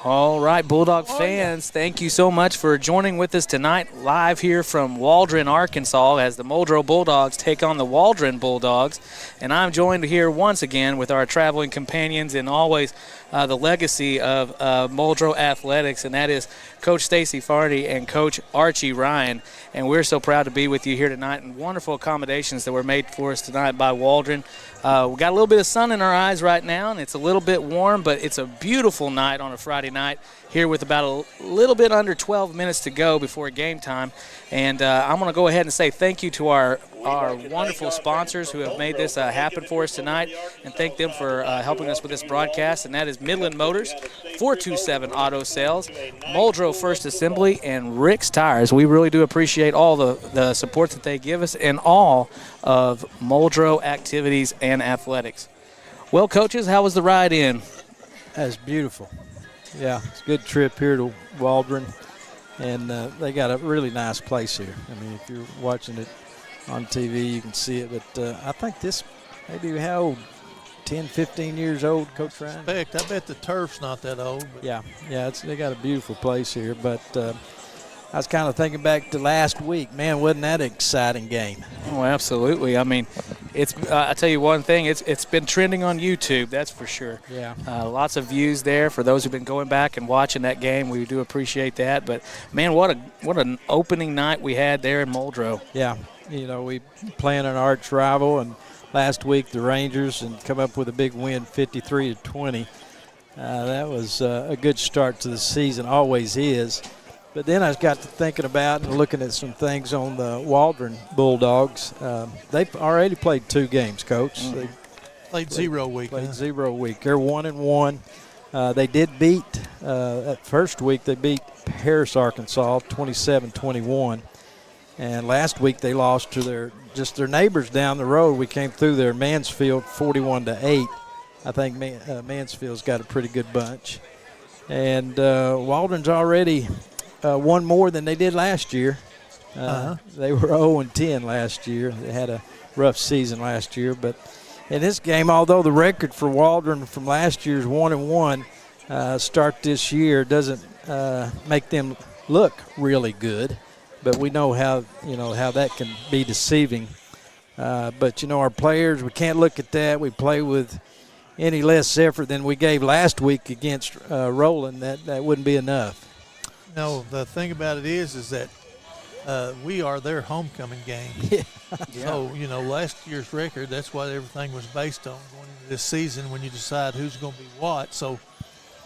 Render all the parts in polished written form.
All right, Bulldog fans, thank you so much for joining with us tonight live here from Waldren, Arkansas, as the Muldrow Bulldogs take on the Waldren Bulldogs. And I'm joined here once again with our traveling companions and always the legacy of Muldrow Athletics, and that is Coach Stacy Fardy and Coach Archie Ryan. And we're so proud to be with you here tonight, and wonderful accommodations that were made for us tonight by Waldren. We got a little bit of sun in our eyes right now, and it's a little bit warm, but it's a beautiful night on a Friday night here with about a little bit under 12 minutes to go before game time. And I'm going to go ahead and say thank you to our wonderful sponsors who have made this happen for us tonight, and thank them for helping us with this broadcast, and that is Midland Motors, 427 Auto Sales, Muldrow First Assembly, and Rick's Tires. We really do appreciate all the support that they give us in all of Muldrow activities and athletics. Well, coaches, how was the ride in? That's beautiful. Yeah, it's a good trip here to Waldron, and they got a really nice place here. I mean, if you're watching it on TV, you can see it, but I think this maybe how old? 10, 15 years old, Coach Ryan? I bet the turf's not that old. But. Yeah, they got a beautiful place here, but I was kind of thinking back to last week. Man, wasn't that an exciting game? Oh, absolutely. I mean, it's I tell you one thing, it's been trending on YouTube, that's for sure. Yeah. Lots of views there for those who've been going back and watching that game. We do appreciate that. But, man, what an opening night we had there in Muldrow. Yeah. You know, we playing an arch rival, and last week the Rangers, and come up with a big win, 53-20. That was a good start to the season, always is. But then I got to thinking about and looking at some things on the Waldron Bulldogs. They've already played 2 games, Coach. Mm-hmm. They played 0 week. Played 0 week. They're 1-1. They did beat, that first week they beat Harris, Arkansas, 27-21. And last week they lost to their neighbors down the road. We came through there, Mansfield, 41-8. I think Mansfield's got a pretty good bunch. And Waldron's already won more than they did last year. They were 0-10 last year. They had a rough season last year. But in this game, although the record for Waldron from last year's 1-1 start this year doesn't make them look really good. But we know how that can be deceiving. But, our players, we can't look at that. We play with any less effort than we gave last week against Roland. That wouldn't be enough. No, the thing about it is that we are their homecoming game. Yeah. So, last year's record, that's what everything was based on going into this season when you decide who's going to be what. So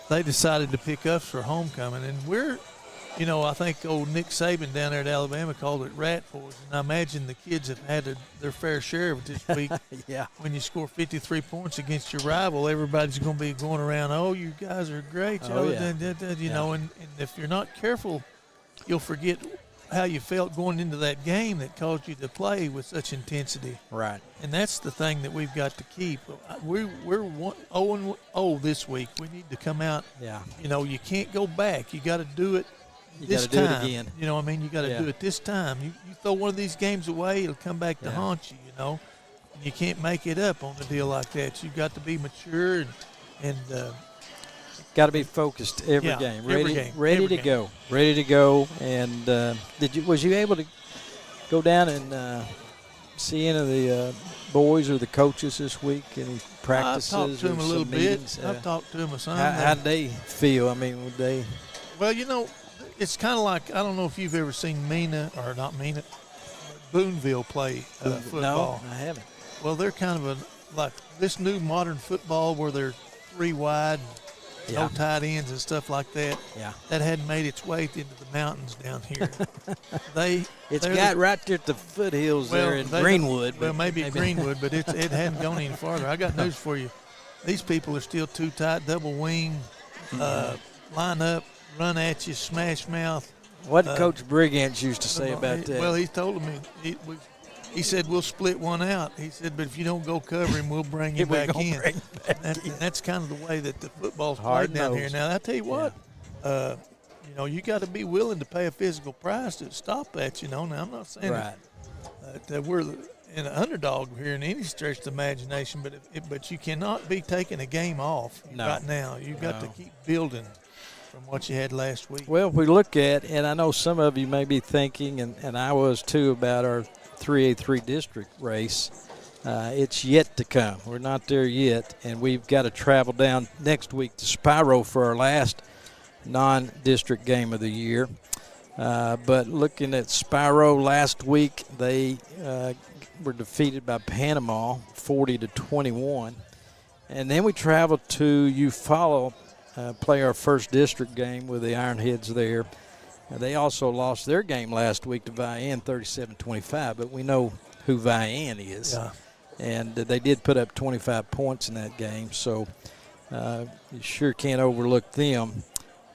they decided to pick us for homecoming. And we're – I think old Nick Saban down there at Alabama called it rat boys, and I imagine the kids have had their fair share of it this week. Yeah. When you score 53 points against your rival, everybody's going to be going around, oh, you guys are great. Oh, yeah. And if you're not careful, you'll forget how you felt going into that game that caused you to play with such intensity. Right. And that's the thing that we've got to keep. We're 0-0 this week. We need to come out. Yeah. You can't go back. You got to do it. You This got to do time, it again. You got to do it this time. You throw one of these games away, it'll come back to haunt you, You can't make it up on a deal like that. You've got to be mature and got to be focused every game. Ready to go. And was you able to go down and see any of the boys or the coaches this week? Any practices? I talked to them a little bit. I've talked to them some. How did they feel? I mean, would they? Well, it's kind of like, I don't know if you've ever seen Boonville play football. No, I haven't. Well, they're kind of like this new modern football where they're 3 wide, no tight ends and stuff like that. Yeah. That hadn't made its way into the mountains down here. It's got right there at the foothills there in Greenwood. Well, maybe at Greenwood, but it hadn't gone any farther. I got news for you. These people are still too tight, double wing, line up, run at you, smash mouth. What did Coach Brigance used to say about that? Well, he told me, he said, we'll split one out. He said, but if you don't go cover him, we'll bring you back in. And that's kind of the way that the football's played down here. Now, I tell you what, you got to be willing to pay a physical price to stop that, Now, I'm not saying that we're an underdog here in any stretch of the imagination, but you cannot be taking a game off right now. You've got to keep building from what you had last week. Well, if we look at, and I know some of you may be thinking, and I was too, about our 3A3 district race. It's yet to come. We're not there yet, and we've got to travel down next week to Spiro for our last non-district game of the year. But looking at Spiro last week, they were defeated by Panama 40-21. And then we traveled to Eufaula, play our first district game with the Ironheads there. They also lost their game last week to Vian 37-25, but we know who Vian is. Yeah. And they did put up 25 points in that game, so you sure can't overlook them.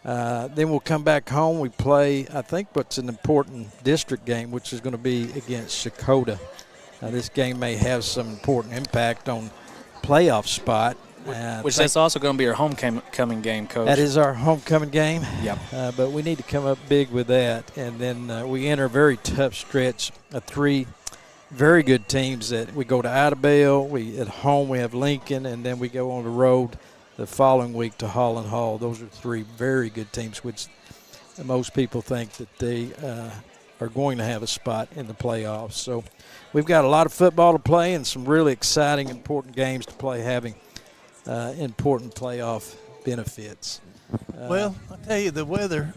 Then we'll come back home. We play, I think, what's an important district game, which is going to be against Shakota. This game may have some important impact on playoff spot. Which that's also going to be our homecoming game, Coach. That is our homecoming game. Yep. But we need to come up big with that. And then we enter a very tough stretch of 3 very good teams. That we go to Idabel. At home we have Lincoln, and then we go on the road the following week to Holland Hall. Those are 3 very good teams, which most people think that they are going to have a spot in the playoffs. So we've got a lot of football to play and some really exciting, important games to play, having important playoff benefits. Well, I tell you, the weather,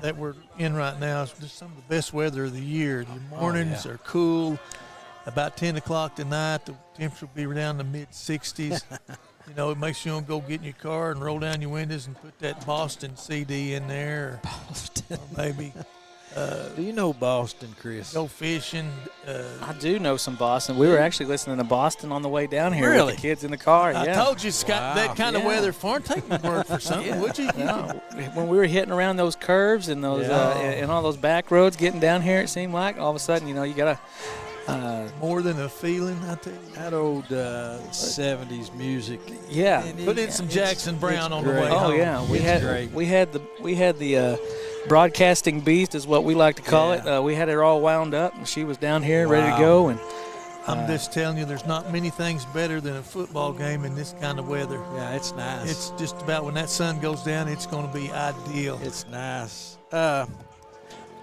that we're in right now is just some of the best weather of the year. The mornings are cool. About 10 o'clock tonight, the temperature will be around the mid-60s. It makes you want to go get in your car and roll down your windows and put that Boston CD in there. Or maybe. Do you know Boston, Chris? Go fishing. I do know some Boston. We were actually listening to Boston on the way down here with the kids in the car. I told you, Scott, that kind of weather for take my word for something, would you? When we were hitting around those curves and those and all those back roads getting down here, it seemed like all of a sudden, you got to more than a feeling, I tell you. That old 70s music. Yeah. Put in some Jackson Brown on the way Oh home. yeah, we had the broadcasting beast is what we like to call it. We had her all wound up, and she was down here ready to go. And I'm just telling you, there's not many things better than a football game in this kind of weather. Yeah, it's nice. It's just about when that sun goes down, it's going to be ideal. It's nice.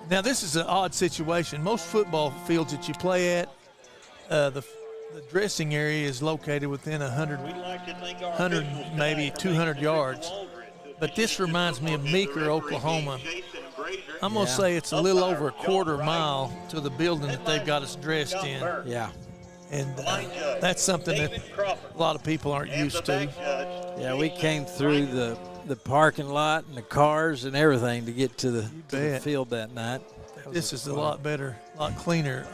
Now, this is an odd situation. Most football fields that you play at, the dressing area is located within 100 maybe 200 yards. But this reminds me of Meeker, Oklahoma. I'm going to say it's a little over a quarter mile to the building that they've got us dressed in. Yeah. And that's something that a lot of people aren't used to. Yeah, we came through the parking lot and the cars and everything to get to the field that night. This is a lot better, a lot cleaner.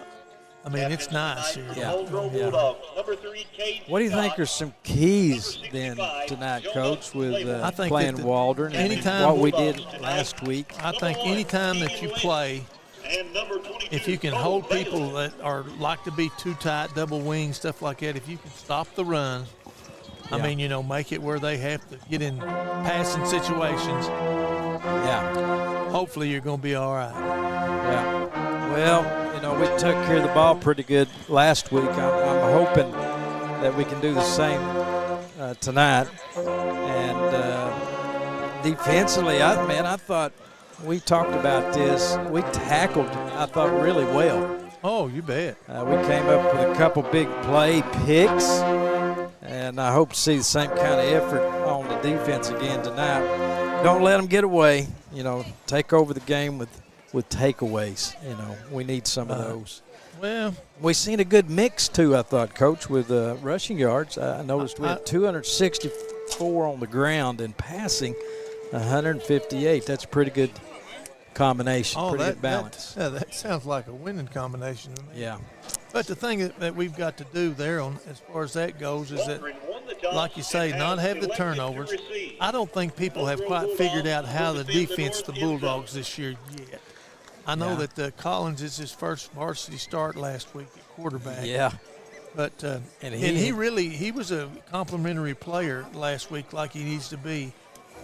I mean, it's nice here. Yeah. What do you think are some keys then tonight, Coach, with I think playing Waldron and what we did last week? I think anytime that you play, if you can hold people that are like to be too tight, double wing, stuff like that, if you can stop the run, I mean, make it where they have to get in passing situations. Yeah. Hopefully you're going to be all right. Yeah. Well, we took care of the ball pretty good last week. I'm hoping that we can do the same tonight. And defensively, I thought we talked about this. We tackled, I thought, really well. Oh, you bet. We came up with a couple big play picks, and I hope to see the same kind of effort on the defense again tonight. Don't let them get away. Take over the game with takeaways. We need some of those. Well, we've seen a good mix too, I thought, Coach, with rushing yards. I noticed we had 264 on the ground and passing 158. That's a pretty good combination, pretty good balance. That sounds like a winning combination to me. Yeah. But the thing that we've got to do there as far as that goes is that, like you say, not have the turnovers. I don't think people have quite figured out how to defense the Bulldogs this year yet. I know that Collins is his first varsity start last week at quarterback. Yeah. But he was a complimentary player last week like he needs to be.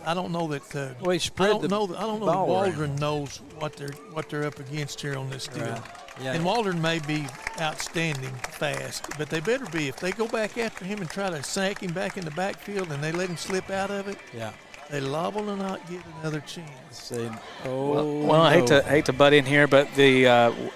I don't know that. Well, he spread I don't know that ball Waldron knows what they're up against here on this deal. Right. Yeah. And Waldron may be outstanding fast, but they better be. If they go back after him and try to sack him back in the backfield and they let him slip out of it, Yeah. they liable to not get another chance. Say, Well, I hate to butt in here, but the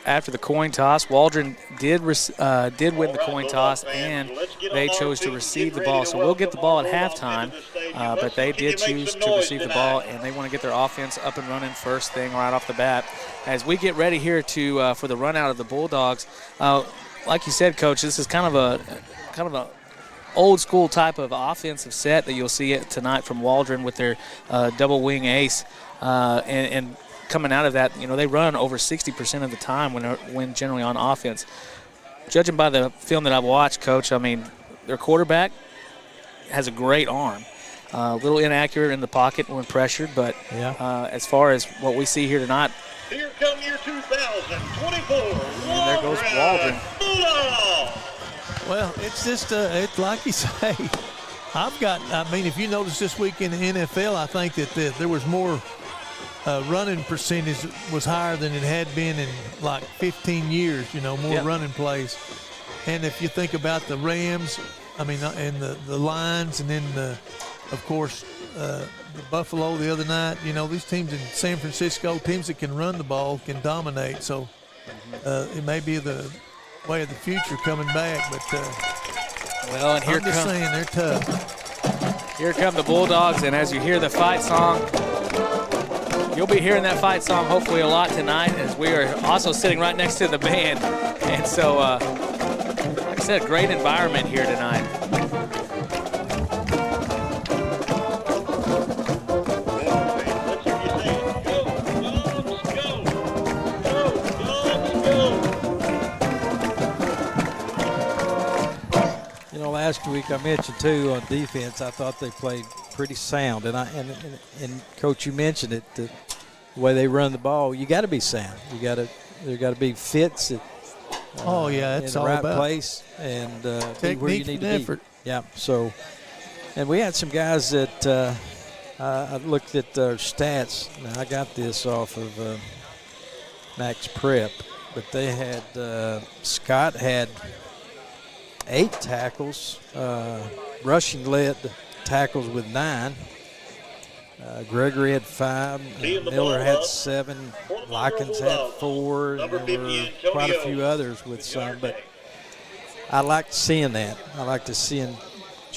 after the coin toss, Waldron did win the coin toss, and they chose to receive the ball. So we'll get the ball at halftime, but they did choose to receive the ball, and they want to get their offense up and running first thing right off the bat. As we get ready here to for the run out of the Bulldogs, like you said, Coach, this is kind of a old school type of offensive set that you'll see it tonight from Waldron with their double wing ace, and coming out of that, they run over 60% of the time when generally on offense. Judging by the film that I've watched, Coach, I mean, their quarterback has a great arm. A little inaccurate in the pocket when pressured, but as far as what we see here tonight, here come your 2024 and there goes Waldron. Well, it's just it's like you say. I mean, if you notice this week in the NFL, I think that there was more running percentage was higher than it had been in like 15 years. More running plays. And if you think about the Rams, I mean, and the Lions, and then of course the Buffalo the other night. These teams in San Francisco, teams that can run the ball, can dominate. So it may be the way of the future coming back, but well, and here I'm just saying they're tough. Here come the Bulldogs, and as you hear the fight song, you'll be hearing that fight song hopefully a lot tonight, as we are also sitting right next to the band, and so like I said, great environment here tonight. Last week I mentioned too on defense, I thought they played pretty sound, and Coach, you mentioned it, the way they run the ball. You got to be sound. There got to be fits at, it's in the all right about place and be where you need to effort. be. Yeah. So, and we had some guys that I looked at their stats. Now I got this off of Max Prep, but they had Scott had 8 tackles, rushing led tackles with 9. Gregory had 5, Miller had 7, Likens had 4, and there were quite a few others with some, but I liked seeing that. I liked to see him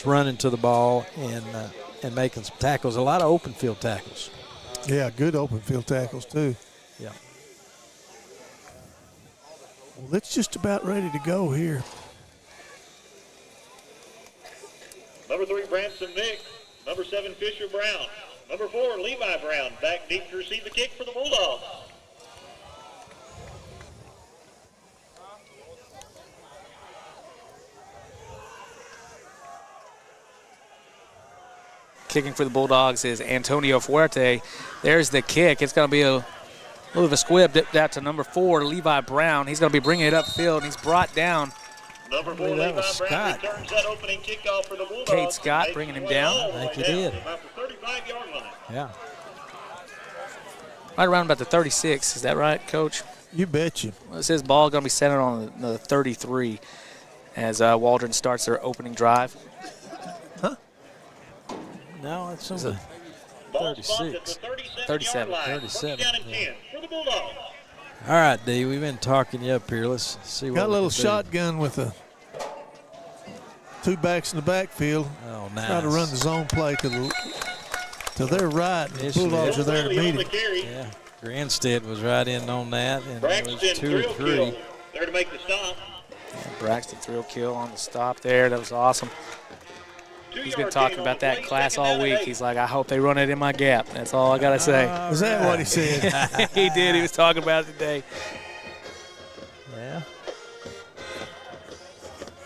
running to the ball and making some tackles, a lot of open field tackles. Yeah, good open field tackles too. Yeah. Well, it's just about ready to go here. Number 3, Branson Nick. Number 7, Fisher Brown. Number 4, Levi Brown. Back deep to receive the kick for the Bulldogs. Kicking for the Bulldogs is Antonio Fuerte. There's the kick. It's going to be a little of a squib dipped out to number 4, Levi Brown. He's going to be bringing it upfield, and he's brought down. Number 4, Levi Brown returns that opening kickoff for the Bulldogs. Kate Scott bringing him down. I think he did. About the 35-yard line. Yeah. Right around about the 36. Is that right, Coach? You betcha. Well, it says ball going to be centered on the 33 as Waldron starts their opening drive. Huh? No, it's on the Ball spun at the 37. 37-yard line. 37, First down and 10 for the Bulldogs. All right, D, we've been talking you up here. Let's see what Got a we little can do. shotgun with 2 backs in the backfield. Oh, nice. Try to run the zone play to their right, and the Yes, Bulldogs are there to meet it. Yeah, Grandstead was right in on that, and it Braxton was 2 or thrill 3. kill there to make the stop. Braxton thrill kill on the stop there. That was awesome. He's been talking about that class all week. He's like, I hope they run it in my gap. That's all I got to say. Is that what he said? He did. He was talking about it today. Yeah.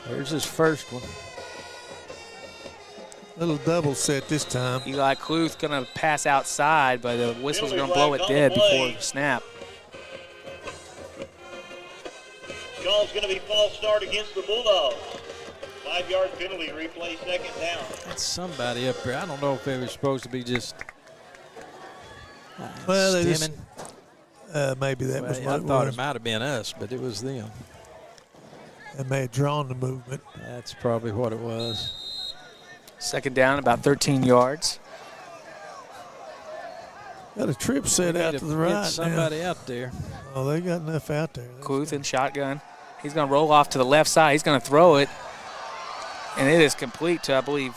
There's his first one. Little double set this time. Eli Kluth going to pass outside, but the whistle's going to blow it dead before the snap. Call's going to be false start against the Bulldogs. 5-yard penalty, replay, second down. That's somebody up there. I don't know if they were supposed to be just Well, they just, Stimming. maybe that was I what it thought was. it might have been us, but it was them. They may have drawn the movement. That's probably what it was. Second down, about 13 yards. Got a trip set out to the right. Get somebody out there. Oh, they got enough out there. Cluth in shotgun. He's going to roll off to the left side. He's going to throw it, and it is complete to, I believe,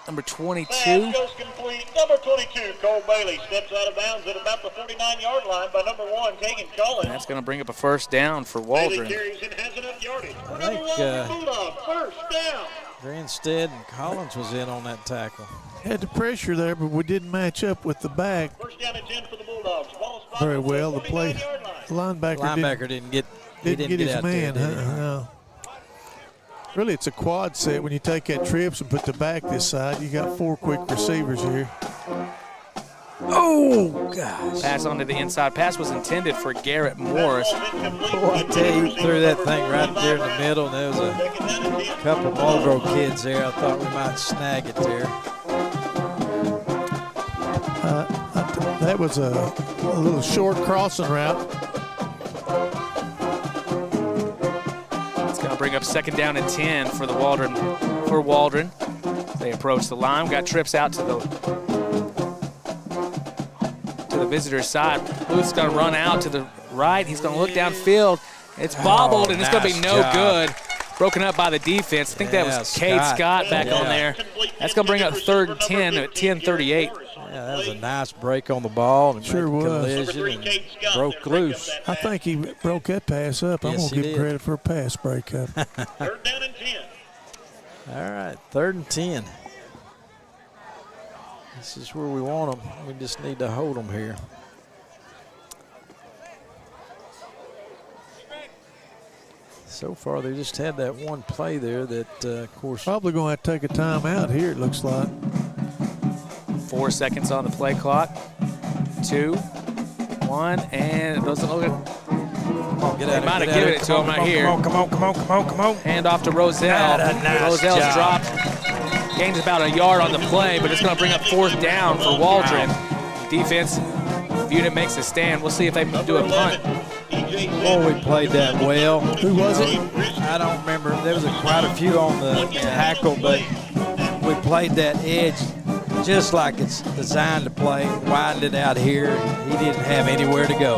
number 22. Pass goes complete. Number 22, Cole Bailey, steps out of bounds at about the 49-yard line by number 1, Kagan Collins. And that's going to bring up a first down for Bailey Waldron. carries and has enough yardage. For I number think, 1, Bulldog, first down. Grinstead and Collins was in on that tackle. Had the pressure there, but we didn't match up with the back First down and 10 for the Bulldogs. Ball spot very at well. the The play, 49-yard line. the linebacker, Linebacker didn't get didn't get his out man. there, did he? No. Really, it's a quad set. When you take that trips and put the back this side, you got 4 quick receivers here. Oh, gosh. Pass onto the inside. Pass was intended for Garrett Morris. Boy, I tell you, he threw that thing right there in the middle, and there was a couple of Muldrow kids there. I thought we might snag it there. That was a little short crossing route. It's going to bring up second down and 10 for the Waldron. They approach the line. Got trips out to the visitor's side. Booth's going to run out to the right. He's going to look downfield. It's bobbled, and it's going to be nice no job. good. Broken up by the defense. I think that was Cade Scott back on there. That's going to bring up third and 10 at 10:38. Yeah, that was a nice break on the ball. And Sure made a was. collision and broke loose. I think he broke that pass up. I'm Yes, going to he give him did. credit for a pass breakup. Third down and 10. All right, 3rd and 10. This is where we want them. We just need to hold them here. So far, they just had that one play there that, of course, Probably going to have to take a timeout here, it looks like. 4 seconds on the play clock. 2, 1, and it doesn't look get They might have given it to him right here. Come on. hand off to Roselle. Nice Roselle's job. dropped. Gains about a yard on the play, but it's going to bring up fourth down for Waldron. Defense, unit makes a stand. We'll see if they do a punt. Oh, we played that well. Who was it? I don't remember. There was quite a few on the tackle, but we played that edge just like it's designed to play. Widened it out here. He didn't have anywhere to go.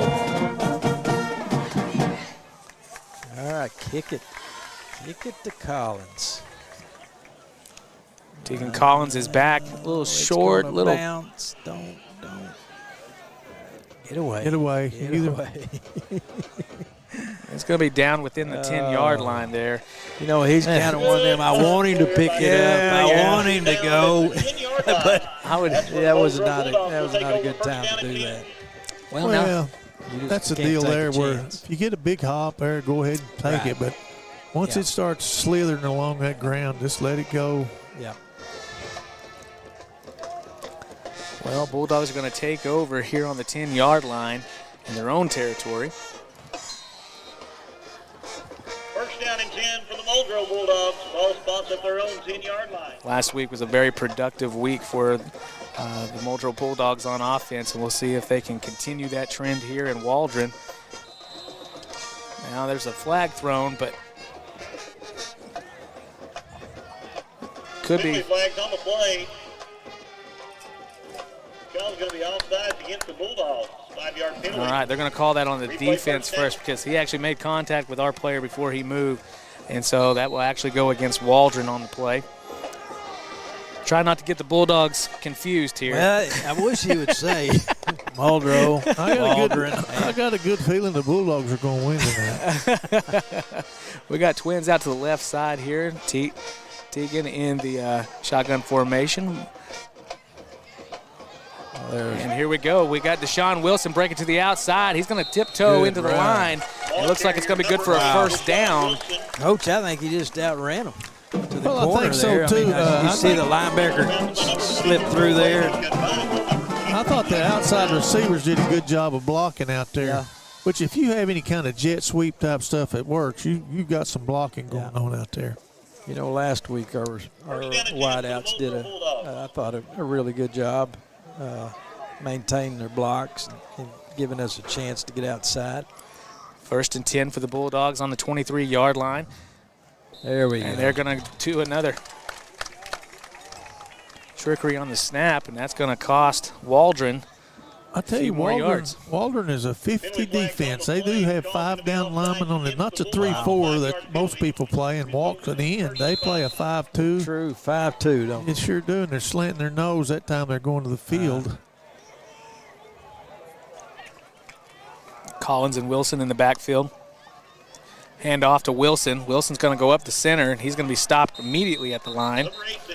All right, kick it. Kick it to Collins. Deacon Collins is back. A little short, It's gonna little. bounce. Don't. Get away. Get away. Get Either away. It's going to be down within the 10-yard line there. You know, he's kind of one of them. I want him to pick it up. I want him to go. But I would. that was not a good time to do that. Well, now Well, You just that's the can't deal take a there where chance. if you get a big hop there, go ahead and take Right. it. But once Yeah. it starts slithering along that ground, just let it go. Yeah. Well, Bulldogs are going to take over here on the 10-yard line in their own territory. First down and 10 for the Muldrow Bulldogs. Ball spots at their own 10-yard line. Last week was a very productive week for the Muldrow Bulldogs on offense, and we'll see if they can continue that trend here in Waldron. Now there's a flag thrown, but could be. Flags on the play. Call's going to be offsides against the Bulldogs. 5-yard penalty. All right, they're going to call that on the Replay defense first down. first because he actually made contact with our player before he moved, and so that will actually go against Waldron on the play. Try not to get the Bulldogs confused here. Well, I wish he would say Muldrow, Waldren. I got a good feeling the Bulldogs are going to win tonight. We got twins out to the left side here. Teagan in the shotgun formation. And here we go. We got Deshaun Wilson breaking to the outside. He's going to tiptoe Good into the run. line. It looks like it's going to be good for a first down. Coach, I think he just outran him to the Well, I corner think so, there. too. I mean, you I see think- the linebacker slip through there. I thought the outside receivers did a good job of blocking out there. Yeah. Which, if you have any kind of jet sweep type stuff that works, you got some blocking going on out there. You know, last week our wideouts did I thought a really good job. maintaining their blocks and giving us a chance to get outside. 1st and 10 for the Bulldogs on the 23-yard line. There we go. And they're going to do another trickery on the snap, and that's going to cost Waldren I tell you, Waldron is a 50 defense. They do have 5 down linemen on it. Not the 3-4 that most people play and walk to the end. They play a 5-2. True, 5-2, don't they? It sure do, and they're slanting their nose that time they're going to the field. Collins and Wilson in the backfield. Hand off to Wilson. Wilson's going to go up the center, and he's going to be stopped immediately at the line.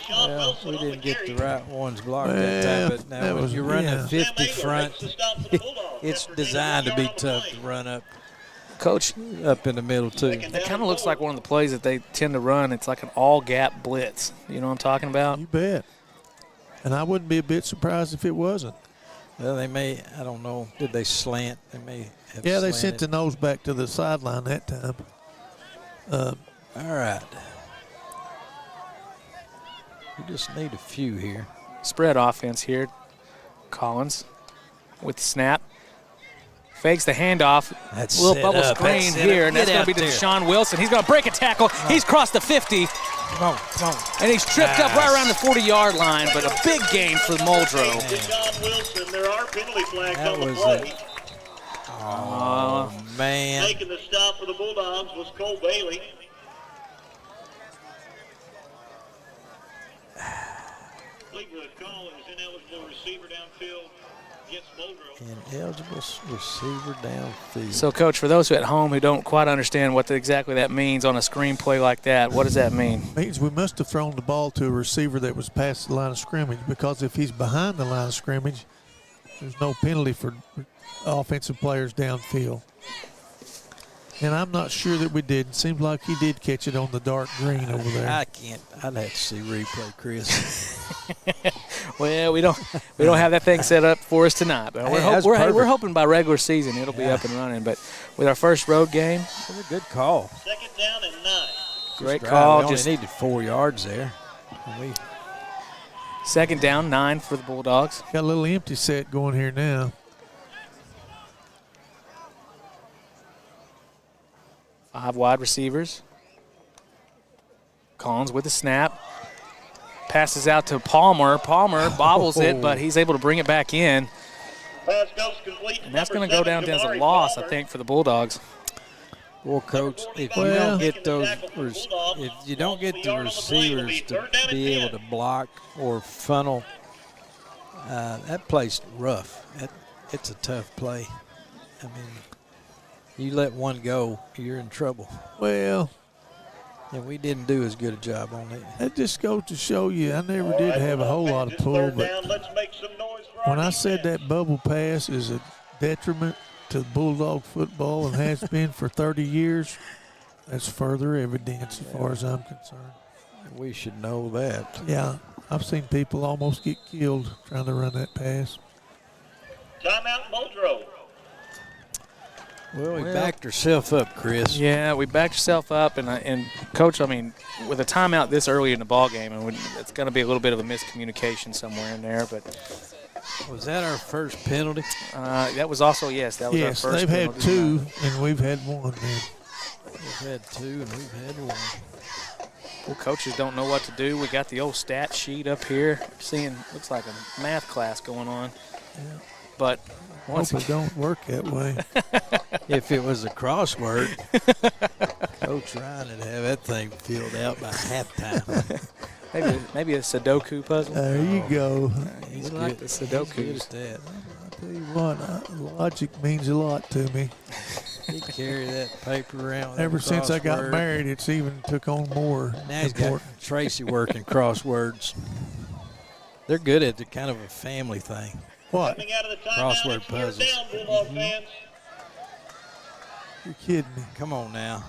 Well, we didn't get the right ones blocked that time, but now when you run a 50 front, it's designed to be tough to run up. Coach, up in the middle, too. It kind of looks like one of the plays that they tend to run. It's like an all-gap blitz. You know what I'm talking about? You bet. And I wouldn't be a bit surprised if it wasn't. Well, they may, I don't know, did they slant? They may have Yeah, they slanted. sent the nose back to the sideline that time. All right. We just need a few here. Spread offense here. Collins with the snap. Fakes the handoff. That's little set bubble up. screen That's set here, up. and that's Get going to be to out Deshaun Wilson. He's going to break a tackle. He's crossed the 50, Come on. and he's tripped up right around the 40-yard line, but a big gain for Muldrow. Deshaun Wilson, there are penalty flags That on the was play. Oh, man. Making the stop for the Bulldogs was Cole Bailey. Fleetwood Collins, ineligible receiver downfield, gets Muldrow. Ineligible receiver downfield. So, Coach, for those at home who don't quite understand what exactly that means on a screen play like that, what does that mean? Means we must have thrown the ball to a receiver that was past the line of scrimmage, because if he's behind the line of scrimmage, there's no penalty for offensive players downfield. And I'm not sure that we did. It seems like he did catch it on the dark green over there. I can't. I'd have to see replay, Chris. Well, we don't have that thing set up for us tonight, but Hey, we're hoping by regular season it'll be up and running. But with our first road game, That's a good call. Second down and 9. great We call. only Just needed 4 yards there. And second down, 9 for the Bulldogs. Got a little empty set going here now. 5 wide receivers. Collins with the snap. Passes out to Palmer. Palmer bobbles it, but he's able to bring it back in. Pass goes complete. And that's going to go down as a loss, I think, for the Bulldogs. Well, Coach, if you don't get the receivers to be able to block or funnel, that play's rough. It's a tough play. I mean, you let one go, you're in trouble. Well, and we didn't do as good a job on it. that just goes to show you I never did have a whole lot of pull, but when I said that bubble pass is a detriment to Bulldog football and has been for 30 years, that's further evidence as far as I'm concerned. We should know that. Yeah, I've seen people almost get killed trying to run that pass. Timeout, Muldrow. Well, we backed ourselves up, Chris. Yeah, we backed yourself up, and Coach, I mean, with a timeout this early in the ball game, and it's going to be a little bit of a miscommunication somewhere in there. But was that our first penalty? that was also that was our Yes, first. they've had penalty. 2, and we've had 1. Man. We've had 2 and we've had 1. Well, coaches don't know what to do. We got the old stat sheet up here. Seeing looks like a math class going on, but. Once it don't work that way. If it was a crossword, Coach Ryan would have that thing filled out by halftime. maybe a Sudoku puzzle. There you go. We like the Sudokus. That. I'll tell you what, logic means a lot to me. He carried that paper around. Ever since I got crossword. married, it's even took on more. Now he's got important. Tracy working crosswords. They're good at the kind of a family thing. What? Coming out of the timeout, Crossword it's fourth puzzles. down, Bulldog fans. You're kidding me. Come on now.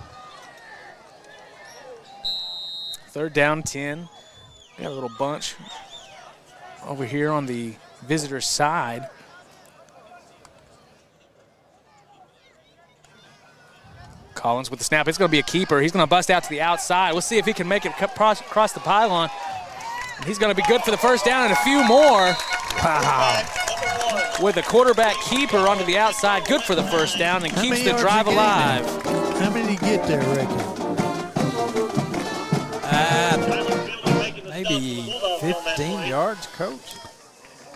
Third down, 10. We got a little bunch over here on the visitor side. Collins with the snap. It's going to be a keeper. He's going to bust out to the outside. We'll see if he can make it cross the pylon. And he's going to be good for the first down and a few more. Wow. with a quarterback keeper onto the outside. Good for the first down and How keeps many the yards drive you getting alive. How many did he get there, Ricky? Maybe 15 yards, Coach.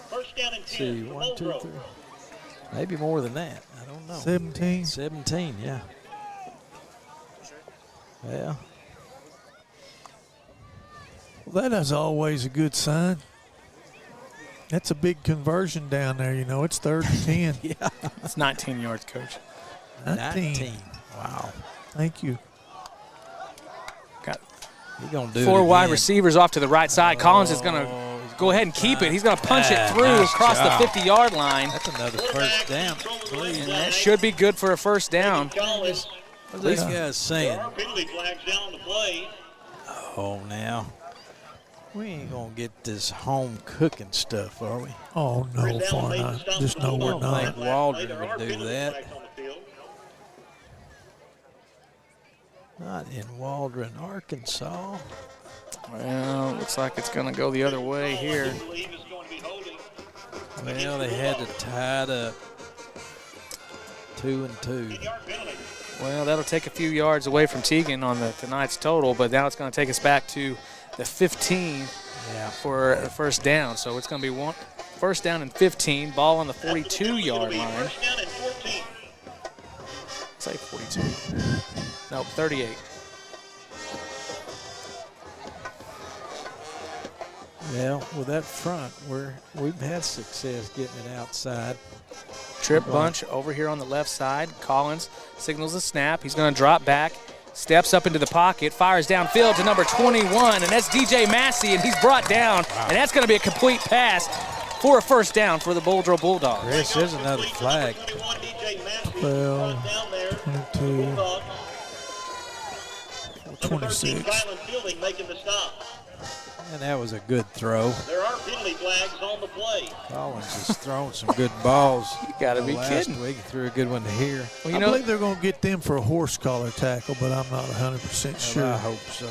First down and 10. Let's see, 1, 2, 3. Maybe more than that. I don't know. 17. 17, yeah. Yeah. Well, that is always a good sign. That's a big conversion down there. You know, it's 3rd and 10. Yeah. It's 19 yards, Coach. 19. Wow. Thank you. Got He's going to do 4 it wide again. receivers off to the right side. Collins is going to go ahead and keep it. He's going to punch it through nice across job. the 50-yard line. That's another first down. And that should be good for a first down. Collins. What's these guys saying? There are penalty flags down on the play. Oh, now. We ain't going to get this home cooking stuff, are we? Oh, no, far not. Just no, we're I don't not. think Waldron would do that. Not in Waldron, Arkansas. Well, looks like it's going to go the other way here. Well, they had to tie it up. 2 and 2. Well, that'll take a few yards away from Teagan on tonight's total, but now it's going to take us back to the 15 for a first down. So it's going to be first down and 15, ball on the 42-yard line. Say 42. No, 38. Well, with that front, we've had success getting it outside. Trip bunch over here on the left side. Collins signals a snap. He's going to drop back, steps up into the pocket, fires downfield to number 21, and that's DJ Massey, and he's brought down, and that's going to be a complete pass for a first down for the Muldrow Bulldogs. Chris, there's another flag. 12, 22, 26. And that was a good throw. There are penalty flags on the play. Collins is throwing some good balls. You got to be Last kidding. week he threw a good one to here. Well, I believe they're going to get them for a horse collar tackle, but I'm not 100% sure. I hope so.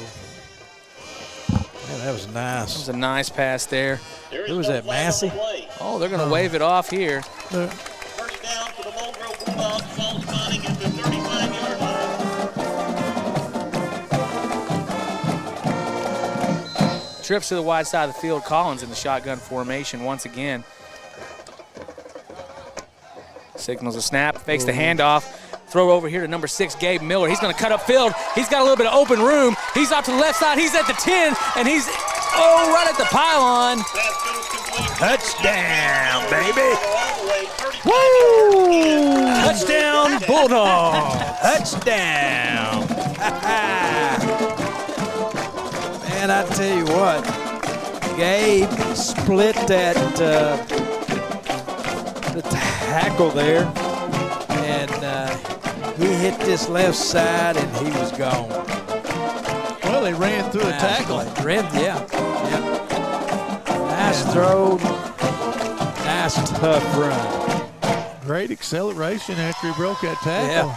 Yeah, that was nice. That was a nice pass there. Who was that, Massey? Oh, they're going to wave it off here. First down for the Muldrow Bulldogs. Ball spotting at the 35-yard line. Trips to the wide side of the field. Collins in the shotgun formation once again. Signals a snap, fakes the handoff. Throw over here to number 6, Gabe Miller. He's going to cut up field. He's got a little bit of open room. He's off to the left side. He's at the 10, and he's, right at the pylon. Touchdown, baby. Woo! Touchdown, Bulldogs. Touchdown. Man, I tell you what, Gabe split that the tackle there, and he hit this left side, and he was gone. Well, they ran through a tackle. Yeah. Nice throw, nice tough run. Great acceleration after he broke that tackle.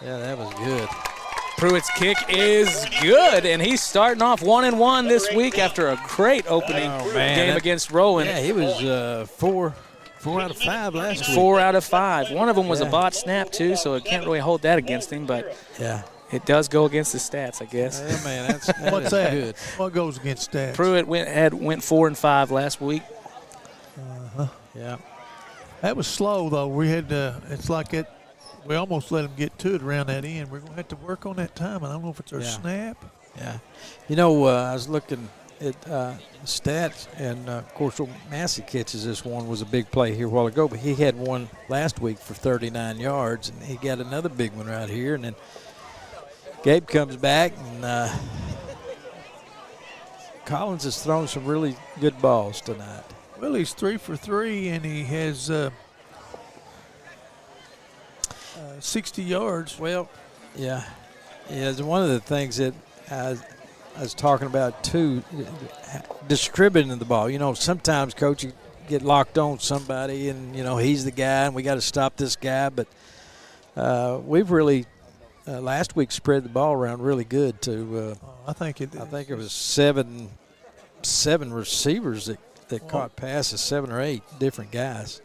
Yeah, that was good. Pruitt's kick is good, and he's starting off 1-1 this week after a great opening game against Rowan. Yeah, he was 4 out of 5 last week. 4 out of 5. One of them was a bot snap, too, so it can't really hold that against him, but it does go against his stats, I guess. Yeah, man, What's that? Good. What goes against stats? Pruitt went 4 and 5 last week. Yeah. That was slow, though. We had it's like it. We almost let him get to it around that end. We're going to have to work on that time. I don't know if it's our snap. Yeah. You know, I was looking at stats, and, of course, Massey catches this one was a big play here a while ago, but he had one last week for 39 yards, and he got another big one right here. And then Gabe comes back, and Collins has thrown some really good balls tonight. Well, he's 3 for 3, and he has 60 yards. Well, yeah. It's one of the things that I was talking about, too, distributing the ball. You know, sometimes, Coach, you get locked on somebody, and, you know, he's the guy, and we got to stop this guy. But we've really, last week, spread the ball around really good, too. I think it was seven receivers that that caught passes, 7 or 8 different guys.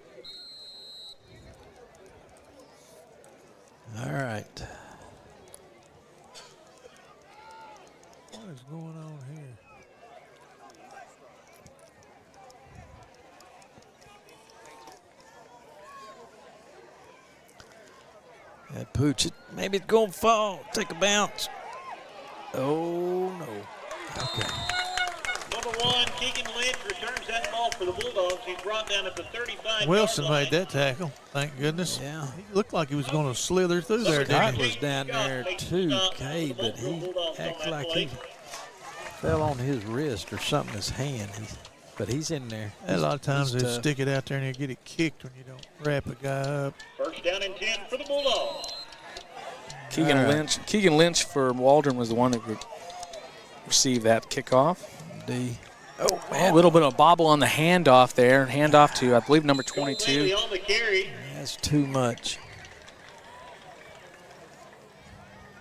All right. What is going on here? That pooch, maybe it's going to fall. Take a bounce. Oh, no. Okay. Number 1, Keegan Lynch returns that ball for the Bulldogs. He's brought down at the 35. Wilson made that tackle. Thank goodness. Yeah. He looked like he was going to slither through there, didn't Scott he? was down there too, Kay, but he acts like he fell on his wrist or something, his hand. But he's in there. A lot of times they tough. stick it out there and they get it kicked when you don't wrap a guy up. First down and 10 for the Bulldogs. Keegan Lynch for Waldron was the one that received that kickoff. D. Oh, man. A little bit of a bobble on the handoff there. Handoff to, I believe, number Cole 22. Bailey on the carry. That's too much.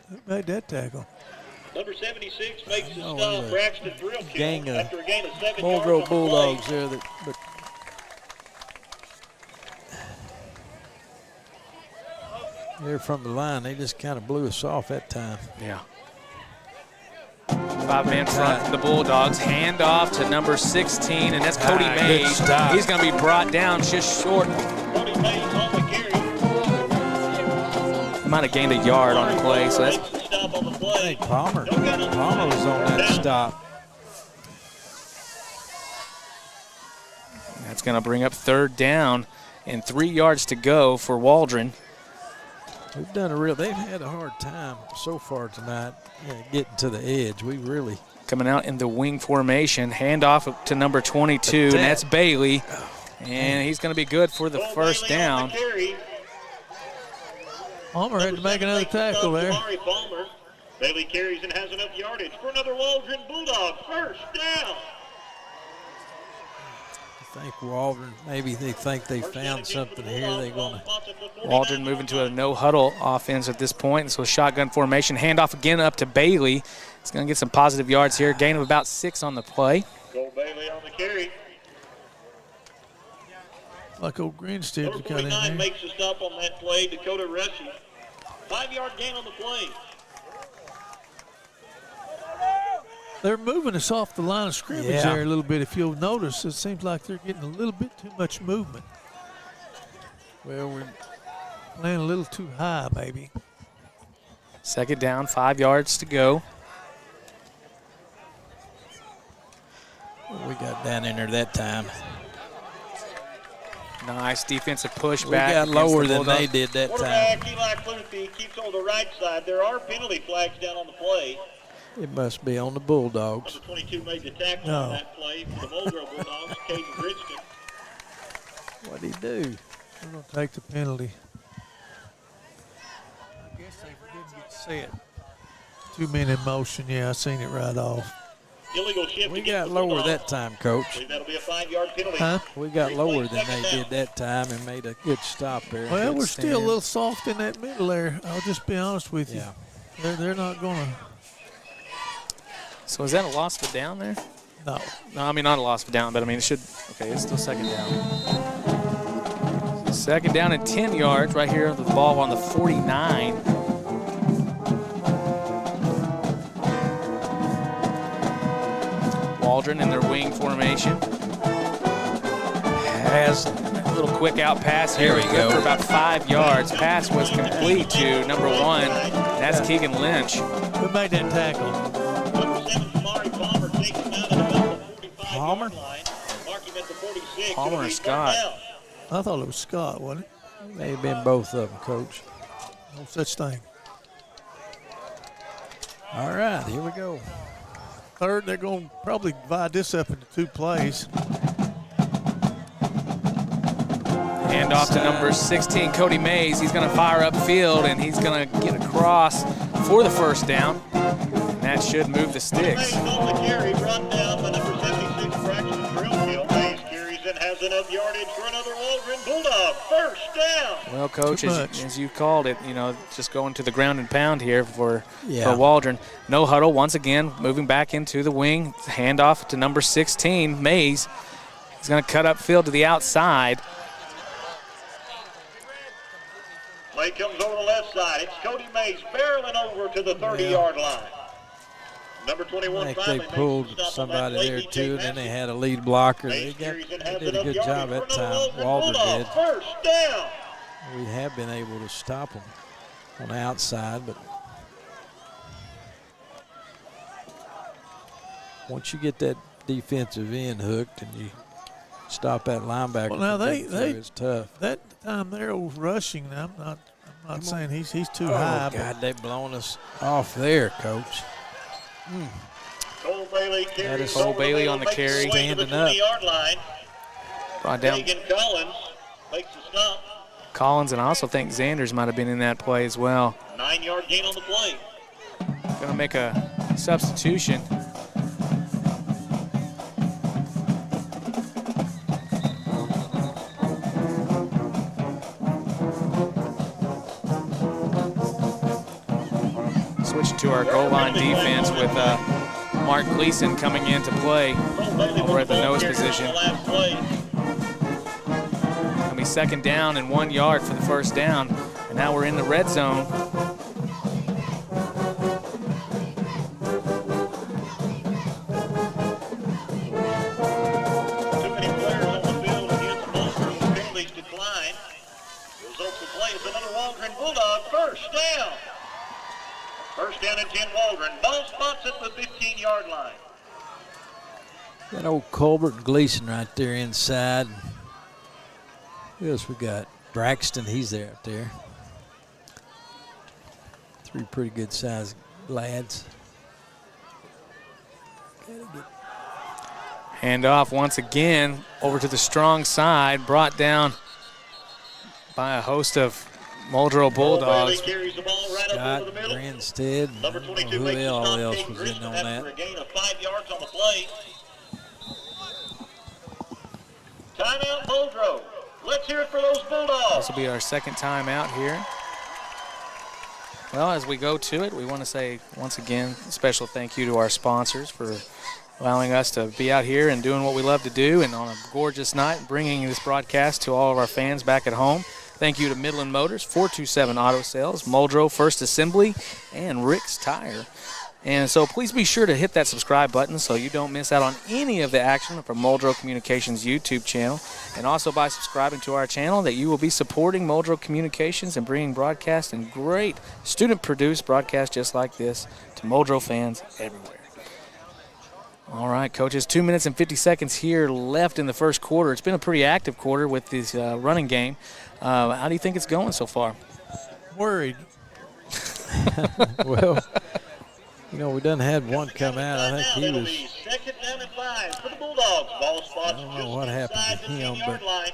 Who made that tackle? Number 76 makes the Oh, stop. look. Braxton Drillkill Gang of after a gain of 7 yards on Muldrow the Bulldogs play. there, but they're from the line. They just kind of blew us off that time. Yeah. 5-man front for the Bulldogs. Hand off to number 16, and that's Cody Good Mays. stop. He's going to be brought down just short. Cody Mays on the carry. Might have gained a yard on the play, so that's Makes the stop on the play. Palmer No gun on the was play. on that Down. stop. That's going to bring up 3rd down and 3 yards to go for Waldron. They've had a hard time so far tonight getting to the edge. We really. Coming out in the wing formation. Handoff to number 22, and that's Bailey. And he's going to be good for the Cole first Bailey on down. the carry. Palmer had to make another Makes the tackle stop, there. Jamari Palmer. Bailey carries and has enough yardage for another Waldron Bulldog. First down. I think Waldron, maybe they think they found something here. They're going to. Waldron moving to a no-huddle offense at this point. So shotgun formation. Handoff again up to Bailey. He's going to get some positive yards here. Gain of about 6 on the play. Cole Bailey on the carry. Like old Grinstead Number got in 49 there. makes the stop on that play. Dakota Rushy. 5-yard gain on the play. They're moving us off the line of scrimmage Yeah. there a little bit. If you'll notice, it seems like they're getting a little bit too much movement. Well, we're Playing a little too high, maybe. 2nd down, 5 yards to go. we got down in there that time. Nice defensive push We back. got against lower the than they Bulldogs. did that time. Quarterback Eli Cluthy keeps on the right side. There are penalty flags down on the play. It must be on the Bulldogs. Number 22 made the tackle No. on that play for the Muldrow Bulldogs. Caden Bridgeton. What'd he do? We're going to take the penalty. I guess they didn't get set. 2 men in motion. Yeah, I seen it right off. Illegal shift. We against got the lower Bulldogs. that time, Coach. I believe that'll be a 5-yard penalty. Huh? We got lower than they did that time and made a good stop there. Well, Good we're still a stand. little soft in that middle there. I'll just be honest with you. Yeah. They're not going to. So is that a loss of down there? No. No, I mean, not a loss of down, but I mean, it should. Okay, it's still 2nd down. 2nd down and 10 yards right here with the ball on the 49. Waldron in their wing formation. Has A little quick out pass here. There we Good go. for about 5 yards. Pass was complete to number 1. That's Keegan Lynch. Who made that tackle? Number 7, Jamari Palmer takes him out at about the 45-yard Palmer? line. Mark him at the 46. Palmer It'll or be Scott? third down. I thought it was Scott, wasn't it? may have been both of them, Coach. No such thing. All right, here we go. Third, they're going to probably divide this up into 2 plays. Hand off to number 16, Cody Mays. He's going to fire upfield, and he's going to get across for the first down. And that should move the sticks. Mays on the carry, brought down by number 76, Braxton Drillkill. Mays carries and has enough yardage for another Waldron Bulldog. First down. Well, Coach, Too much. as you called it, you know, just going to the ground and pound here for Yeah. Waldron. No huddle once again, moving back into the wing. Handoff to number 16, Mays. He's going to cut upfield to the outside. Play comes over the left side. It's Cody Mays barreling over to the 30-yard line. Number 21 I think they pulled somebody there too, and then they had a lead blocker. They did a good job that time. Waldren did. First down. We have been able to stop them on the outside, but once you get that defensive end hooked and you stop that linebacker, well, now it's tough. That time they're rushing. I'm not saying he's too high. Oh God, they blown us off there, Coach. Cole Bailey carries Cole Bailey on the carry. Standing up. Brought down Reagan Collins makes the stop. Collins, and I also think Zanders might have been in that play as well. 9-yard gain on the play. Going to make a substitution. Switch to our goal line defense with Mark Gleason coming in to play over at the nose position. It'll be second down and 1 yard for the first down. And now we're in the red zone. Too many players on the field against Muldrow. Penalties decline. Results of play is another Waldron Bulldog. First down. First down and 10 Waldron. Ball spots at the 15-yard line. Got old Colbert and Gleason right there inside. Who else we got? Braxton, he's there up there. Three pretty good sized lads. Hand off once again over to the strong side, brought down by a host of Muldrow Bulldogs. Carries the ball right Scott, up over the middle. Granstead, Number 22 makes the who stop. else Caden was Grissom in on has that? for a gain of 5 yards on the play. Timeout Muldrow. Let's hear it for those Bulldogs. This will be our second time out here. Well, as we go to it, we want to say once again a special thank you to our sponsors for allowing us to be out here and doing what we love to do, and on a gorgeous night bringing this broadcast to all of our fans back at home. Thank you to Midland Motors, 427 Auto Sales, Muldrow First Assembly, and Rick's Tire. And so please be sure to hit that subscribe button so you don't miss out on any of the action from Muldrow Communications YouTube channel. And also by subscribing to our channel that you will be supporting Muldrow Communications and bringing broadcasts and great student-produced broadcasts just like this to Muldrow fans everywhere. All right, coaches, 2 minutes and 50 seconds here left in the first quarter. It's been a pretty active quarter with this running game. How do you think it's going so far? Worried. Well, you know, we done had one come out. I think he was. Second down and 5 for the Bulldogs. Ball spots I don't know just what happened inside to the him, 10-yard line.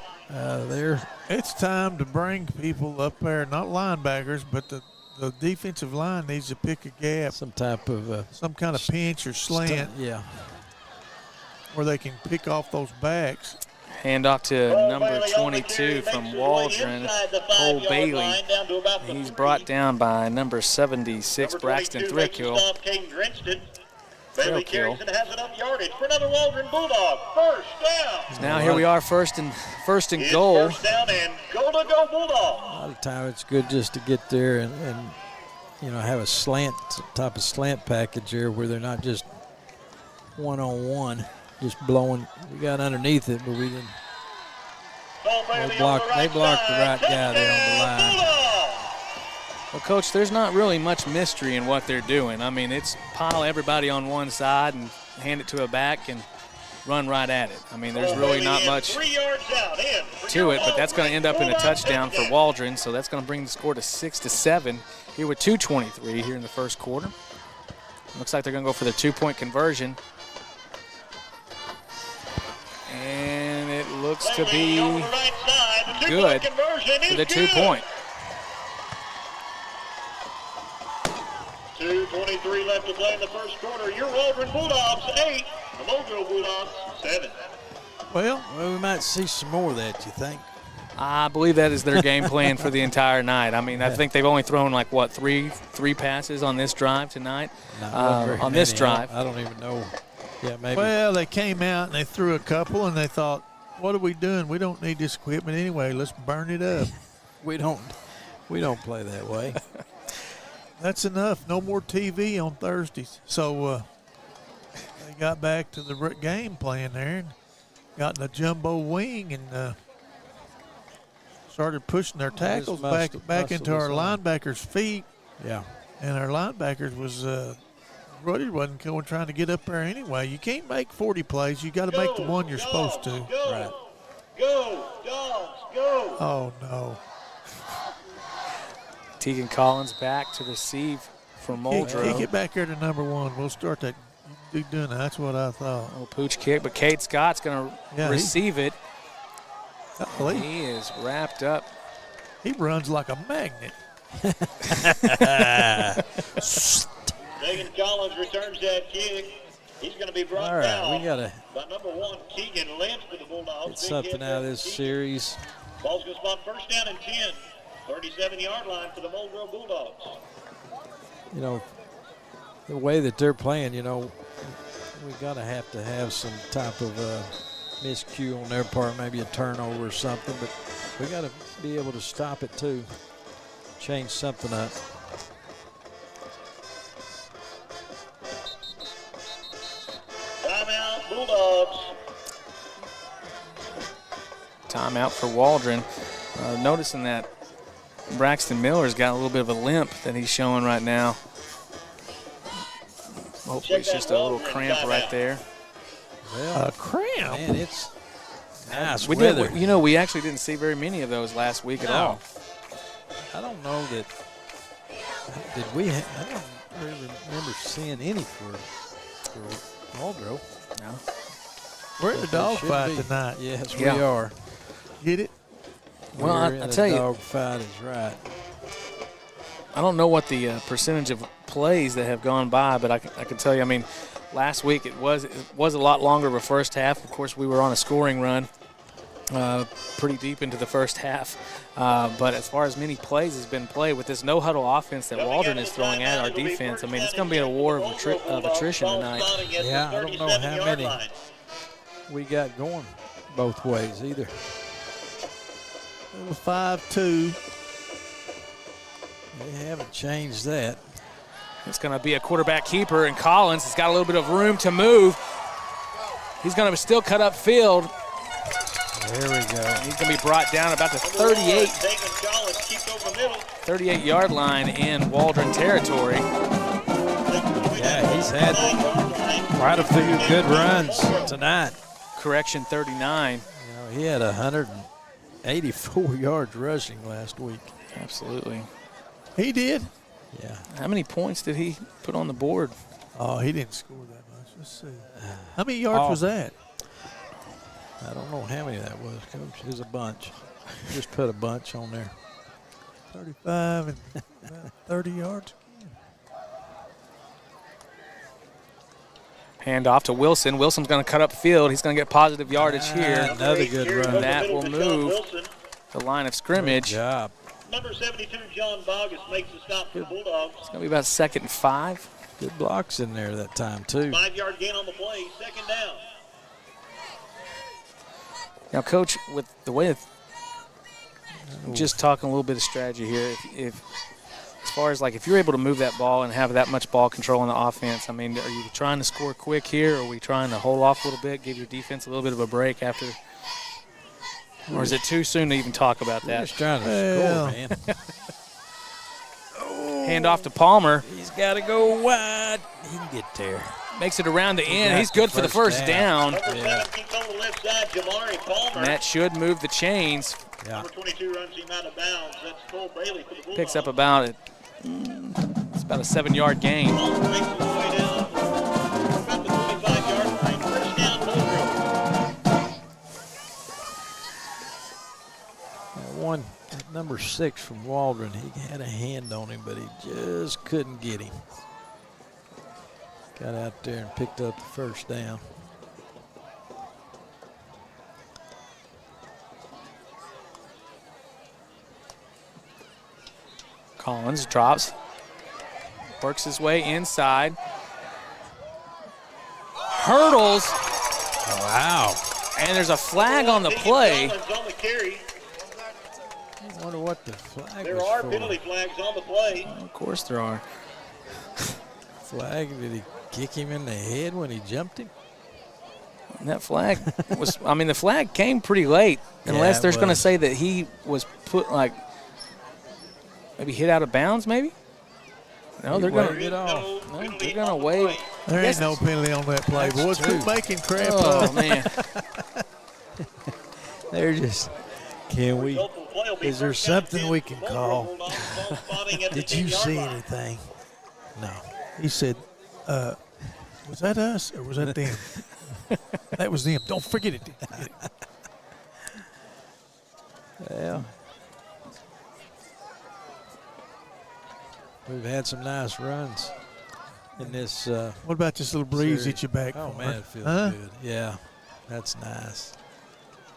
There. It's time to bring people up there, not linebackers, but the defensive line needs to pick a gap, Some type of some kind of pinch or slant yeah. where they can pick off those backs. Hand off to Cole number Bailey on the 22 carry, from makes his way Waldren, inside the Cole 5-yard Bailey. line, down to about the He's 3. brought down by number 76, Number Braxton 22 makes the Thrickhill. stop, Caden Grinstead. Bailey Thrickhill. carries and has enough yardage for another Waldron Bulldog. First down. Now here we are, first and It's goal. First down and goal to go Bulldogs. A lot of time it's good just to get there and you know, have a type of slant package there where they're not just one-on-one, just blowing. We got underneath it, but we didn't. They blocked the right guy there on the line. Well, Coach, there's not really much mystery in what they're doing. I mean, it's pile everybody on one side and hand it to a back and run right at it. I mean, there's really not much to it, but that's going to end up in a touchdown for Waldron, so that's going to bring the score to 6-7 here with 2:23 here in the first quarter. Looks like they're going to go for the 2-point conversion. And it looks to be good for the 2-point. 2:23 left to play in the first quarter. Your Waldron Bulldogs 8, the Muldrow Bulldogs 7. Well, we might see some more of that, you think? I believe that is their game plan for the entire night. I mean, I think they've only thrown like, what, three passes on this drive tonight? On this drive. I don't even know. Yeah, maybe. Well, they came out and they threw a couple and they thought, what are we doing? We don't need this equipment anyway. Let's burn it up. We don't play that way. That's enough. No more TV on Thursdays. So they got back to the game plan there and got in a jumbo wing and started pushing their tackles back into our linebackers' feet. Yeah. And our linebackers was Ruddy wasn't trying to get up there anyway. You can't make 40 plays. You got to make the one you're supposed to. Go, right. Go, dogs, go. Oh, no. Tegan Collins back to receive for Muldrow. Kick it back there to number 1. We'll start that. You be doing that. That's what I thought. Little pooch kick, but Cade Scott's going to receive it. He is wrapped up. He runs like a magnet. Tegan Collins returns that kick. He's going to be brought All right, down we got to by number 1, Keegan Lynch for the Bulldogs. get something out of this series. Ball's going to spot first down and 10. 37-yard line for the Muldrow Bulldogs. You know, the way that they're playing, you know, we got to have some type of miscue on their part, maybe a turnover or something, but we got to be able to stop it too, change something up. Timeout, Bulldogs. Timeout for Waldren. Noticing that Braxton Miller's got a little bit of a limp that he's showing right now. Hopefully it's just a little cramp right there. Well, A cramp? man, it's nice We weather. did, you know, we actually didn't see very many of those last week at all. I don't know that. Did we? I don't really remember seeing any for Muldrow. No. We're in the dog Should fight be. tonight. Yes, Yeah. we are. Get it? Well, We're in I the tell you, dog fight is right. I don't know what the percentage of plays that have gone by, but I can tell you, I mean, last week it was a lot longer of a first half. Of course, we were on a scoring run pretty deep into the first half. But as far as many plays has been played with this no-huddle offense that Waldron is throwing at our defense, I mean, it's going to be a war of attrition tonight. Yeah, I don't know how many we got going both ways either. 5-2. They haven't changed that. It's going to be a quarterback keeper, and Collins has got a little bit of room to move. He's going to still cut up field. There we go. He's going to be brought down about the 38-yard line in Waldron territory. Yeah, he's had quite a few good runs tonight. Correction, 39. You know, he had 184 yards rushing last week. Absolutely. He did? Yeah. How many points did he put on the board? Oh, he didn't score that much. Let's see. How many yards was that? I don't know how many that was, Coach. It was a bunch. Just put a bunch on there. 35 and about 30 yards. Hand off to Wilson. Wilson's going to cut up field. He's going to get positive yardage here. Another good run. That will move the line of scrimmage. Good job. Number 72, John Bogus, makes the stop for the Bulldogs. It's going to be about 2nd and 5. Good blocks in there that time, too. 5-yard gain on the play, 2nd down. Now, Coach, with the way of just talking a little bit of strategy here, if as far as like if you're able to move that ball and have that much ball control on the offense, I mean, are you trying to score quick here, or are we trying to hold off a little bit, give your defense a little bit of a break after? Or is it too soon to even talk about We're that? just trying to score, man. Hand off to Palmer. He's got to go wide. He can get there. Makes it around the end. got He's good the for the first first down. Number 17 on the left side, Jamari Palmer. And that should move the chains. Yeah. Number 22 runs him out of bounds. That's Cole Bailey for the Bulldogs. Picks up about it's about a 7-yard gain. Palmer makes his way down about the 25-yard line. First down, Muldrow. One, number 6 from Waldron, he had a hand on him, but he just couldn't get him. Got out there and picked up the first down. Collins drops, works his way inside. Hurdles. Wow. And there's a flag on the play. On the carry. I wonder what the flag There was are for. penalty flags on the play. Of course there are. Flag? Did he kick him in the head when he jumped him? And that flag was, I mean, the flag came pretty late, unless it there's going to was. say that he was put, like, maybe hit out of bounds, maybe? No, they're going waved to it off. No, they're going to wave. There Yes. ain't no penalty on that play. That's Boys, quit two. making crap Oh, up. man. They're just, can we, Result of the play will be is there first down and something 10. we can Muldrow call? Bulldogs ball spotting at the Did you 10-yard see line. anything? No. He said, was that us or was that them? That was them. Don't forget it. yeah. We've had some nice runs in this. What about this little breeze series. at your back? Oh, Farmer? man, it feels Huh? good. Yeah, that's nice.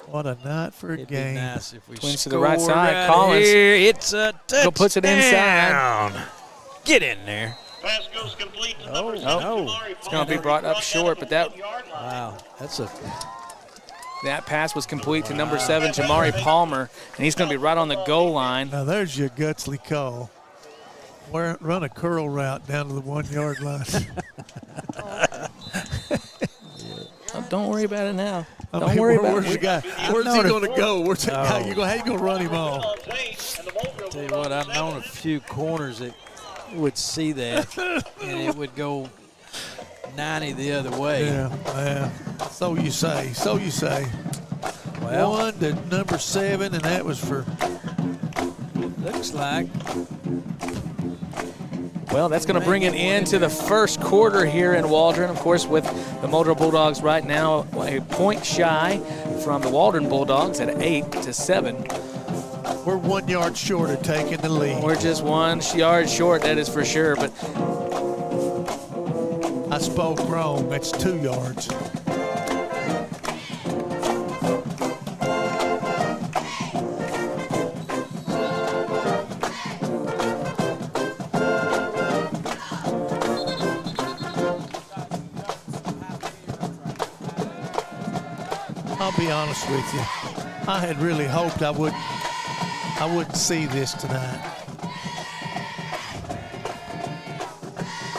What a night for a It'd game. be nice if we Twins to the right scored side. right Collins. here. It's a touchdown. Go puts it inside. Get in there. Pass goes complete to number Oh, 7, no. Jamari It's gonna be Palmer. brought up Brought short, down but that- at the 1-yard line. Wow, that's a That pass was complete to number 7, Jamari Palmer, and he's going to be right on the goal line. Now there's your Gutsley call. Run a curl route down to the 1-yard line. Oh, don't worry about it now. I Don't mean, worry about where's the it. guy? Where's he going to go? Where's that guy? How you going to run him off? Bulldogs 8 and the Muldrow Tell you what, I've known a few corners that would see that, and it would go 90 the other way. Yeah. So you say. So you say. Well, 1 to number 7, and that was for. looks like Well, that's going to bring it into the first quarter here in Waldron. Of course, with the Muldrow Bulldogs right now a point shy from the Waldron Bulldogs at 8-7. We're 1 yard short of taking the lead. We're just 1 yard short, that is for sure. But I spoke wrong. That's 2 yards. I'll be honest with you. I had really hoped I wouldn't see this tonight.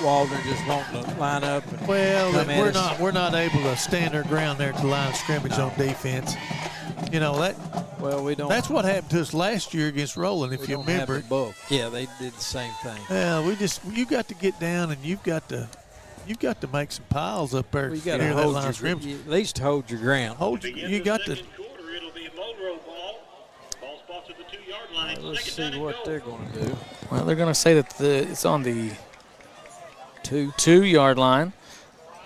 Waldron just wanting to line up. And Well, come at us. we're not able to stand our ground there at the line of scrimmage on defense. You know that Well, we don't. that's what happened to us last year against Roland, if we you don't have remember. the bulk. Yeah, they did the same thing. Yeah, you got to get down and you've got to make some piles up there. Well, you to got to clear that hold line your, of scrimmage. you at least hold your ground. You got to. Second quarter, it'll be a Muldrow ball. Ball spots at the 2-yard line. Let's Second see down what and they're goal. going to do. well, they're going to say that it's on the 2-yard line.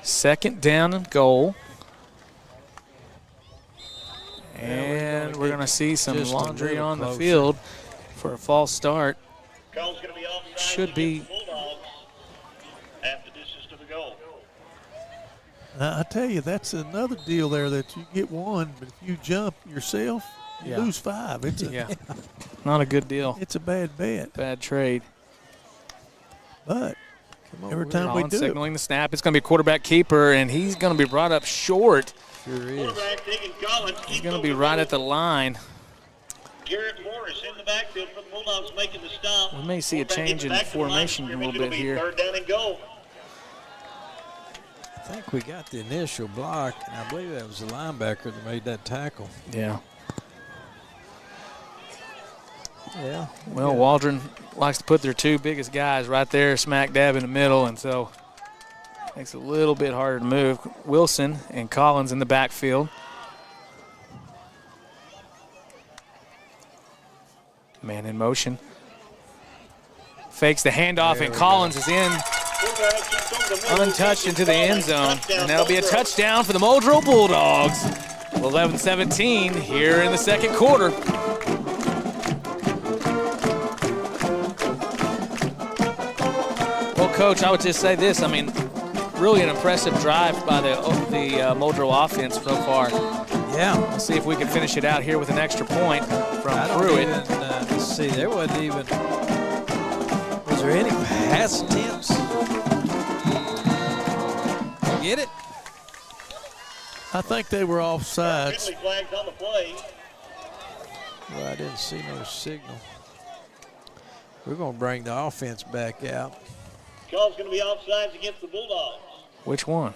Second down and goal. And we're going to see some just a laundry little on the closer. field for a false start. Call's going to be offside Should be. against the Bulldogs after distance to the goal. I tell you, that's another deal there that you get 1, but if you jump yourself, you Yeah. lose 5. It's a Yeah, not a good deal. it's a bad bet. Bad trade. But Come on, every Will. time we Collins do it, signaling the snap. It's going to be quarterback keeper, and he's going to be brought up short. Sure is. Quarterback taking Collins. He's going to be right at the line. Garrett Morris in the backfield for the Bulldogs making the stop. We may see a Quarterback change gets in back to the line of formation a scrimmage. little It'll bit be here. Third down and goal. I think we got the initial block, and I believe that was the linebacker that made that tackle. Yeah. Yeah. Well, Waldron likes to put their 2 biggest guys right there smack dab in the middle, and so makes it a little bit harder to move. Wilson and Collins in the backfield. Man in motion. Fakes the handoff, and Collins is in Quarterback keeps over the middle. untouched into the end zone. Touchdown, And that'll be a Muldrow. touchdown for the Muldrow Bulldogs. 11-17 here in the second quarter. Well, Coach, I would just say this. I mean, really an impressive drive by the Muldrow offense so far. Yeah. Let's see if we can finish it out here with an extra point from I don't Pruitt. even, let's see, there wasn't even, was there any pass attempts? Get it? I think they were offsides. Penalty flags on the play. Well, I didn't see no signal. We're going to bring the offense back out. Call's going to be offsides against the Bulldogs. Which one?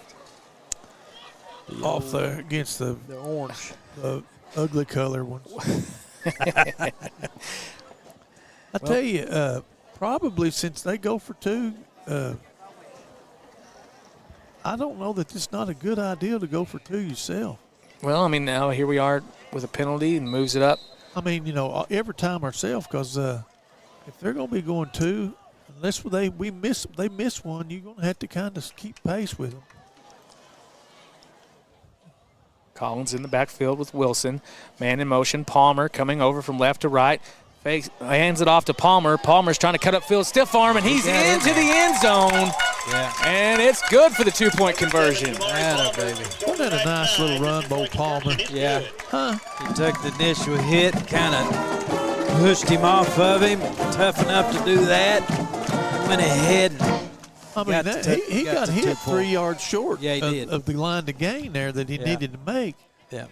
Off the against the orange. The ugly color ones. I tell you, probably since they go for two, I don't know that it's not a good idea to go for two yourself. Well, I mean, now here we are with a penalty and moves it up. I mean, you know, every time ourselves, because if they're going to be going two, unless they miss one, you're going to have to kind of keep pace with them. Collins in the backfield with Wilson. Man in motion. Palmer coming over from left to right. Hands it off to Palmer. Palmer's trying to cut up field, stiff arm, and he's into the end zone. Yeah. And it's good for the two-point conversion. Atta baby. Wasn't that a nice little run, Bo Palmer? Yeah. Huh? He took the initial hit, kind of pushed him off of him. Tough enough to do that. Went ahead and I mean, he got hit 3 yards short Yeah, he did. of the line to gain there that he needed to make. Yeah.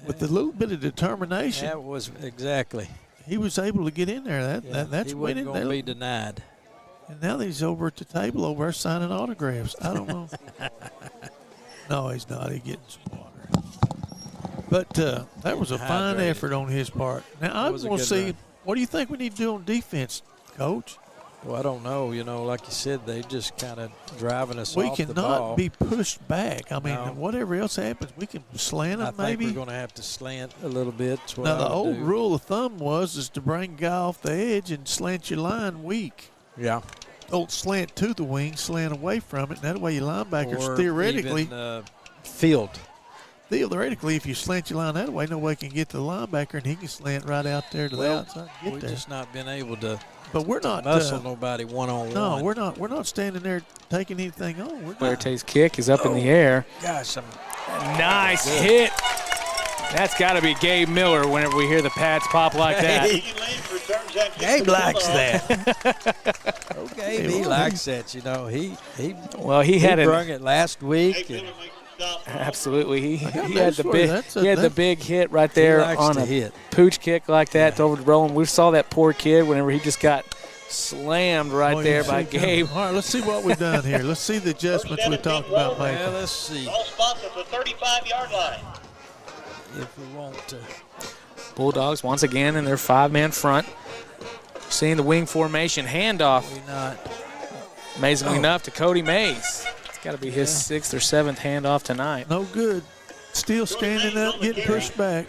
With a little bit of determination, That was exactly. he was able to get in there. That's he winning. wasn't going to be denied. And now he's over at the table over there signing autographs. I don't know. No, he's not. He's getting some water. But that was a fine Hydrated. effort on his part. Now, I was a want to good see, run. what do you think we need to do on defense, Coach? Well, I don't know. You know, like you said, they just kind of driving us We off the cannot ball. be pushed back. I mean, No. whatever else happens, we can slant I them think maybe. we're going to have to slant a little bit. That's what Now, I the would old do. rule of thumb is to bring a guy off the edge and slant your line weak. Yeah. Don't slant to the wing, slant away from it. And that way your linebackers Or theoretically, even, field. if you slant your line that way, nobody can get to the linebacker and he can slant right out there to the outside and get We've there. just not been able to But we're not muscle nobody one-on-one. No, we're not standing there taking anything on. We're not. Fuerte's kick is up in the air. Gosh, Nice hit. That's got to be Gabe Miller whenever we hear the pads pop like that. Gabe likes that. Okay, he likes that. You know, he had brung it last week. And absolutely. He had news the for big you. big hit right there likes on to a hit. pooch kick like that over the rolling. We saw that poor kid whenever he just got slammed right there by Gabe. All right, let's see what we've done here. Let's see the adjustments we talked about making. Well, let's see Ball spots at the 35-yard line. if we want to. Bulldogs once again in their five-man front. Seeing the wing formation handoff. Amazingly enough to Cody Mays. It's got to be his sixth or seventh handoff tonight. No good. Still standing up, getting pushed back.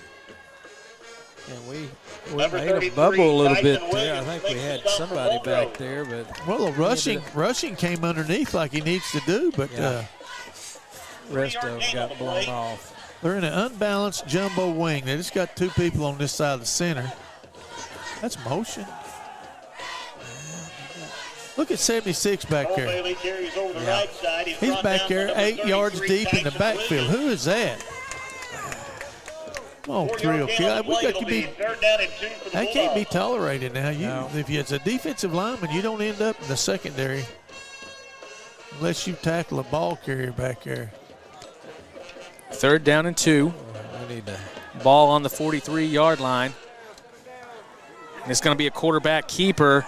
And we Number made a 33, bubble a little bit Tyson there. I Williams think we makes had the stop for somebody back Muldrow. there, but Well, the rushing came underneath like he needs to do, but Yeah. rest of them got blown off. they're in an unbalanced jumbo wing. They just got two people on this side of the center. That's motion. Look at 76 back Cole there. Bailey carries over the right side. He's brought back down there by number 8 yards 33, deep in the Tyson backfield. Williams. Who is that? Oh, 4-yard Trill. gain on the We play. got It'll to be be. third down and 2 for the That can't be Bulldogs. tolerated now. No. If it's a defensive lineman, you don't end up in the secondary unless you tackle a ball carrier back there. Third down and 2. We need to. Ball on the 43-yard line. And it's going to be a quarterback keeper,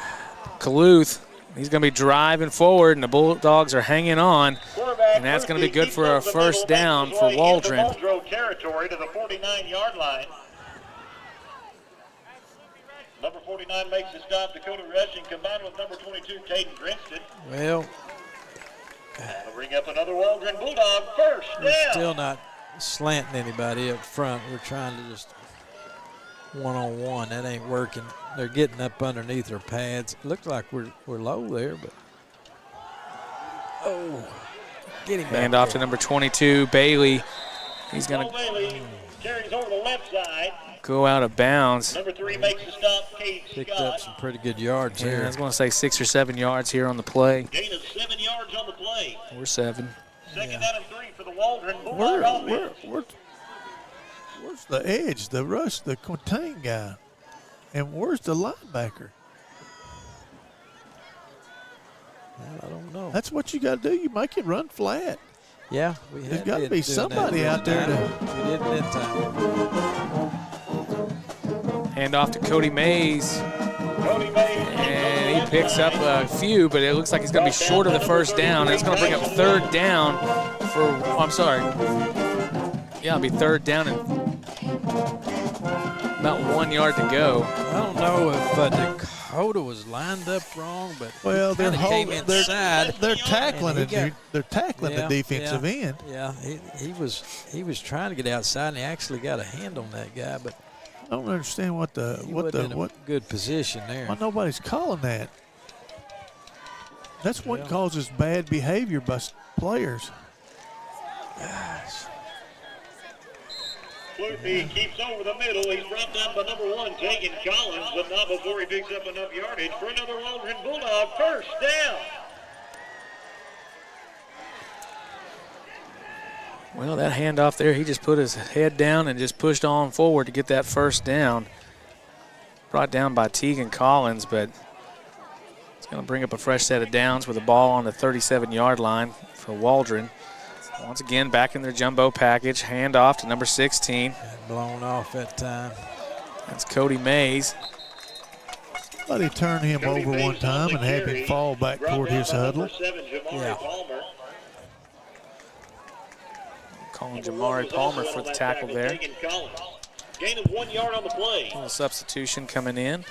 Kaluth. He's going to be driving forward, and the Bulldogs are hanging on. Quarterback And that's gonna be Ruthie good keeps for a over the first middle, down makes for his way into Waldren. Muldrow territory to the 49-yard line. Number 49 makes the stop. Dakota Rushing combined with number 22, Caden Grinston. Well, They'll bring up another Waldron Bulldog first we're down. still not slanting anybody up front. We're trying to just one-on-one. That ain't working. They're getting up underneath their pads. Looks like we're low there, but get him back Hand off to there. number 22, Bailey. He's going Cole to Bailey carries over the left side. go out of bounds. Number 3 makes the stop, Cade Picked Scott. up some pretty good yards Yeah, I there. was going to say 6 or 7 yards here on the play. Gain of 7 yards on the play. We're 7. Second down and 3 for the Waldron Bulldog offense. Where's the edge, the rush, the contain guy? And where's the linebacker? Well, I don't know. That's what you got to do. You make it run flat. Yeah, we There's had got to been be doing somebody that out there to. We did that time. Hand off to Cody Mays. Cody Mays. And he picks up a few, but it looks like he's going to be short of the first down. And it's going to bring up third down for, oh, I'm sorry. Yeah, it'll be third down and about 1 yard to go. I don't know if Dakota was lined up wrong, but Well, he kinda came inside. They're tackling And it. They're tackling the defensive end. Yeah, he was trying to get outside, and he actually got a hand on that guy, but I don't understand what he wasn't in a good position there. why nobody's calling that. That's what causes bad behavior by players. Cluthy keeps over the middle. He's brought down by number 1, Tegan Collins, but not before he picks up enough yardage for another Waldron Bulldog first down. Well, that handoff there, he just put his head down and just pushed on forward to get that first down. Brought down by Tegan Collins, but it's going to bring up a fresh set of downs with the ball on the 37-yard line for Waldron. Once again, back in their jumbo package. Handoff to number 16. Got blown off that time. That's Cody Mays. Somebody turn him over one time and have him fall back toward his huddle. Yeah. Calling Jamari Palmer for the tackle there. Gain of 1 yard on the play. A little substitution coming in.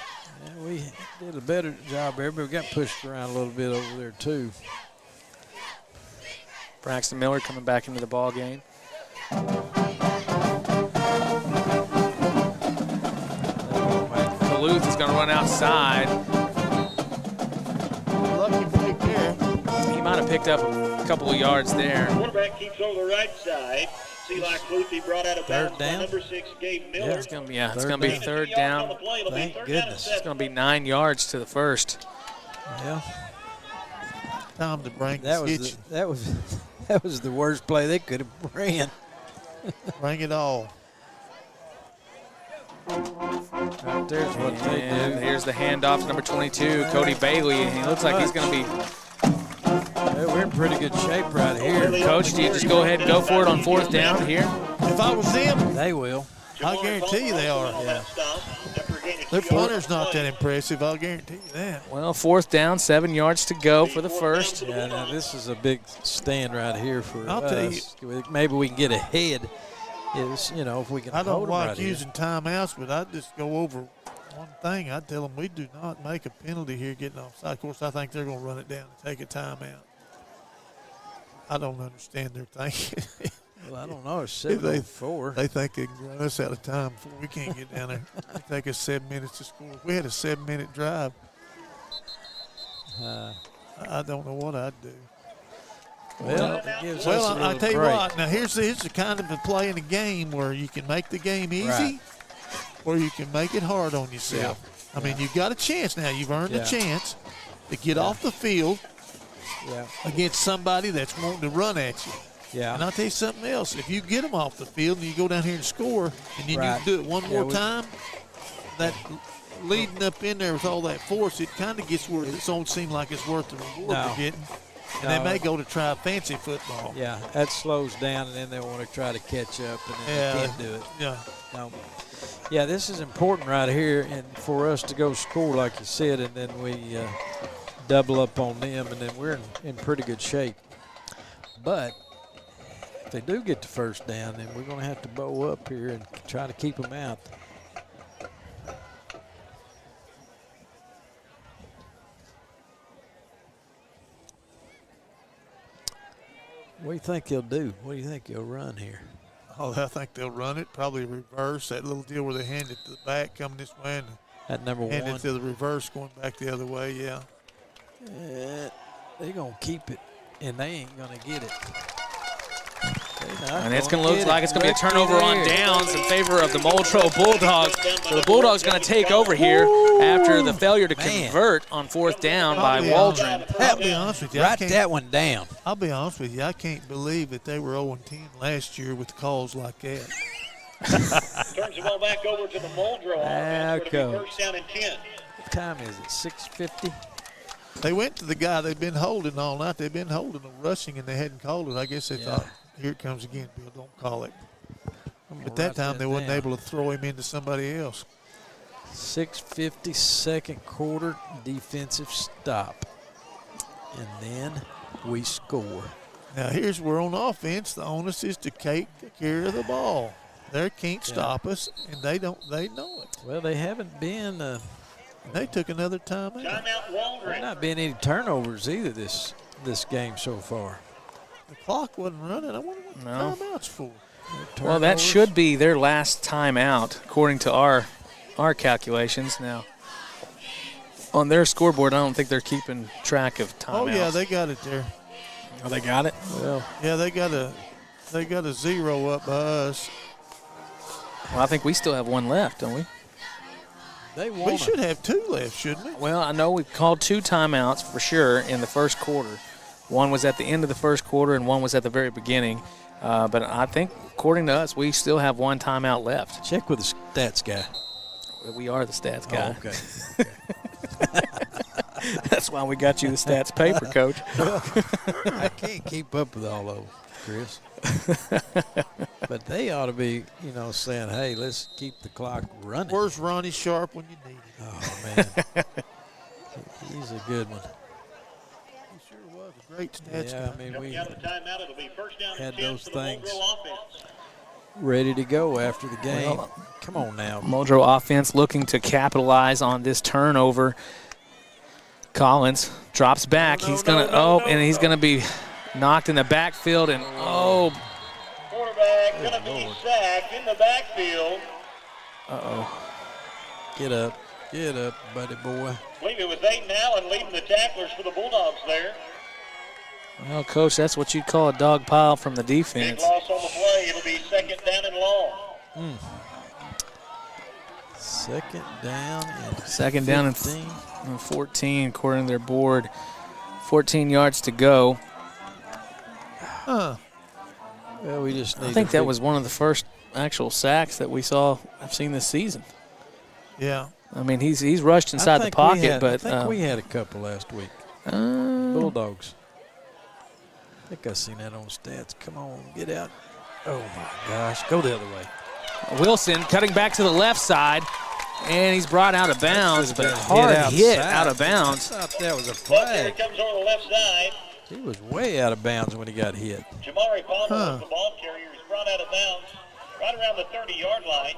Yeah, we did a better job there, but we got pushed around a little bit over there too. Braxton Miller coming back into the ball game. Duluth is going to run outside. Lucky break there. He might have picked up a couple of yards there. Quarterback keeps over the right side. See like Cluthy brought out a Third bounce by down? number 6, Gabe Miller. It's going to be, it's Third going to be down. third down. Thank goodness. It's going to be 9 yards to the first. Yeah, Time to bring that the was skitch. that was the worst play they could have ran. Bring it all. Right there's what they And do. here's the handoff to number 22, Cody Bailey. And he looks like he's going to be, Hey, we're in pretty good shape right here. Coach, do you just go ahead and go for it on fourth down here? If I was them, They will. I guarantee you they are. Yeah. Their punter's not that impressive. I'll guarantee you that. Well, fourth down, 7 yards to go for the first. Yeah, now this is a big stand right here for I'll tell us. Maybe we can get ahead. If we can I hold don't them like right using timeouts, but I just go over one thing. I tell them we do not make a penalty here getting offside. Of course, I think they're going to run it down and take a timeout. I don't understand their thinking. here. Well, I don't know. It's If they- 7:04. They think they can run us out of time before we can't get down there. It take us 7 minutes to score. If we had a 7-minute drive, I don't know what I'd do. Well, it gives us a Well, I little tell you break. what. Now here's the kind of a play in a game where you can make the game easy, Right. or you can make it hard on yourself. I mean, you've got a chance now. You've earned Yeah. the chance to get off the field Yeah, against somebody that's wanting to run at you. yeah. And I'll tell you something else. If you get them off the field and you go down here and score, and you Right. do it one Yeah, more time, that leading up in there with all that force, it kind of gets where it don't seem like it's worth the reward No. they're getting. And No. they may go to try fancy football. Yeah, that slows down, and then they want to try to catch up, and then they can't do it. Yeah. No. Yeah, this is important right here, and for us to go score, like you said, and then we double up on them, and then we're in pretty good shape. But if they do get the first down, then we're going to have to bow up here and try to keep them out. What do you think he'll do? What do you think he'll run here? Oh, I think they'll run it. Probably reverse that little deal where they hand it to the back coming this way and At number hand one. it to the reverse going back the other way. Yeah. They're going to keep it, and they ain't going to get it. And it's going to look like it's going to be a turnover on downs in favor of the Muldrow Bulldogs. So the Bulldogs going to take over here after the failure to convert on fourth down by Waldron. I'll be honest with you. Write that one down. I'll be honest with you. I can't believe that they were 0-10 last year with calls like that. Turns the ball back over to the Muldrow offense. Ah, It'll be Coach. first down and 10. What time is it, 6:50? They went to the guy they've been holding all night. They've been holding them, rushing, and they hadn't called it. I guess they thought, here it comes again, Bill, don't call it. But that time they wasn't able to throw him into somebody else. 6:50 second quarter defensive stop. And then we score. Now here's where on offense the onus is to take care of the ball. They can't stop us, and they know it. Well, they haven't been They took another timeout. Timeout, Waldren. not been any turnovers either this game so far. The clock wasn't running. I wonder what the timeout's for. Well, that should be their last timeout, according to our calculations. Now, on their scoreboard, I don't think they're keeping track of timeouts. Oh yeah, they got it there. Oh, they got it? Well, Yeah, they got a 0 up by us. Well, I think we still have one left, don't we? they want We should have 2 left, shouldn't we? Well, I know we called 2 timeouts for sure in the first quarter. One was at the end of the first quarter and one was at the very beginning. But I think, according to us, we still have 1 timeout left. check with the stats guy. We are the stats guy. Oh, okay. That's why we got you the stats paper, Coach. I can't keep up with all of them, Chris. But they ought to be, saying, hey, let's keep the clock running. Where's Ronnie Sharp when you need him? Oh, man. He's a good one. He sure was a great stats Yeah, guy. I mean, Coming we out of the timeout, it'll be first down had and 10 those for the things. Muldrow offense. ready to go after the game. Well, Come on now. Muldrow offense looking to capitalize on this turnover. Collins drops back. He's gonna be knocked in the backfield, and Quarterback gonna be sacked in the backfield. Get up, buddy boy. I believe it was Aiden Allen leading the tacklers for the Bulldogs there. well, Coach, that's what you'd call a dog pile from the Big defense. loss on the play. It'll be second down and long. Second down and Second down and 15. 14, according to their board. 14 yards to go. Well, we just need I think that was one of the first actual sacks that I've seen this season. Yeah. I mean, he's rushed inside the pocket, but I think we had a couple last week. Bulldogs. I think I seen that on stats. Come on, get out. Oh my gosh, go the other way. Wilson cutting back to the left side, and he's brought out of bounds, but hard hit out of bounds. I thought that was a Well, here flag. he comes over the left side. He was way out of bounds when he got hit. Jamari Palmer was the ball carrier. He's brought out of bounds right around the 30-yard line.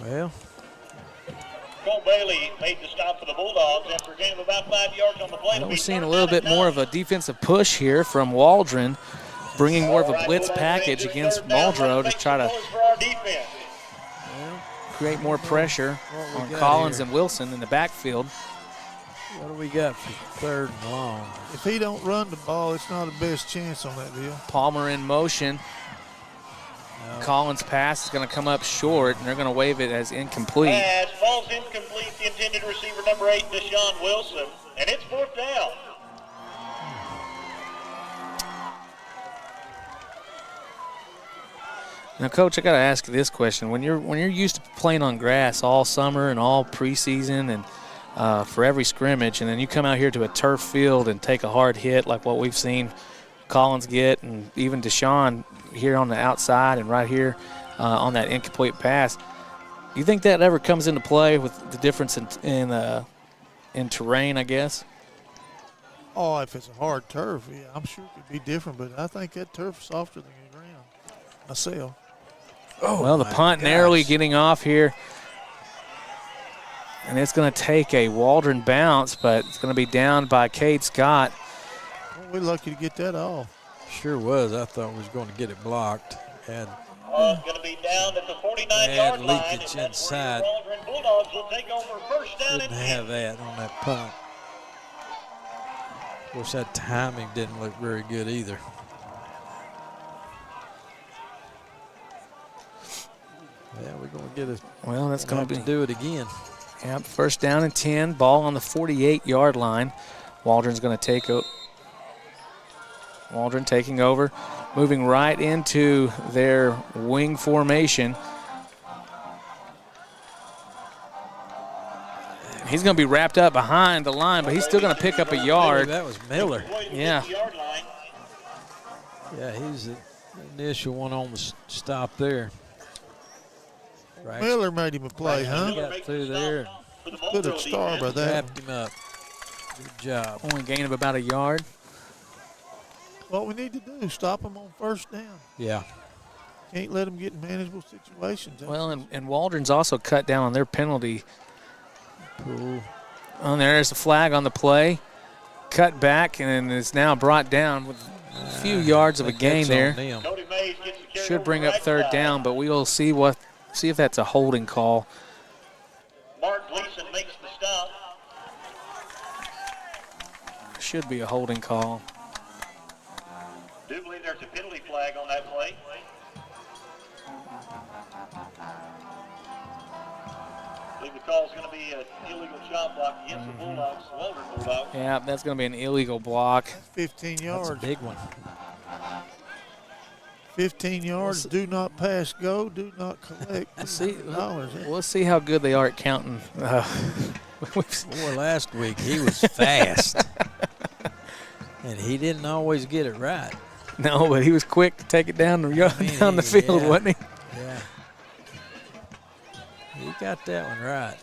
Well, Cole Bailey made the stop for the Bulldogs after a gain of about 5 yards on the play. Well, we're seeing a little bit more of a defensive push here from Waldren, bringing more of a blitz package against Muldrow to try to create more pressure on Collins and Wilson in the backfield. what do we got for third and long? If he don't run the ball, it's not the best chance on that deal. Palmer in motion. Collins' pass is going to come up short, and they're going to wave it as incomplete. Pass falls incomplete. The intended receiver, number 8, Deshaun Wilson, and it's fourth down. Now, Coach, I got to ask you this question: when you're used to playing on grass all summer and all preseason and for every scrimmage, and then you come out here to a turf field and take a hard hit like what we've seen Collins get, and even Deshaun here on the outside and right here on that incomplete pass, do you think that ever comes into play with the difference in terrain, I guess? Oh, if it's a hard turf, yeah, I'm sure it could be different, but I think that turf's softer than the ground myself. Oh, Well, the my punt gosh. narrowly getting off here. And it's going to take a Waldron bounce, but it's going to be down by Cade Scott. Well, we're lucky to get that off. Sure was. I thought we was going to get it blocked. And Going to be down at the 49-yard line. leakage And that's inside. where the Waldron Bulldogs will take over first down didn't and have 10. that on that punt. Of course, that timing didn't look very good either. Yeah, we're going to get it. Well, that's going to be do it again. Yep, first down and 10. Ball on the 48-yard line. Waldron's going to take Waldron taking over, moving right into their wing formation. He's going to be wrapped up behind the line, but he's still going to pick up a yard. That was Miller. Yeah. Yeah, he's the initial one on the stop there. Right. Miller made him a play, He huh? got through there and Put a star by that. wrapped him up. Good job. Only gain of about a yard. What we need to do, stop him on first down. Yeah. Can't let him get in manageable situations. Well, and Waldron's also cut down on their penalty pool. Oh, there's a flag on the play. Cut back and is now brought down with a few yards of a gain there. Should bring up third down, but we will see if that's a holding call. Mark Gleason makes the stop. Should be a holding call. Do believe there's a penalty flag on that play. I believe the call is going to be an illegal shot block against the Bulldogs, the Waldron Bulldogs. Yeah, that's going to be an illegal block. 15 yards. That's a big one. 15 yards. Do not pass go. Do not collect. We'll see how good they are at counting. Boy, last week he was fast. And he didn't always get it right. No, but he was quick to take it down the field, wasn't he? Yeah. He got that one right.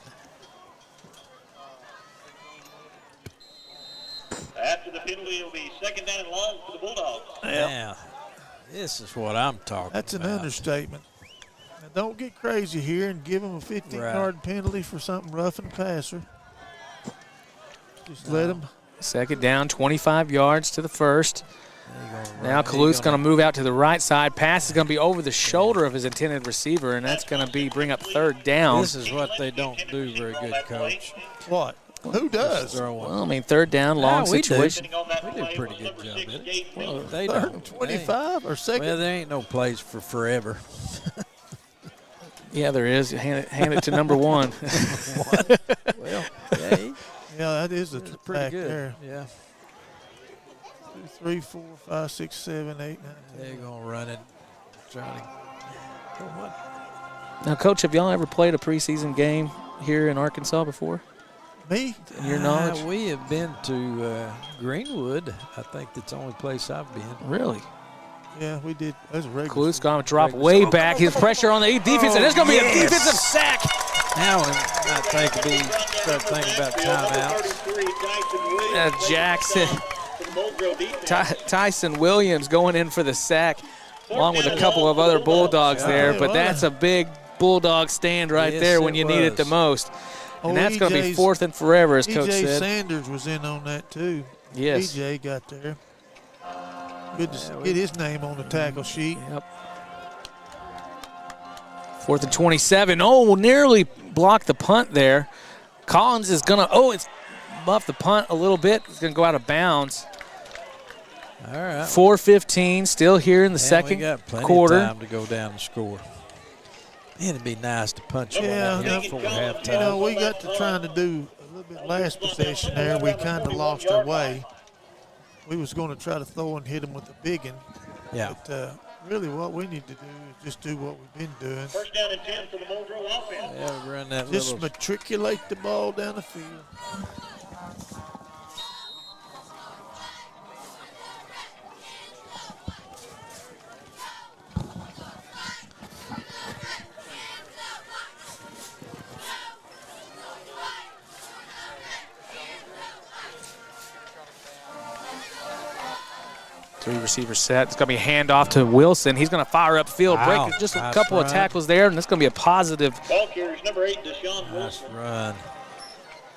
After the penalty, it'll be second down and long for the Bulldogs. Yeah. This is what I'm talking That's an about. understatement. Now, don't get crazy here and give him a 15-yard penalty for something rough and passer. Just let him. Second down, 25 yards to the first. Now Kaluth's going to move out to the right side. Pass is going to be over the shoulder of his intended receiver, and that's going to bring up third down. This is what they don't do very good, Coach. What? Who does? Well, I mean, third down, long situation. We did a pretty good job, didn't we? Well, they Third don't. and 25 or second? Well, there ain't no plays for forever. Yeah, there is. Hand it to number one. Well, yeah, Yeah, that is a it's pretty good. there. Yeah. 2, 3, 4, 5, 6, 7, 8, 9, 10. They're going to run it. Try to go what? Now, Coach, have y'all ever played a preseason game here in Arkansas before? Me? In your knowledge? We have been to Greenwood. I think that's the only place I've been. Really? Yeah, we did. That's a regular. Kaluth's going to drop way back. His pressure on the defense, and there's going to be a defensive sack. Now I think start thinking about timeouts. Jackson, Tyson Williams going in for the sack, along with a couple of other Bulldogs there. But that's a big Bulldog stand right there when you need it the most. And that's going to be fourth and forever, as Coach E.J. said. Sanders was in on that, too. Yes. E.J. got there. Good to get his name on the tackle sheet. Yep. Fourth and 27. Oh, nearly blocked the punt there. Collins is going to, it's buffed the punt a little bit. It's going to go out of bounds. All right. 4:15 still here in the second we got plenty quarter. of time to go down and score. Man, it'd be nice to punch one in before halftime. You know, we got to trying to do a little bit last possession there. We kind of lost our way. We was going to try to throw and hit him with the big one. Yeah. But really what we need to do is just do what we've been doing. First down and 10 for the Muldrow offense. Yeah, we run that Just little. matriculate the ball down the field. Three receivers set. It's going to be a handoff to Wilson. He's going to fire upfield, Wow. break just a Nice couple of run. tackles there, and it's going to be a positive. Ball carries number 8, Deshaun Nice Wilson. run.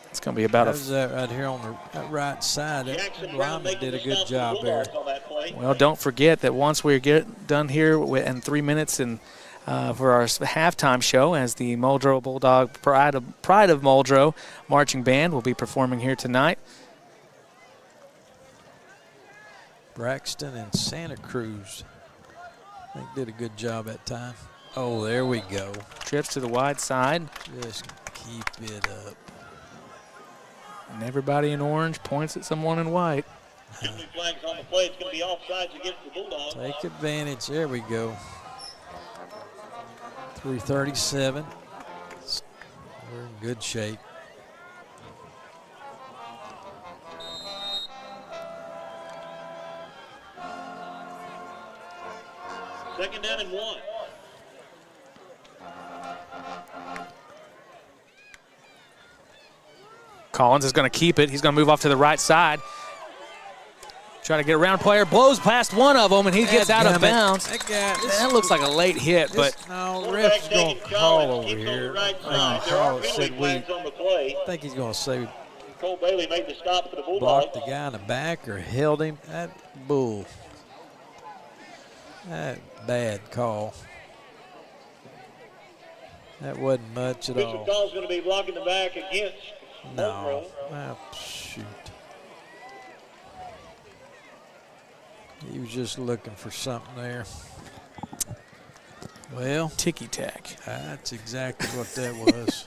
It's going to be about How's that right here on the right side? That Jackson Brown lineman making did a the good stop for job the there. Bulldogs on that play. Well, don't forget that once we get done here in 3 minutes and for our halftime show, as the Muldrow Bulldog Pride of Muldrow marching band will be performing here tonight. Braxton and Santa Cruz, I think, did a good job that time. Oh, there we go. Trips to the wide side. Just keep it up. And everybody in orange points at someone in white. Penalty flags on the play. It's going to be offsides against the Bulldogs. Take advantage. There we go. 3:37. We're in good shape. 1. Collins is going to keep it. He's going to move off to the right side. Try to get around player. Blows past one of them, and he gets out of bounds. That looks like a late hit, but No, ref's going to call over here. Right I side. think There are Call penalty said flags on the play. I think he's going to say Cole Bailey made the stop for the Bulldogs. blocked the guy in the back or held him. That bull. That bad call. That wasn't much at Official all. call's going to be blocking the back against No. Muldrow. Shoot. He was just looking for something there. Well, ticky-tack. that's exactly what that was.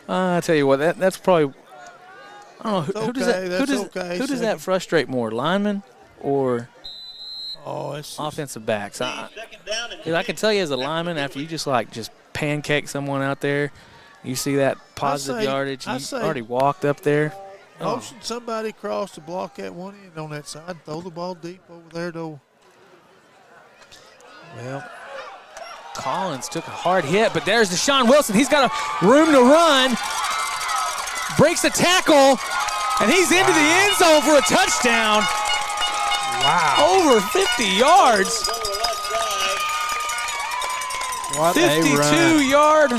I tell you what, that's probably. I don't know who does that. That's Who okay. does that frustrate more, linemen or Oh, it's offensive backs? Second down and Because I can tell you as a lineman, after you just pancake someone out there, you see that positive yardage, I you say- already walked up there. motion somebody across to block that one end on that side. Throw the ball deep over there, though. Well, Collins took a hard hit, but there's Deshaun Wilson. He's got a room to run. Breaks the tackle, and he's into the end zone for a touchdown. wow. Over 50 yards. go to the left side. What a run. 52-yard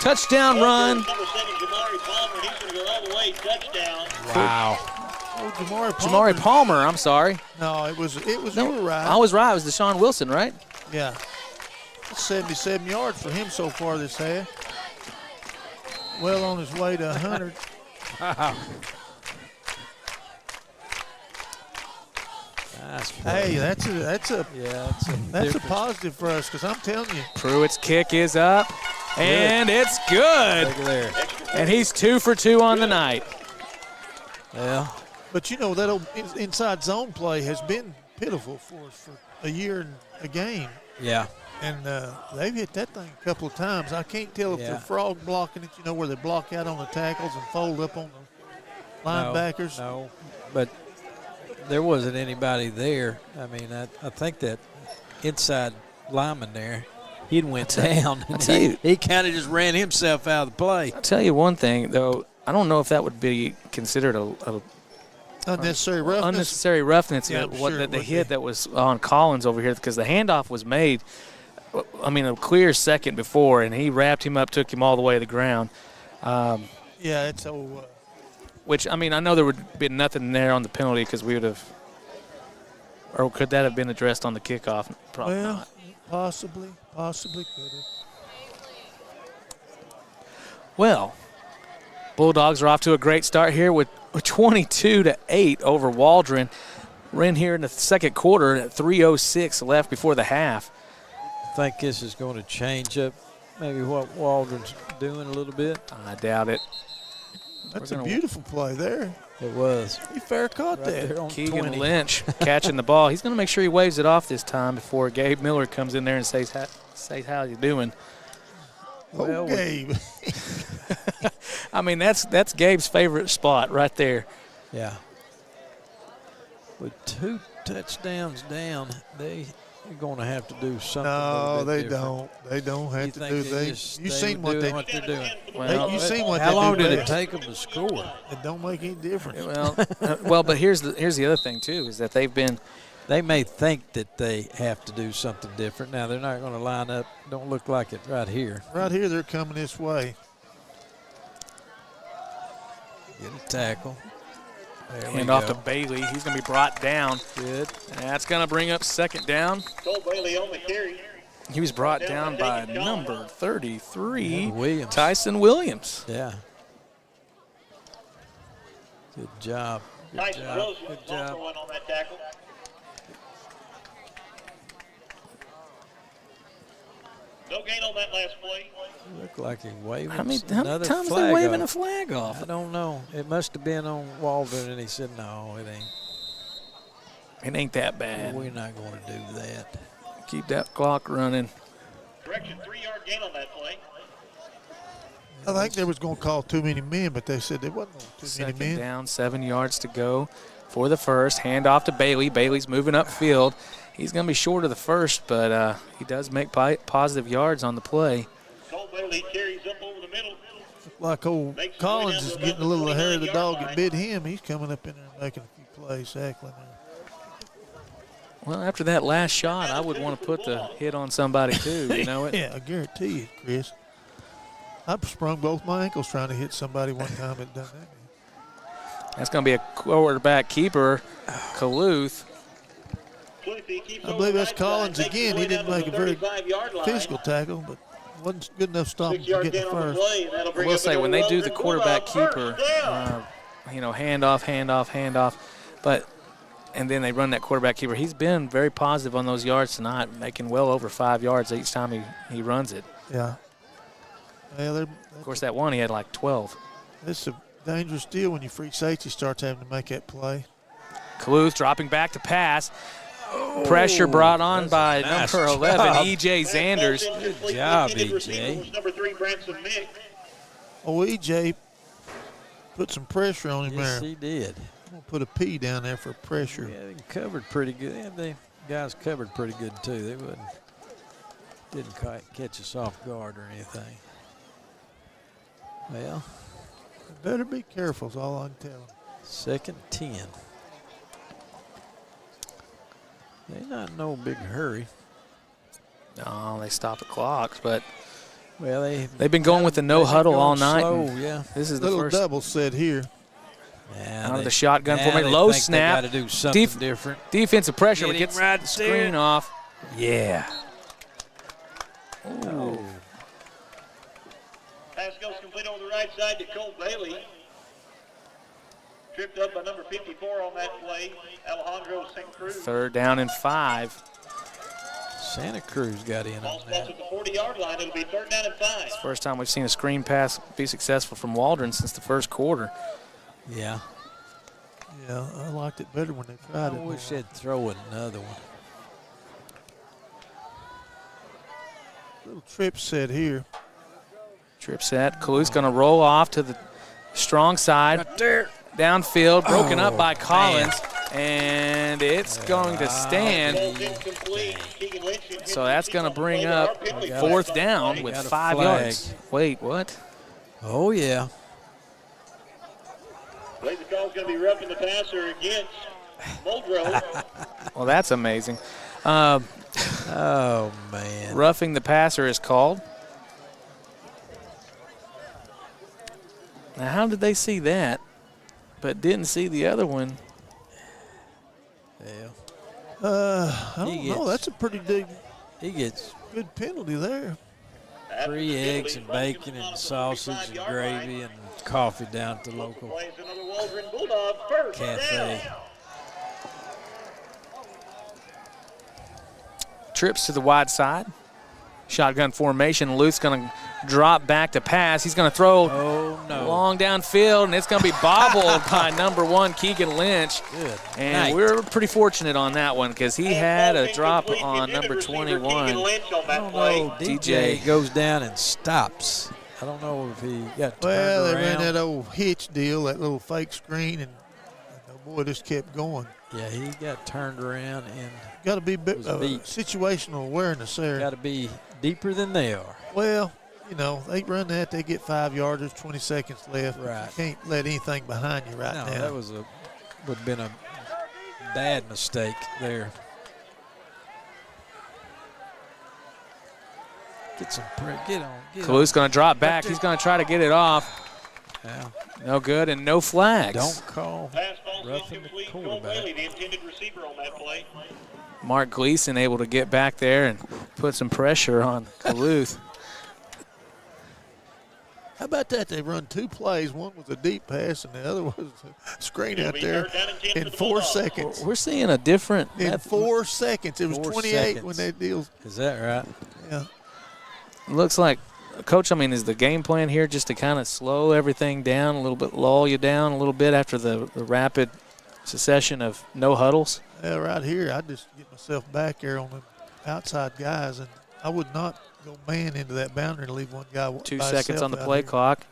touchdown run. Number 7, Jamari Palmer. He's going to go all the way. Touchdown. Wow. Oh, Jamari Jamari Palmer, I'm sorry. No, it was you were right. I was right. It was Deshaun Wilson, right? Yeah. That's 77 yards for him so far this half. Well on his way to 100. Wow. Nice play. Hey, that's a That's a positive for us because I'm telling you, Pruitt's kick is up, and it's good. Look there. And he's 2 for 2 on the night. Well, but you know that old inside zone play has been pitiful for us for a year and a game, yeah. and they've hit that thing a couple of times. I can't tell if Yeah. they're frog blocking it, where they block out on the tackles and fold up on the linebackers. No, but there wasn't anybody there. I mean, I think that inside lineman there, he'd went down. He kind of just ran himself out of the play. I'll tell you one thing, though. I don't know if that would be considered a Unnecessary roughness. unnecessary roughness. Yeah, I'm sure The it would hit be. that was on Collins over here, because the handoff was made, I mean, a clear second before, and he wrapped him up, took him all the way to the ground. Yeah, it's old. Which, I mean, I know there would have been nothing there on the penalty because we would have, or could that have been addressed on the kickoff? Probably Well, not. possibly could have. Well, Bulldogs are off to a great start here with 22-8 over Waldren. We're in here in the second quarter at 3:06 left before the half. I think this is going to change up maybe what Waldron's doing a little bit. I doubt it. That's We're a gonna- beautiful play there. It was. He fair caught Right that. there on Keegan 20. Lynch catching the ball. He's going to make sure he waves it off this time before Gabe Miller comes in there and says how you doing. Well, Gabe. I mean, that's Gabe's favorite spot right there. Yeah. With 2 touchdowns down, they're going to have to do something. a No, little bit they different. don't. They don't You have to think do. they They. just You stay seen what doing they. what they're doing? Well, You seen what How they long do did there. it take them to score? It don't make any difference. Well, but here's the other thing too, is that they've been. They may think that they have to do something different. Now, they're not going to line up. Don't look like it right here. Right here, they're coming this way. Get a tackle. There we Hand off go. to Bailey. He's going to be brought down. Good. That's going to bring up second down. Cole Bailey on the carry. He was brought down by number 33, Williams. Tyson Williams. Yeah. Good job. Good Tyson job. Williams Good also job. went on that tackle. No gain on that last play. Looked like he waved. How many another times flag they waving a off. flag off? I don't know. It must have been on Waldron, and he said, no, it ain't. It ain't that bad. We're not going to do that. Keep that clock running. Correction, 3-yard gain on that play. I think they was going to call too many men, but they said there wasn't too many Second men. down, 7 yards to go for the first. Hand off to Bailey. Bailey's moving upfield. He's going to be short of the first, but he does make positive yards on the play. Cole Bailey carries up over the middle. Like old Collins is getting a little ahead of the dog that bit him. He's coming up in there and making a few plays, tackling there. Well, after that last shot, I would want to put the hit on somebody too, you know it? Yeah, I guarantee you, Chris. I've sprung both my ankles trying to hit somebody one time and done that. That's going to be a quarterback keeper, Kaluth. I believe that's Collins again. He didn't make a very physical tackle, but wasn't good enough to stop him from getting the first. I will say, when they do the quarterback keeper, you know, handoff, and then they run that quarterback keeper, he's been very positive on those yards tonight, making well over 5 yards each time he runs it. Yeah. Well, of course, that one he had like 12. It's a dangerous deal when your free safety starts having to make that play. Kaluth dropping back to pass. Pressure brought on by number 11, E.J. Zanders. Good job, E.J. Number 3, Branson Mick. Oh, E.J. put some pressure on him Yes, there. he did. I'm going to put a P down there for pressure. Yeah, they covered pretty good. Yeah, the guys covered pretty good, too. They didn't quite catch us off guard or anything. Well, Better be careful is all I can tell him. 2nd 10. They're not in no big hurry. No, they stop the clocks, but Well, they've been going with the no huddle all night. Slow, yeah. This is the Little first double set here. out of the shotgun formation. Low snap. Got to do something different. Defensive pressure. Get him Gets right the screen there. off. Yeah. Ooh. Pass goes complete over the right side to Cole Bailey. Tripped up by number 54 on that play, Alejandro St. Cruz. 3rd down and 5. Santa Cruz got in Ball on spots that. at the 40-yard line. It'll be 3rd down and 5. First time we've seen a screen pass be successful from Waldren since the first quarter. Yeah. Yeah, I liked it better when they tried I it. wish they'd throw another one. Little trip set here. Trip set. Kaluth's going to roll off to the strong side. Right there. Downfield, broken up by Collins, and it's going to stand. So that's going to bring up 4th down with 5 yards. Wait, what? Oh, yeah. I believe the call's going to be roughing the passer against Muldrow. Well, that's amazing. Oh, man. Roughing the passer is called. Now, how did they see that, but didn't see the other one? Yeah. I don't know. That's a pretty He gets good penalty there. 3 eggs and bacon and sausage and gravy and coffee down at the local Plays another Waldron Bulldog, 1st cafe. down. Trips to the wide side. Shotgun formation. Luth's going to drop back to pass. He's going to throw long downfield, and it's going to be bobbled by number 1, Keegan Lynch. Good. And we're pretty fortunate on that one because he had a drop on number 21. I don't know. DJ goes down and stops. I don't know if he got turned Well, they ran around. that old hitch deal, that little fake screen, and the boy just kept going. Yeah, he got turned around and Got to be was beat. situational awareness there. got to be deeper than they are. Well, you know, they run that, they get 5 yards, there's 20 seconds left. Right. You can't let anything behind you right No, now. that would have been a bad mistake there. Get on. Kaluth's going to drop back. He's going to try to get it off. Yeah. No good and no flags. Don't call Pass ball's roughing the incomplete. Cole quarterback. Bailey, the intended receiver on that play. Mark Gleason able to get back there and put some pressure on Kaluth. How about that? They run 2 plays. One was a deep pass, and the other was a screen out there in 4 seconds. We're seeing a different. In 4 seconds. It was 4 28 seconds. when that deal. Is that right? Yeah. Looks like, Coach, I mean, is the game plan here just to kind of slow everything down a little bit, lull you down a little bit after the rapid succession of no huddles? Yeah, right here, I just get myself back there on the outside guys, and I would not go man into that boundary and leave one guy 2 by seconds himself on the out play here. clock.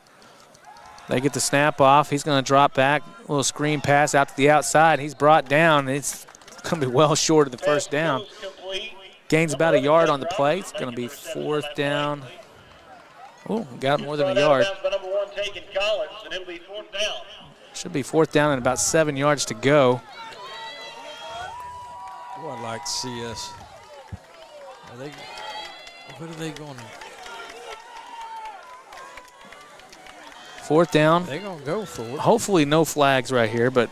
They get the snap off. He's going to drop back, a little screen pass out to the outside. He's brought down. It's going to be well short of the first down. Gains about a yard on the play. It's going to be 4th down. Oh, got more than a yard. Number 1 taking Collins, and it'll be 4th down. Should be 4th down and about 7 yards to go. Boy, I'd like to see us. What are they going to? 4th down. They're going to go for it. Hopefully no flags right here, but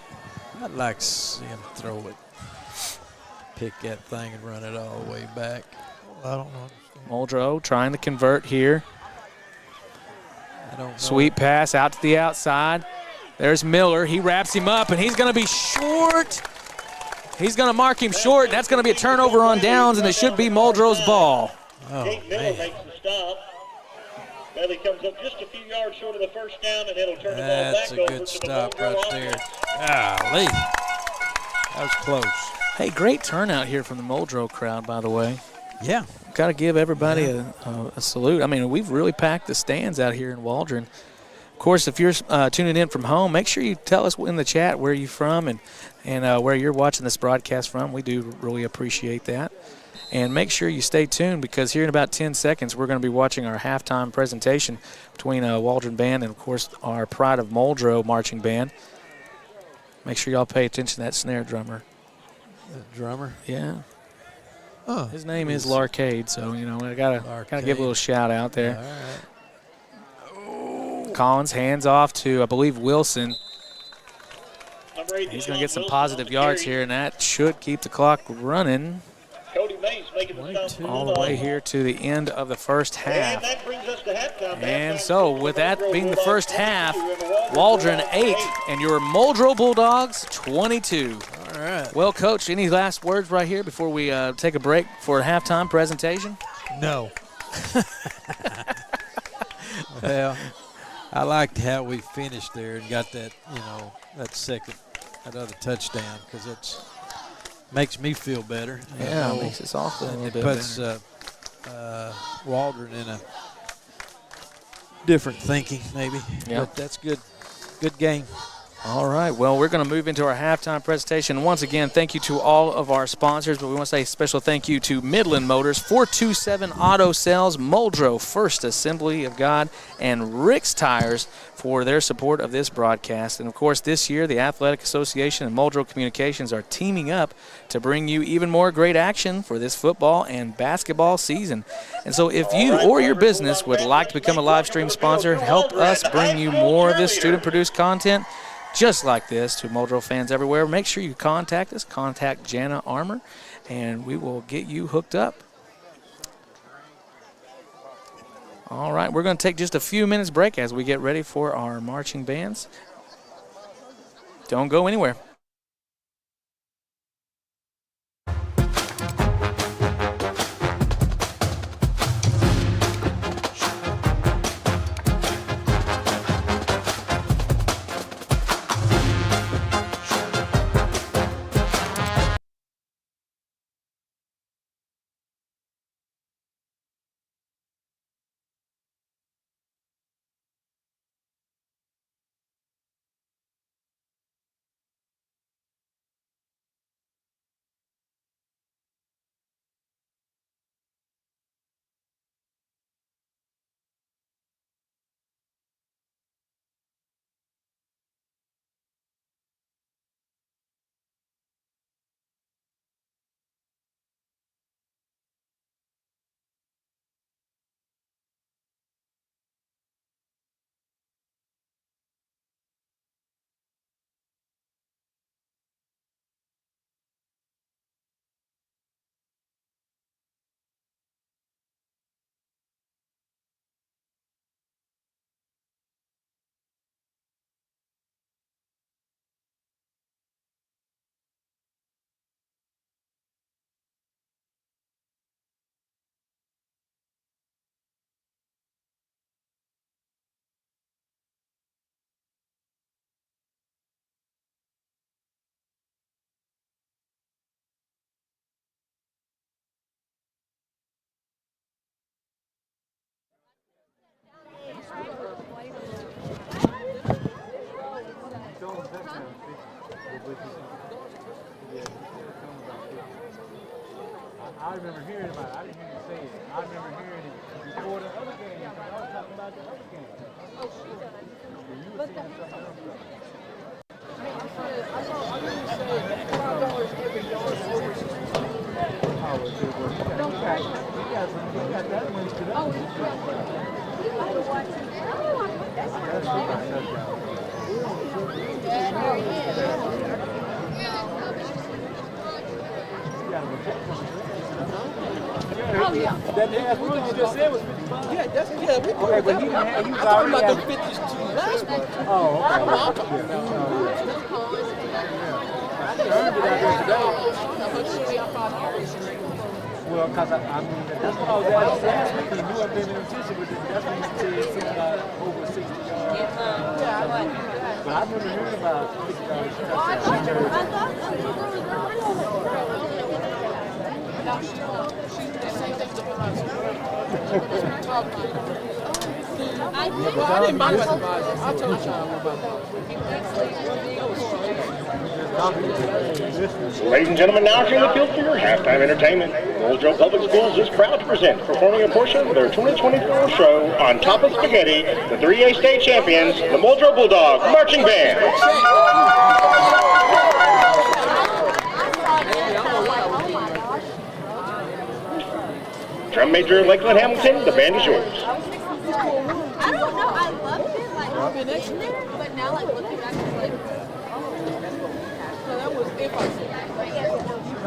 I'd like to see him throw it. Pick that thing and run it all the way back. I don't know. Muldrow trying to convert here. I don't know. Sweet pass out to the outside. There's Miller. He wraps him up, and he's going to be short. He's going to mark him short. That's going to be a turnover on downs, and it should be Muldrow's ball. Oh, Kate Miller man. makes the stop. Bailey comes up just a few yards short of the 1st down, and it'll turn the ball That's back a over good to the stop Muldrow right there. offense. Golly. That was close. Hey, great turnout here from the Muldrow crowd, by the way. Yeah. Got to give everybody a salute. I mean, we've really packed the stands out here in Waldron. Of course, if you're tuning in from home, make sure you tell us in the chat where you're from and where you're watching this broadcast from. We do really appreciate that. And make sure you stay tuned because here in about 10 seconds, we're going to be watching our halftime presentation between Waldron Band and, of course, our Pride of Muldrow marching band. Make sure y'all pay attention to that snare drummer. The drummer. Yeah. Oh, His name is Larcade, so, you know, I gotta give a little shout out there. All right. Collins hands off to, I believe, Wilson. Number 8, He's going to get some Wilson positive on the yards carry. here, and that should keep the clock running Cody Mays making the stop. all the way here to the end of the first And half. that brings us to halftime. And so, with that being the first half, Waldron 8 and your Muldrow Bulldogs 22. All right. Well, Coach, any last words right here before we take a break for a halftime presentation? No. Well, I liked how we finished there and got that, that other touchdown because it makes me feel better. Yeah, it makes us all feel a little It bit puts Waldron in a different thinking, maybe. Yeah. But that's good. Good game. All right, well, we're going to move into our halftime presentation. Once again, thank you to all of our sponsors, but we want to say a special thank you to Midland Motors, 427 Auto Sales, Muldrow, First Assembly of God, and Rick's Tires for their support of this broadcast. And, of course, this year, the Athletic Association and Muldrow Communications are teaming up to bring you even more great action for this football and basketball season. And so if you or your business would like to become a live stream sponsor, help us bring you more of this student-produced content just like this to Muldrow fans everywhere, make sure you contact us. Contact Jana Armour, and we will get you hooked up. All right, we're going to take just a few minutes break as we get ready for our marching bands. Don't go anywhere. remember hearing it before the other game. I was talking about the other game. Oh, she does. But the Oh, yeah. That last one you just said was 55. Yeah, that's good. Okay, but he was already about the 50s. Oh, okay. Well, because I mean, that's what I was asking last week. He knew I'd been in attention with it. That's when he said something about over 60 yards. But I remember hearing about 60 yards. I didn't buy it. I told you about Ladies and gentlemen, now entering the field for your halftime entertainment. Muldrow Public Schools is proud to present, performing a portion of their 2024 show on Top of Spaghetti, the 3A state champions, the Muldrow Bulldog Marching Band. Drum major Lakeland Hamilton, the band is yours. I don't know. I loved it. Like, I've been in there, but now, like, looking back, it's like, so that was if I said.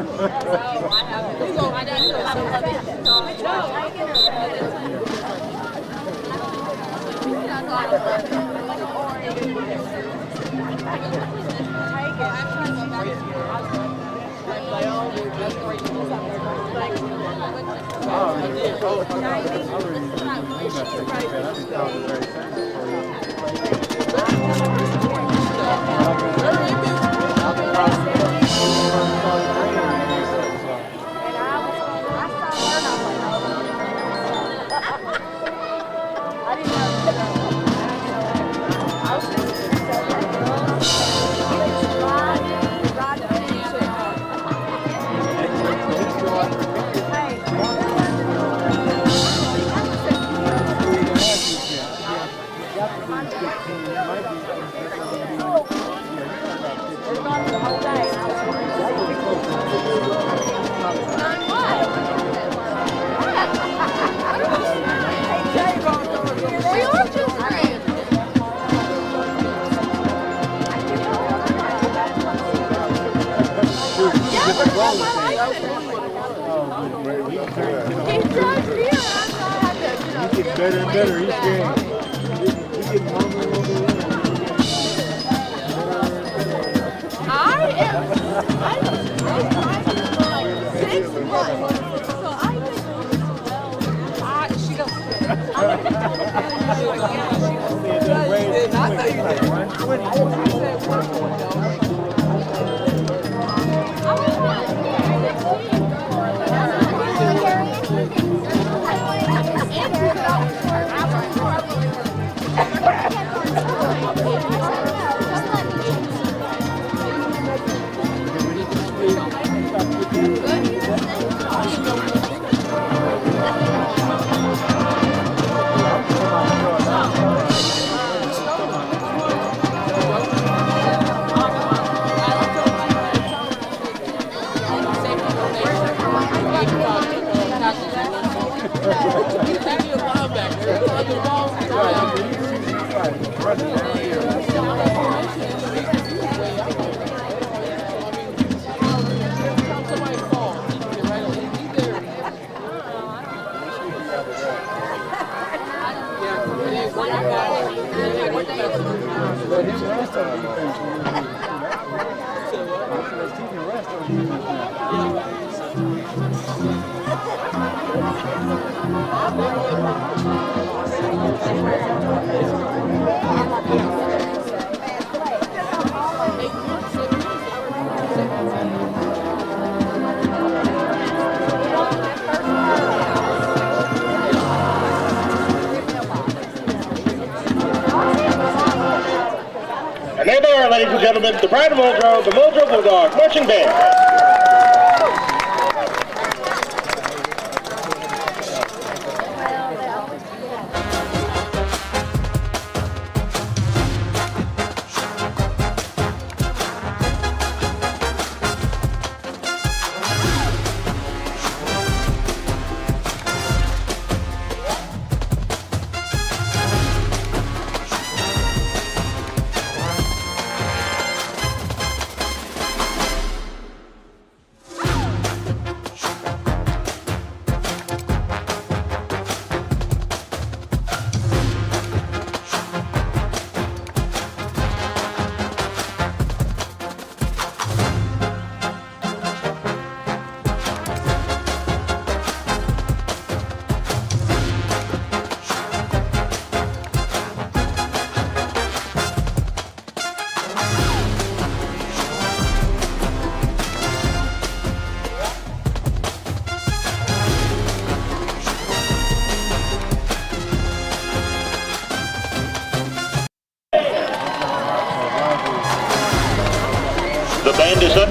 Oh, I haven't. I don't know. I love it. No, I get it. Better and better each game. He's getting longer and longer. I am like 6 months. So I think she does. And there they are, ladies and gentlemen, the pride of Muldrow, the Muldrow Bulldog Marching Band.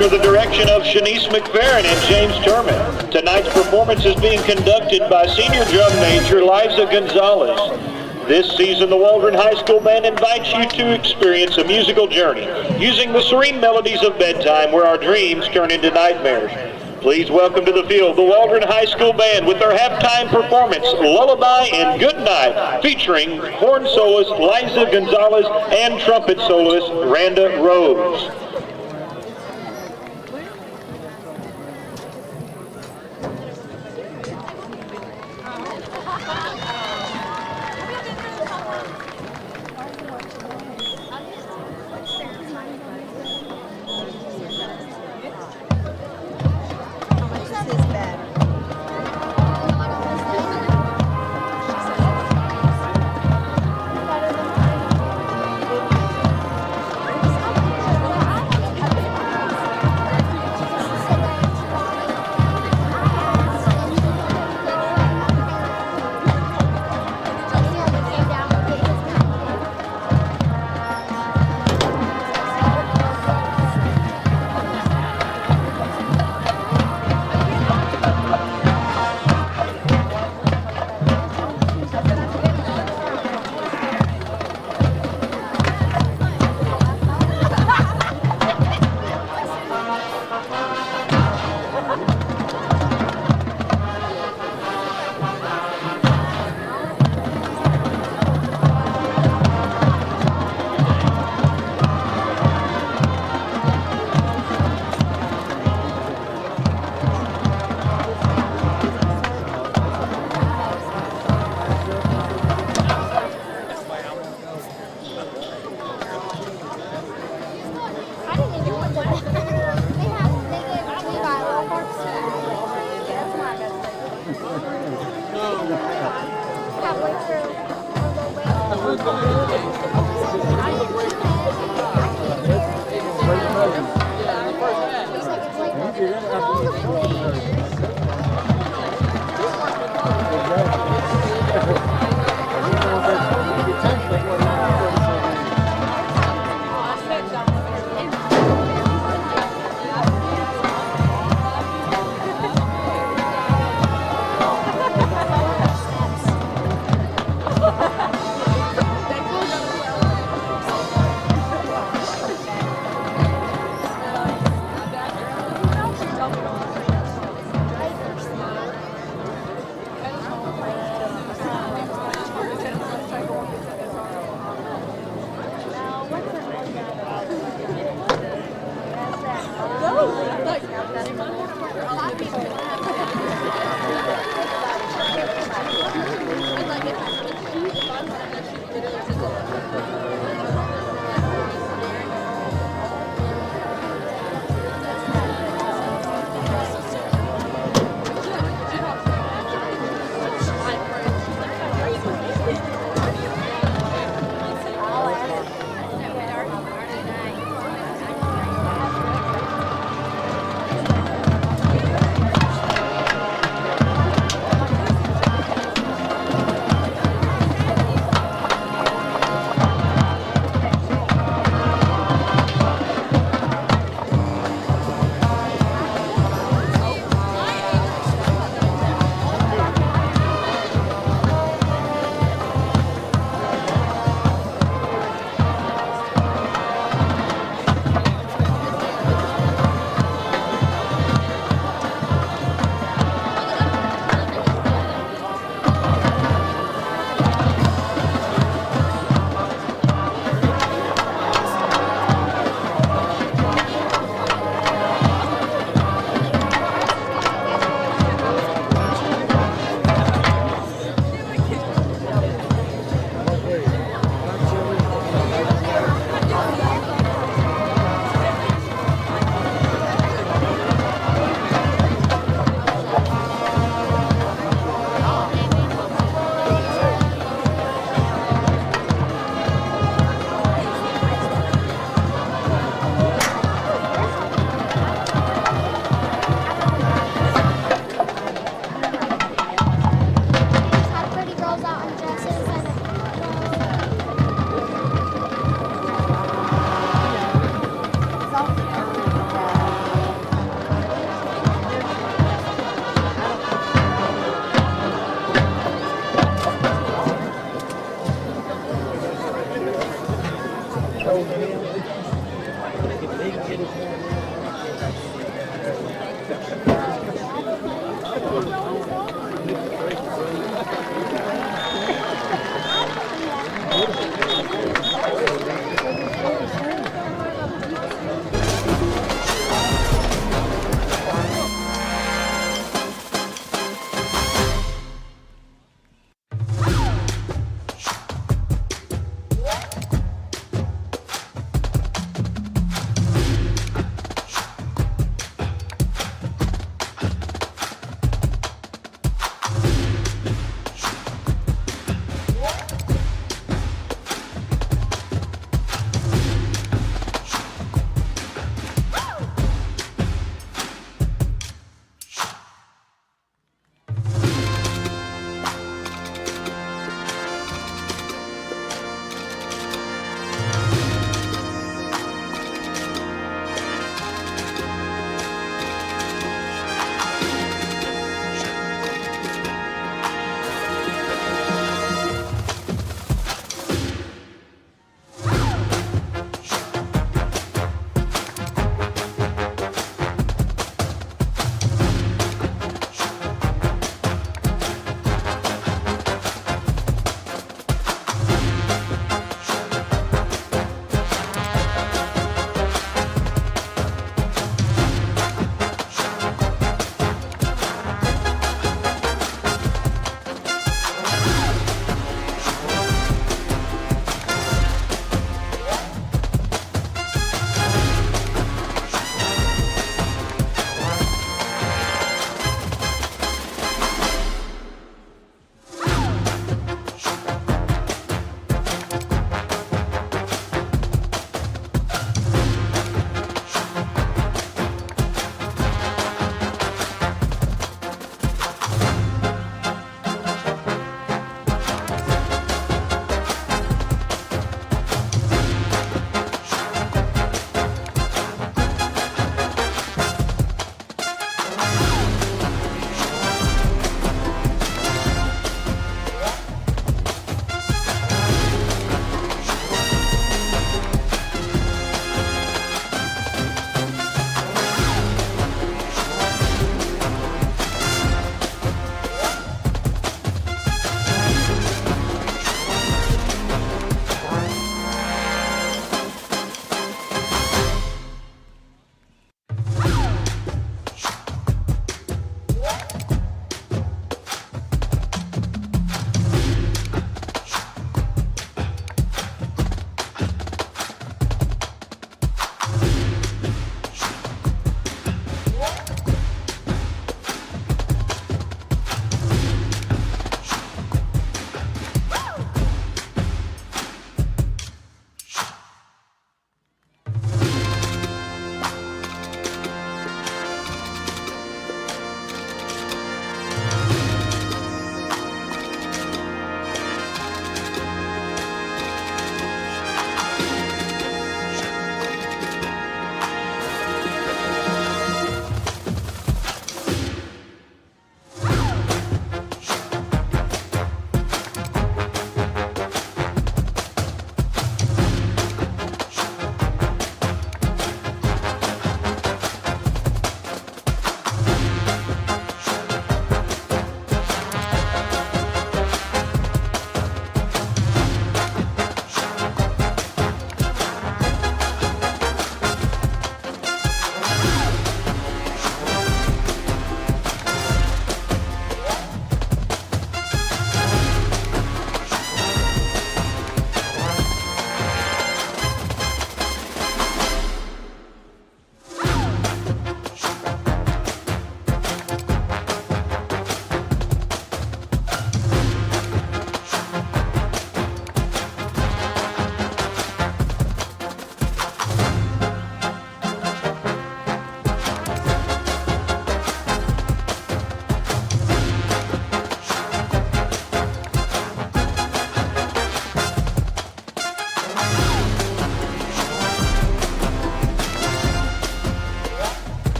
under the direction of Shanice McFerrin and James Turman. Tonight's performance is being conducted by senior drum major Liza Gonzalez. This season, the Waldron High School Band invites you to experience a musical journey using the serene melodies of bedtime where our dreams turn into nightmares. Please welcome to the field the Waldron High School Band with their halftime performance, Lullaby and Good Night, featuring horn soloist Liza Gonzalez and trumpet soloist Randa Rose.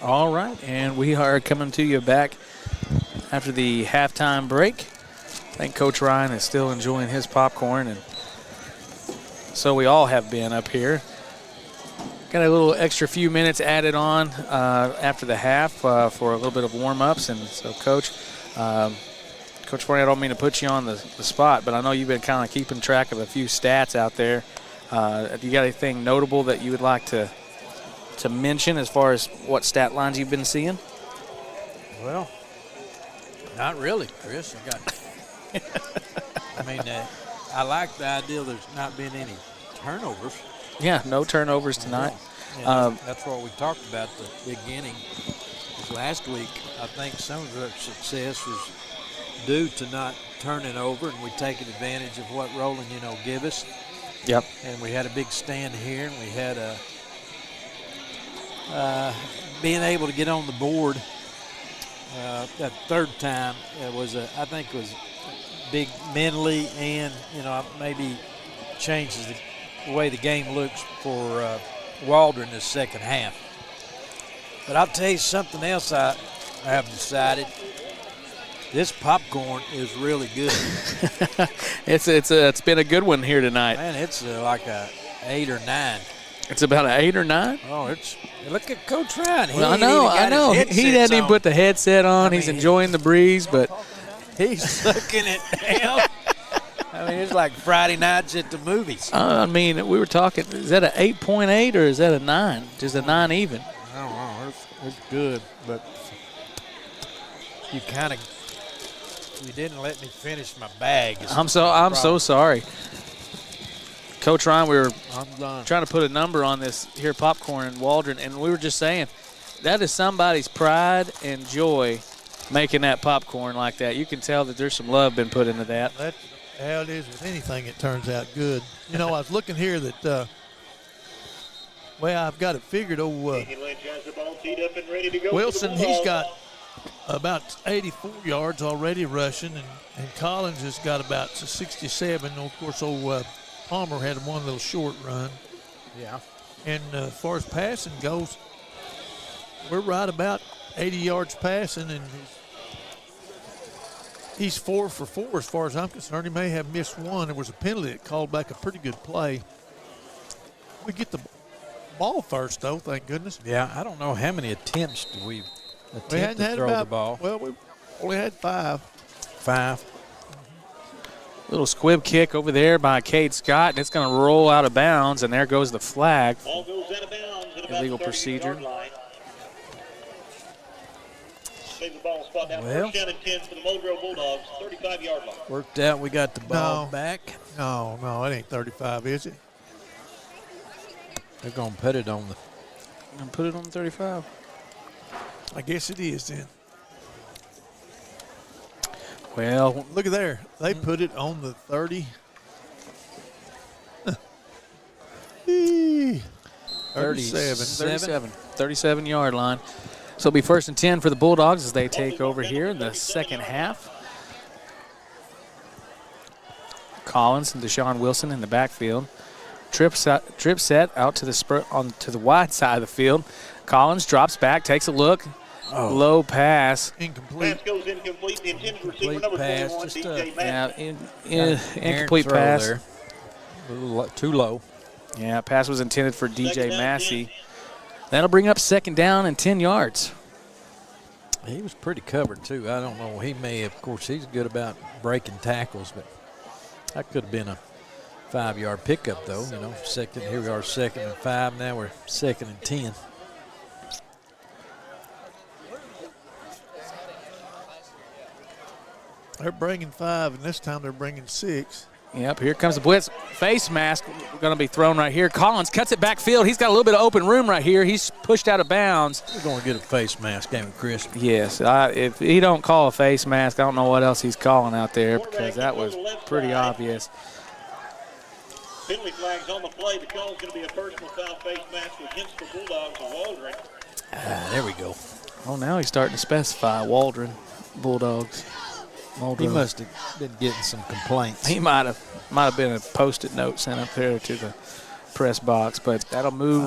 All right, and we are coming to you back after the halftime break. I think Coach Ryan is still enjoying his popcorn, and so we all have been up here. Got a little extra few minutes added on after the half for a little bit of warm-ups, and so Coach Forney, I don't mean to put you on the spot, but I know you've been kind of keeping track of a few stats out there. Do you got anything notable that you would like to mention as far as what stat lines you've been seeing? Well, not really, Chris. I mean, I like the idea there's not been any turnovers. Yeah, no turnovers tonight. That's what we talked about at the beginning. Because last week, I think some of our success was due to not turning over, and we taking advantage of what Roland, give us. Yep. And we had a big stand here, and we had being able to get on the board that third time I think was big mentally, and maybe changes the way the game looks for Waldren this second half. But I'll tell you something else I have decided. This popcorn is really good. It's been a good one here tonight. Man, it's like a 8 or 9. It's about an 8 or 9. Oh, look at Coach Ryan. Well, I know. He hadn't even put the headset on. He's enjoying the breeze, but he's sucking it down. I mean, it's like Friday nights at the movies. I mean, we were talking. Is that an 8.8 or is that a 9? Just a 9 even. I don't know. It's good, but you didn't let me finish my bag. I'm so sorry. Coach Ryan, I'm done. trying to put a number on this here popcorn in Waldron, and we were just saying that is somebody's pride and joy making that popcorn like that. You can tell that there's some love been put into that. That's how it is with anything. It turns out good. I was looking here that, I've got it figured. Wilson, he's got about 84 yards already rushing, and Collins has got about 67. Of course, Palmer had one little short run. Yeah. And as far as passing goes, we're right about 80 yards passing, and he's 4 for 4 as far as I'm concerned. He may have missed one. There was a penalty that called back a pretty good play. We get the ball first, though, thank goodness. Yeah, I don't know how many attempts we've We hadn't to had throw about, the ball. well, we only had 5. 5. Little squib kick over there by Cade Scott, and it's going to roll out of bounds, and there goes the flag. Ball goes out of bounds at about Illegal the 30-yard procedure. line. Save the ball spot down. Well. First down and 10 for the Muldrow Bulldogs, 35-yard line. Worked out. We got the ball back. No, it ain't 35, is it? They're going to put it on the. And put it on 35. I guess it is then. Well, Look at there. They put it on the 30. 37-yard line. So it'll be 1st and 10 for the Bulldogs as they take over here in the second half. Collins and Deshaun Wilson in the backfield. Trip set out to the wide side of the field. Collins drops back, takes a look. Low pass. Incomplete. Pass goes incomplete. The intended receiver, number pass, 21, just DJ Matt. Incomplete pass. There. A little too low. Yeah, pass was intended for DJ Massey. That'll bring up 2nd down and 10 yards. He was pretty covered, too. I don't know. He may have, of course, he's good about breaking tackles, but that could have been a 5-yard pickup, though. Here we are, 2nd and 5. Now we're 2nd and 10. They're bringing 5, and this time they're bringing 6. Yep, here comes the blitz. Face mask going to be thrown right here. Collins cuts it backfield. He's got a little bit of open room right here. He's pushed out of bounds. We're going to get a face mask, ain't we, Chris? Yes, if he don't call a face mask, I don't know what else he's calling out there because that was pretty obvious. Penalty flags on the play. The call is going to be a personal foul face mask against the Bulldogs of Waldron. There we go. Oh, now he's starting to specify Waldron Bulldogs. He must have been getting some complaints. He might have been a Post-it note sent up there to the press box, but that'll move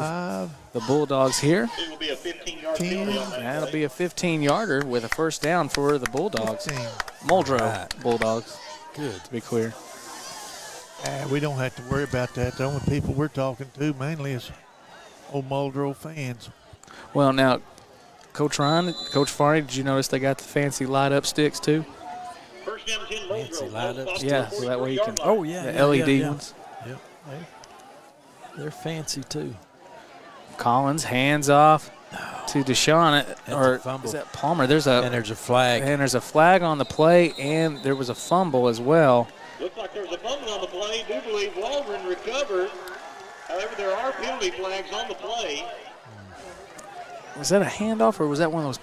the Bulldogs here. It will be a 15-yard 10. penalty on that That'll play. be a 15-yarder with a first down for the Bulldogs. 15. Muldrow Right. Bulldogs, Good. to be clear. We don't have to worry about that. The only people we're talking to mainly is old Muldrow fans. Well, now, Coach Ryan, Coach Farney, did you notice they got the fancy light-up sticks too? First down 10, Fancy Muldrow. light-up Both spots Yeah, to so that way you can. 43-yard line. Oh, yeah. The yeah, LED yeah, yeah. ones. Yep. They're fancy, too. Collins hands off to Deshaun, a or fumble. is that Palmer? There's And a there's a flag. flag on the play, and there was a fumble as well. Looks like there was a fumble on the play. Do believe Waldren recovered. However, there are penalty flags on the play. Was that a handoff, or was that one of those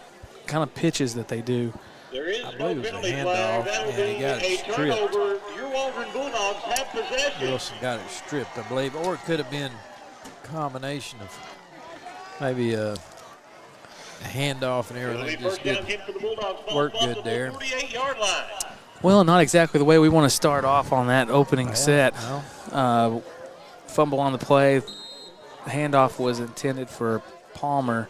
kind of pitches that they do? There is I no believe it was a penalty handoff, flag. That'll and he be got it a stripped. turnover. Your Waldren Bulldogs have possession. Wilson got it stripped, I believe, or it could have been a combination of maybe a handoff and It'll be everything. Just first down didn't 10 for the Bulldogs. Ball work spots good at the there. 48-yard line. Well, not exactly the way we want to start off on that opening set. No. Fumble on the play. Handoff was intended for Palmer.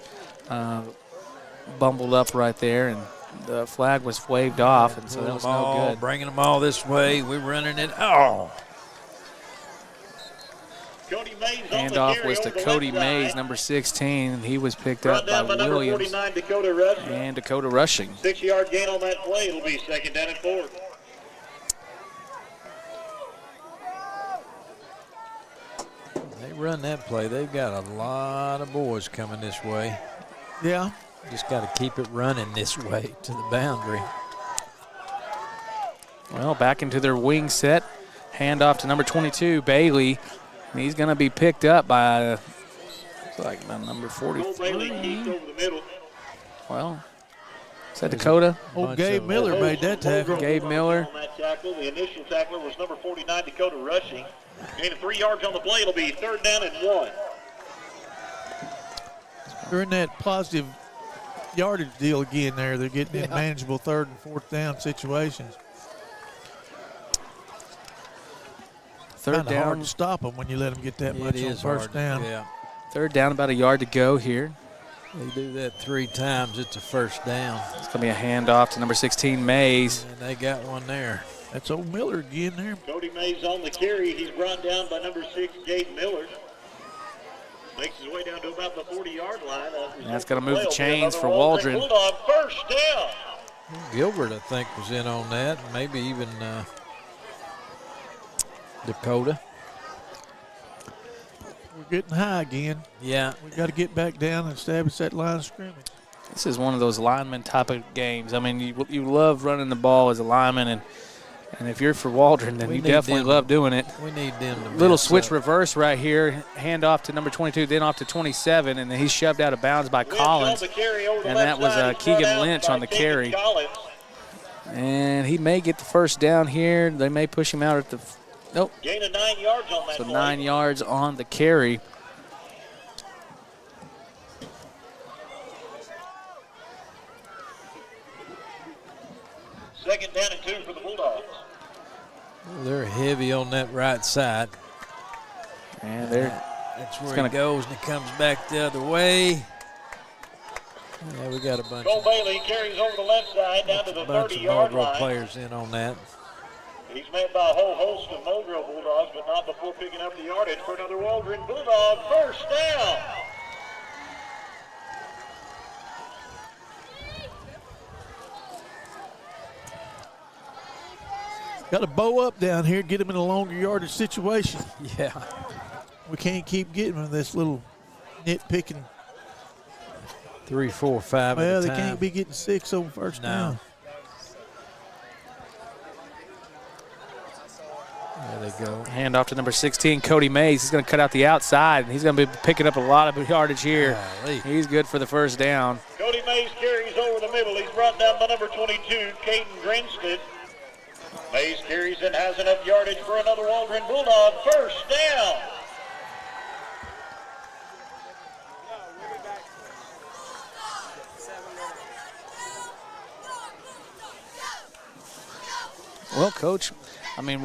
Bumbled up right there, and the flag was waved off, and so that was no good. Bringing them all this way. We're running it. Oh. Cody Mays on the Handoff carry was to over the Cody left Mays, side. number 16, and he was picked Brought up down by by number Williams 49, Dakota Rushing. and Dakota Rushing. 6-yard gain on that play. It'll be second down and 4. They run that play. They've got a lot of boys coming this way. Yeah. Just got to keep it running this way to the boundary. Well, back into their wing set. Handoff to number 22, Bailey. And he's going to be picked up by, like, number Cole Bailey 43. keeps over the middle. Well, is that Dakota? Old Bunch Gabe of Miller made that tackle. Gabe Miller. On that tackle. The initial tackler was number 49, Dakota Rushing. Gain of 3 yards on the play. It'll be third down and 1. They're in that positive yardage deal again there. They're getting in manageable third and fourth down situations. Third Kind of hard down. to stop them when you let them get that It much on is first hard. down. Yeah. Third down, about a yard to go here. They do that 3 times. It's a first down. It's going to be a handoff to number 16, Mays. And they got one there. That's old Miller again there. Cody Mays on the carry. He's brought down by number 6, Gabe Miller. Makes his way down to about the 40-yard line. That's gonna move the Play will be chains another for Waldron Waldron. Bulldog first down. Gilbert, I think, was in on that. Maybe even Dakota. We're getting high again. Yeah. We got to get back down and establish that line of scrimmage. This is one of those lineman type of games. I mean, you love running the ball as a lineman, and if you're for Waldron, then We you need definitely them. love doing it. We need them to Little mess switch up. reverse right here. Hand off to number 22, then off to 27, and then he's shoved out of bounds by Lynch Collins. on the carry over the And left that was, side. Keegan Brought out Lynch by on the Keegan carry. Collins. And he may get the first down here. They may push him out at the nope. Gain of 9 yards on that So play. 9 yards on the carry. Second down and 2 for the Bulldogs. They're heavy on that right side. And they're That's where gonna- he goes, and it comes back the other way. Yeah, we got a bunch Cole of Bailey carries over the left side down to the 30-yard Muldrow line. players in on that. He's met by a whole host of Muldrow Bulldogs, but not before picking up the yardage for another Waldron Bulldog first down. Got to bow up down here, get them in a longer yardage situation. Yeah. We can't keep getting them in this little nitpicking. 3, 4, 5 Well, at a they time. can't be getting 6 on first No. down. There they go. hand off to number 16, Cody Mays. He's going to cut out the outside, and he's going to be picking up a lot of yardage here. Golly. He's good for the first down. Cody Mays carries over the middle. He's brought down by number 22, Caden Grinstead. Mays carries and has enough yardage for another Waldron Bulldog first down. Well, Coach, I mean,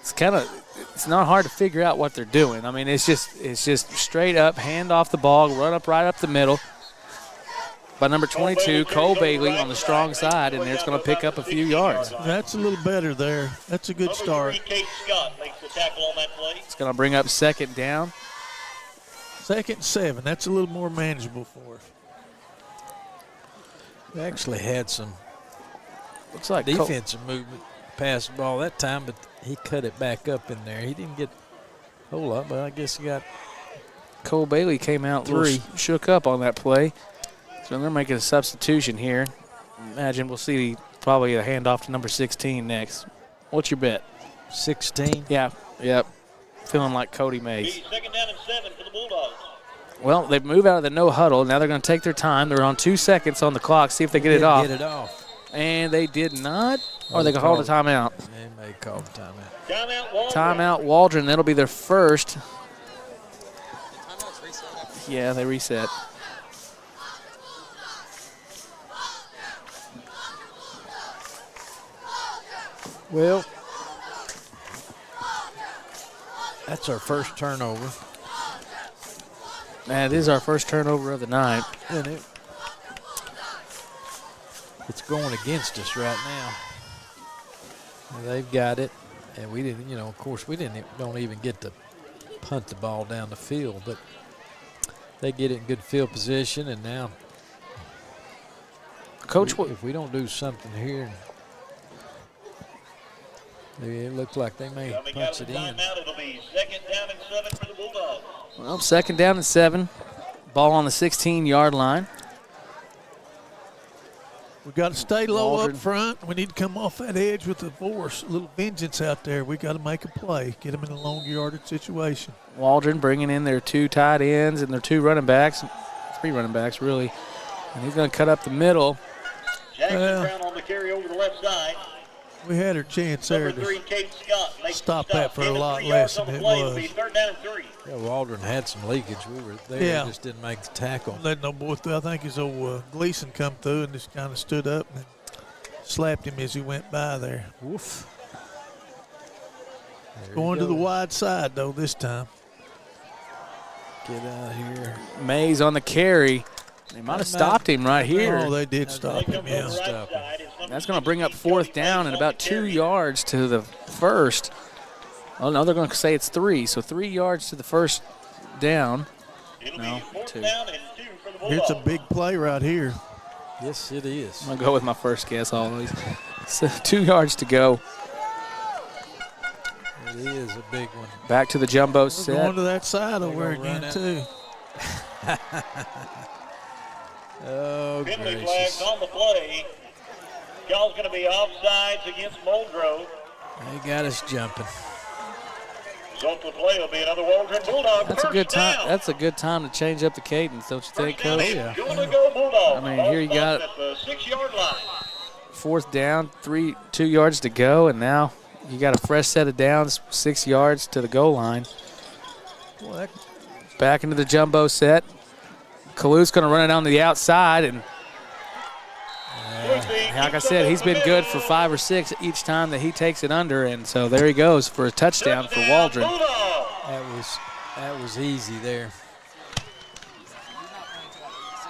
it's not hard to figure out what they're doing. I mean, it's just straight up, hand off the ball, run up right up the middle. By number 22, Cole Bailey on the strong side, and it's going to pick up a few yards. That's a little better there. That's a good start. Kate Scott makes the tackle on that play. It's going to bring up second down. 2nd and 7. That's a little more manageable for us. We actually had some Looks like defensive movement past the ball that time, but he cut it back up in there. He didn't get a whole lot, but I guess he got Cole Bailey came out a little shook up on that play. So they're making a substitution here. Imagine we'll see probably a handoff to number 16 next. What's your bet? 16. Yeah, yep. Feeling like Cody Mays. 2nd down and 7 for the Bulldogs. Well, they move out of the no huddle. Now they're going to take their time. They're on 2 seconds on the clock. See if they get it off. Get it off. And they did not. Or they can hold a timeout. They may call the timeout. Timeout, Waldron. Timeout, Waldron. That'll be their first. Yeah, they reset. Well, that's our first turnover. That is our first turnover of the night. And it's going against us right now. And they've got it, and we didn't, of course, don't even get to punt the ball down the field, but they get it in good field position, and now, Coach, if we don't do something here, it looks like they may punch it in. It'll be 2nd down and 7 for the Bulldogs. well, 2nd down and 7. Ball on the 16-yard line. We got to stay low Waldron. up front. We need to come off that edge with a force, a little vengeance out there. We got to make a play, get them in a long yardage situation. Waldron bringing in their 2 tight ends and their 2 running backs, 3 running backs really, and he's going to cut up the middle. Jackson Brown on the carry over the left side. We had our chance there Number 3, to Kate Scott makes stop the that for a lot less than it It'll was. be 3rd down and 3. Yeah, Waldron had some leakage. We were there, Yeah. just didn't make the tackle. Let no boy through. I think his old Gleason come through and just kind of stood up and slapped him as he went by there. Woof. There Going he to the goes. wide side, though, this time. Get out here. Mays on the carry. They might have stopped him right here. Oh, they did stop him, yeah. Stop him. That's going to bring up 4th down and about 2 yards to the first. Oh, no, they're going to say it's 3. So 3 yards to the first down. No, 2. Down and 2 for the Bulldogs. It's a big play right here. Yes, it is. I'm going to go with my first guess always. So 2 yards to go. It is a big one. Back to the jumbo We're set. going to that side over gonna run again, it. too. Oh, Penalty flags gracious. on the play. Call's going to be offsides against Muldrow. They got us jumping. Result of the play will be another Waldron Bulldog. That's a First good time. down. That's a good time to change up the cadence, don't you think, First down Coach? is yeah. going to go Bulldogs. I mean, here you Ball got- stops at the 6-yard line. 4th down, 2 yards to go, and now you got a fresh set of downs, 6 yards to the goal line. Well, that, Back into the jumbo set. Kalu's going to run it on the outside, and like I said, he's been good for 5 or 6 each time that he takes it under, and so there he goes for a touchdown for Waldron. Bulldogs. That was easy there.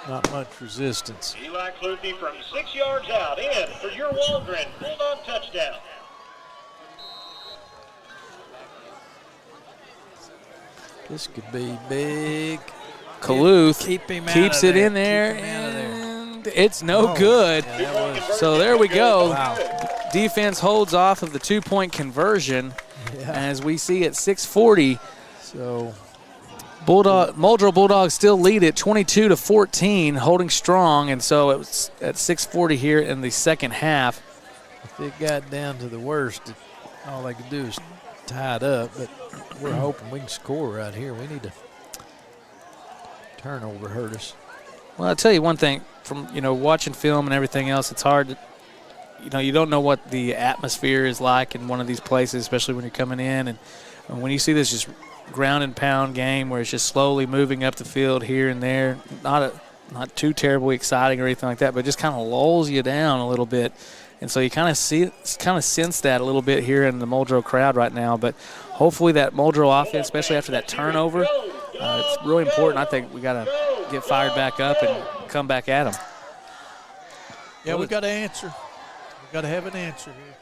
Not much resistance. Eli Cluthy from 6 yards out in for your Waldron Bulldog touchdown. This could be big. Kaluth Keep him out keeps of it there. in there, Keep him out of there. and it's no good. Yeah, that was, So there we go. wow. Defense holds off of the 2-point conversion Yeah. as we see at 6:40. So Muldrow Bulldogs still lead it 22-14, holding strong, and so it was at 6:40 here in the second half. if it got down to the worst, all they could do is tie it up. But we're hoping we can score right here. We need to turnover hurt us. Well, I'll tell you one thing, from watching film and everything else, it's hard to, you don't know what the atmosphere is like in one of these places, especially when you're coming in. And when you see this just ground and pound game where it's just slowly moving up the field here and there, not too terribly exciting or anything like that, but just kind of lulls you down a little bit. And so you kind of sense that a little bit here in the Muldrow crowd right now. But hopefully that Muldrow offense, especially after that turnover, it's really important. I think we got to get fired back up and come back at them. Yeah, we got to answer. We got to have an answer here.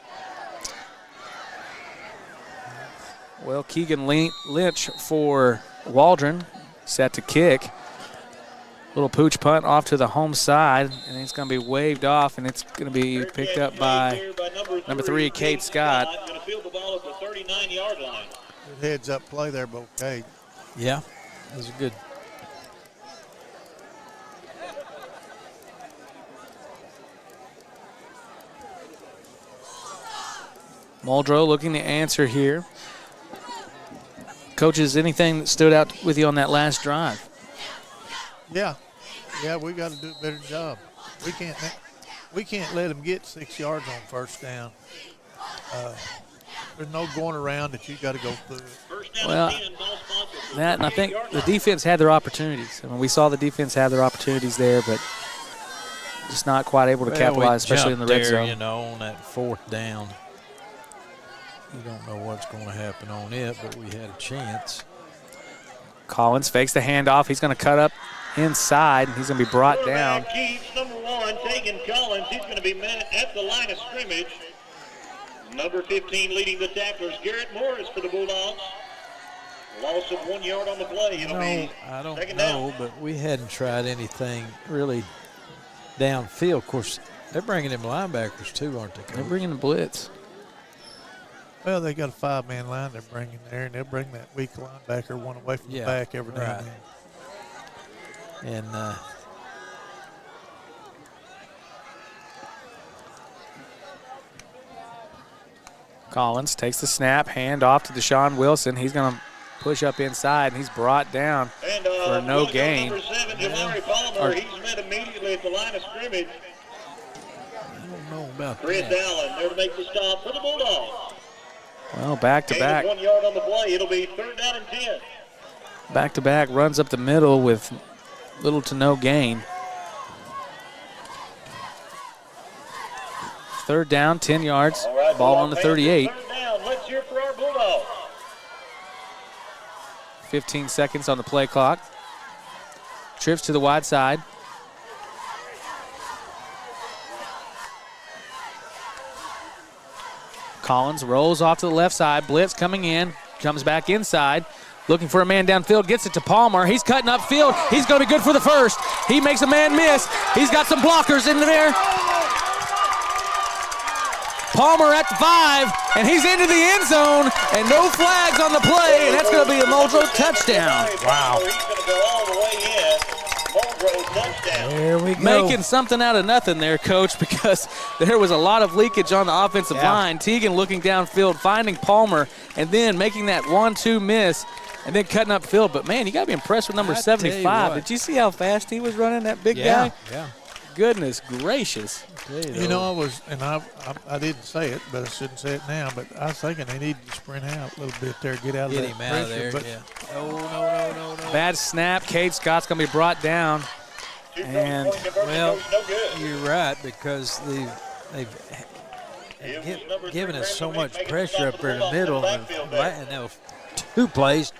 Well, Keegan Lynch for Waldron set to kick. Little pooch punt off to the home side, and it's going to be waved off, and it's going to be picked up by number 3, Kate Scott. Going to field the ball at the 39-yard line. Good heads-up play there, both Kate. Yeah, that was good. Muldrow looking to answer here. Coaches, anything that stood out with you on that last drive? Yeah, we got to do a better job. We can't let them get 6 yards on first down. There's no going around that you got to go through it. Well, that, and I think the defense had their opportunities. I mean, we saw the defense have their opportunities there, but just not quite able to capitalize, especially in the red zone. You know, on that 4th down. You don't know what's going to happen on it, but we had a chance. Collins fakes the handoff. He's going to cut up inside, and he's going to be brought down. Keeps number 1, Tegan Collins. He's going to be met at the line of scrimmage. Number 15 leading the tacklers, Garrett Morris for the Bulldogs. Loss of 1 yard on the play. I don't know, but we hadn't tried anything really downfield. Of course, they're bringing them linebackers too, aren't they, Coach? They're bringing the blitz. Well, they got a 5-man line they're bringing there, and they'll bring that weak linebacker one away from the back every now and then. And Collins takes the snap, hand off to Deshaun Wilson. He's going to push up inside, and he's brought down for no gain. Number 7, Jamari Palmer. He's met immediately at the line of scrimmage. I don't know about Chris that. Allen there to make the stop for the Bulldogs. Well, back-to-back. 1 yard on the play. It'll be 3rd down and 10. Back-to-back runs up the middle with little to no gain. 3rd down, 10 yards. Right, ball on the 38. 3rd down. Let's hear for our Bulldogs. 15 seconds on the play clock. Trips to the wide side. Collins rolls off to the left side. Blitz coming in. Comes back inside. Looking for a man downfield. Gets it to Palmer. He's cutting upfield. He's going to be good for the first. He makes a man miss. He's got some blockers in there. Palmer at the 5, and he's into the end zone, and no flags on the play, and that's going to be a Muldrow touchdown. Wow. He's going to go all the way in. Muldrow touchdown. There we go. Making something out of nothing there, Coach, because there was a lot of leakage on the offensive line. Teagan looking downfield, finding Palmer, and then making that 1-2 miss, and then cutting upfield. But, man, you got to be impressed with number 75. Did you see how fast he was running, that big guy? Yeah. Goodness gracious. You know, I didn't say it, but I shouldn't say it now, but I was thinking they needed to sprint out a little bit there, get out of that him out of there. But No. Bad snap. Kate Scott's going to be brought down. And, well, you're right, because they've given us so much pressure up there in the middle. And there was 2 plays.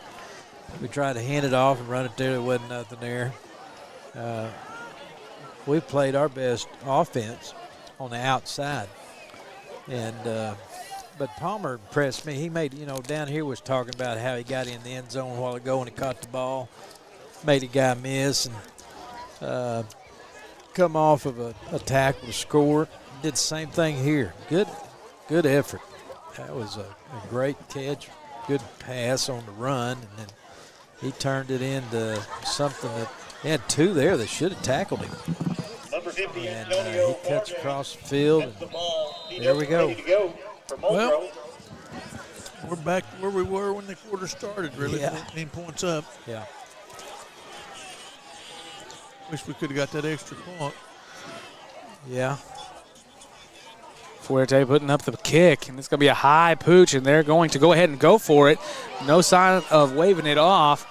We tried to hand it off and run it there. There wasn't nothing there. We played our best offense on the outside. And but Palmer impressed me. He made, down here was talking about how he got in the end zone a while ago when he caught the ball. Made a guy miss and come off of a tackle to score. Did the same thing here. Good effort. That was a great catch. Good pass on the run. And then he turned it into something that he had 2 there that should have tackled him. Number 50, And he cuts across the field. And there we go. Well, we're back where we were when the quarter started, really. Yeah. 14 points up. Yeah. Wish we could have got that extra point. Yeah. Fuerte putting up the kick, and it's going to be a high pooch, and they're going to go ahead and go for it. No sign of waving it off.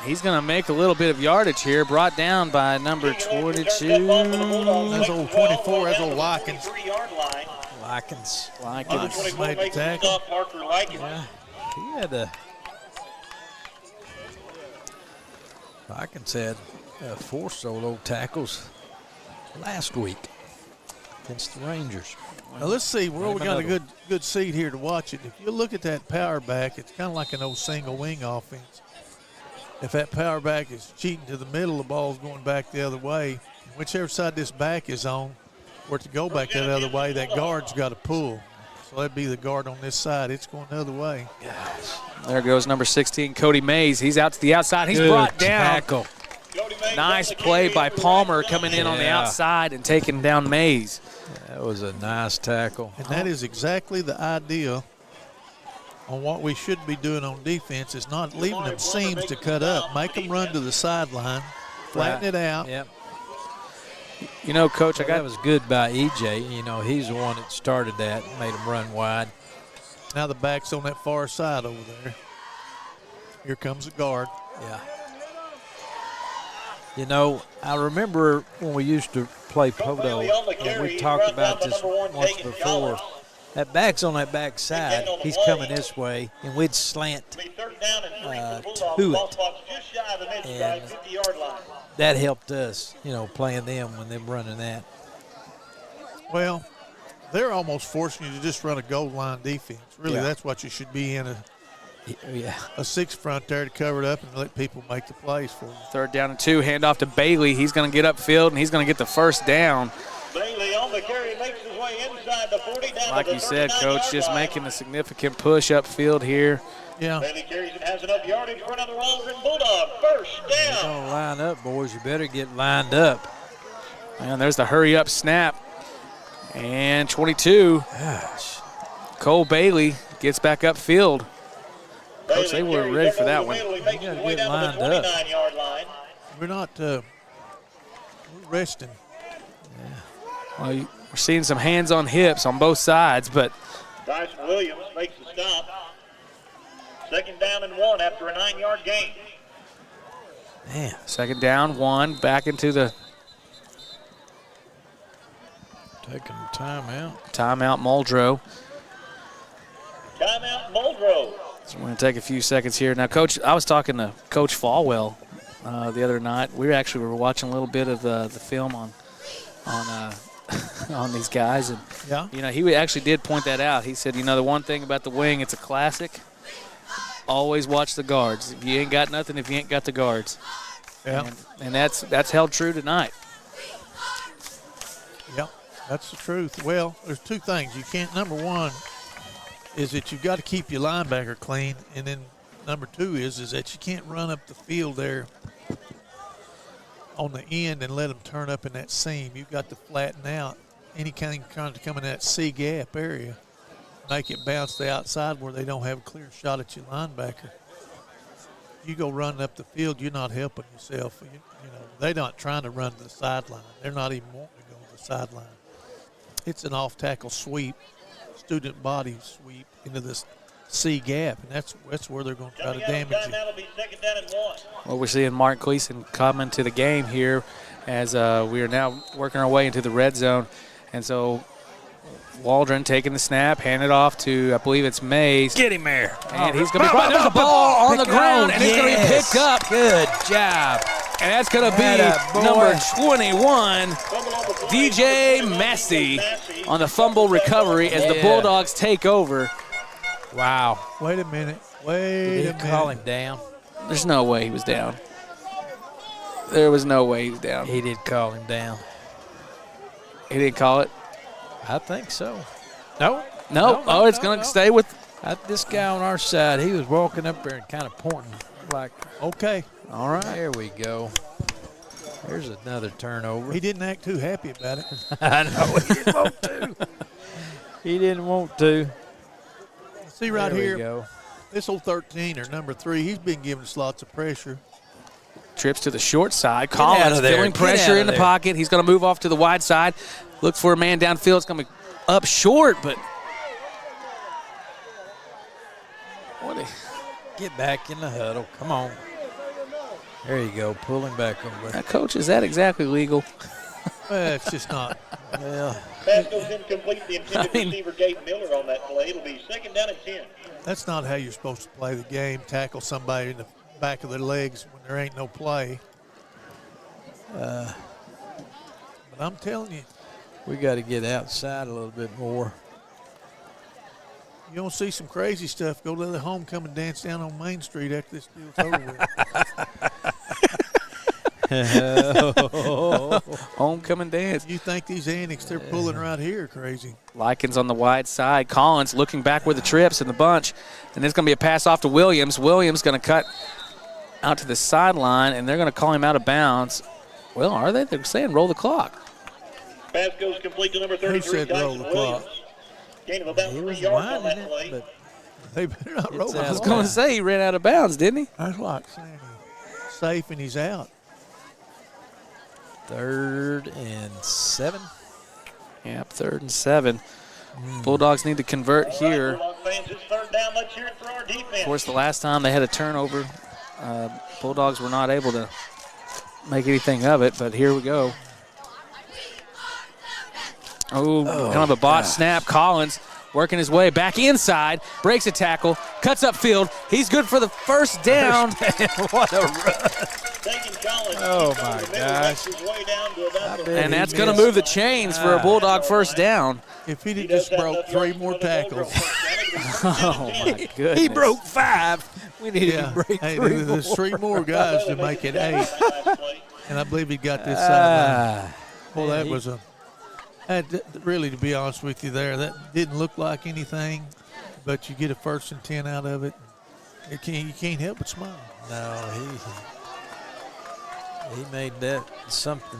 He's going to make a little bit of yardage here, brought down by number 22. That's old 24, that's old Likens. Likens. Likens made the tackle. Yeah, he had a. Likens had 4 solo tackles last week against the Rangers. Now let's see, we got a good seat here to watch it. If you look at that power back, it's kind of like an old single wing offense. If that power back is cheating to the middle, the ball's going back the other way. Whichever side this back is on, for it to go back that other way, that guard's got to pull. So that'd be the guard on this side. It's going the other way. There goes number 16, Cody Mays. He's out to the outside. He's brought down. Tackle. Nice play by Palmer coming in on the outside and taking down Mays. That was a nice tackle. And that is exactly the idea on what we should be doing on defense, is not leaving them seams to cut up. Make them run to the sideline, flatten it out. Yep. You know, Coach, That was good by EJ. You know, he's the one that started that, made him run wide. Now the back's on that far side over there. Here comes the guard. Yeah. You know, I remember when we used to play Poto, and we talked about this once before. That back's on that back side. He's coming this way, and we'd slant to it. And that helped us, you know, playing them when they're running that. Well, they're almost forcing you to just run a goal line defense. Really, that's what you should be in, a 6 front there to cover it up and let people make the plays for you. 3rd down and 2, handoff to Bailey. He's going to get upfield, and he's going to get the first down. Bailey on the carry makes his way inside the 40 down Like to the you said, Coach, just line. making a significant push upfield here. Yeah. Bailey carries and has enough yardage for another Waldren Bulldog. First You're down. going to line up, boys. You better get lined up. And there's the hurry-up snap. And 22, Gosh. Cole Bailey gets back upfield. Coach, they were carries ready up for that over one. the middle. He makes You his gotta way get down to the lined up. 29-yard line. We're not we're resting. Well, we're seeing some hands on hips on both sides, but Dyson Williams makes the stop. 2nd down and 1 after a 9-yard gain. Man. 2nd down, 1, back into the Taking the timeout. timeout, Muldrow. Timeout Muldrow. So we're going to take a few seconds here. Now, Coach, I was talking to Coach Falwell the other night. We were watching a little bit of the film on on these guys, and you know, he actually did point that out. He said, you know, the one thing about the wing, it's a classic. Always watch the guards. If you ain't got nothing, if you ain't got the guards. Yeah. And that's held true tonight. Yeah, that's the truth. Well, there's 2 things. You can't, number 1 is that you've got to keep your linebacker clean, and then number 2 is that you can't run up the field there on the end and let them turn up in that seam. You've got to flatten out any kind of come in that C gap area, make it bounce the outside where they don't have a clear shot at your linebacker. You go running up the field, you're not helping yourself. You know, they're not trying to run to the sideline. They're not even wanting to go to the sideline. It's an off-tackle sweep, student body sweep into this C gap, and that's where they're going to try to damage you. That'll be 2nd down and 1. Well, we're seeing Mark Gleason coming to the game here as we are now working our way into the red zone. And so Waldron taking the snap, hand it off to, I believe it's Mays. Get him there. And he's going to be brought. There's a ball on the ground, and it's going to be picked up. Good job. And that's going to be number 21, DJ Massey, on the fumble recovery as the Bulldogs take over. Wow. Wait a minute. Did he call him down? There's no way he was down. There was no way he was down. He did call him down. He didn't call it? I think so. No. No, it's going to stay with. This guy on our side, he was walking up there and kind of pointing like, Okay. all right, there we go. There's another turnover. He didn't act too happy about it. I know, he didn't want to. He didn't want to. See right There we here, go. this old 13 or number 3, he's been giving us lots of pressure. Trips to the short side. out Collins of there. feeling Get pressure out in of the there. pocket. He's going to move off to the wide side. Look for a man downfield. It's going to be up short, but Get back in the huddle. Come on. There you go. Pull him back over. Now, Coach, is that exactly legal? Well, it's just not. Well, Pass goes incomplete. The intended receiver, Gabe Miller, on that play. It'll be 2nd down and 10. That's not how you're supposed to play the game. Tackle somebody in the back of their legs when there ain't no play. But I'm telling you, we got to get outside a little bit more. you don't see some crazy stuff. Go to the homecoming dance down on Main Street after this deal's over with. Homecoming dance. You think these antics they're pulling right here are crazy. Likens on the wide side. Collins looking back with the trips in the bunch. And there's going to be a pass off to Williams. Williams going to cut out to the sideline, and they're going to call him out of bounds. Well, are they? They're saying roll the clock. Pass goes complete to number Who 33, said roll Dyson the clock? Williams. Gain of about He 3 was yards on winding that it, play. but They better not roll It's the out. I was clock. going to say he ran out of bounds, didn't he? That's like saying he's safe and he's out. 3rd and 7. Yep, 3rd and 7. Bulldogs need to convert here. Bulldog fans, it's 3rd down. Let's hear it for our defense. Of course, the last time they had a turnover, Bulldogs were not able to make anything of it, but here we go. Oh, kind of a botch snap. Collins working his way back inside, breaks a tackle, cuts upfield. He's good for the first down. What a run. Taking Collins. Oh, He's my over the middle, gosh. makes his way down to about the And that's going to move the chains for a Bulldog first down. If he'd He have does just have broke enough 3 yards more for the Muldrow tackles. first down. It'll be 1st down Oh, and 10. my goodness. He broke 5. We needed Yeah, to break hey, 3 there's more. 3 more guys to make it 8, Last play. and I believe he got this sideline. Well, man, that he- was really, to be honest with you there, that didn't look like anything, but you get a 1st and 10 out of it. You can't help but smile. No, he made that something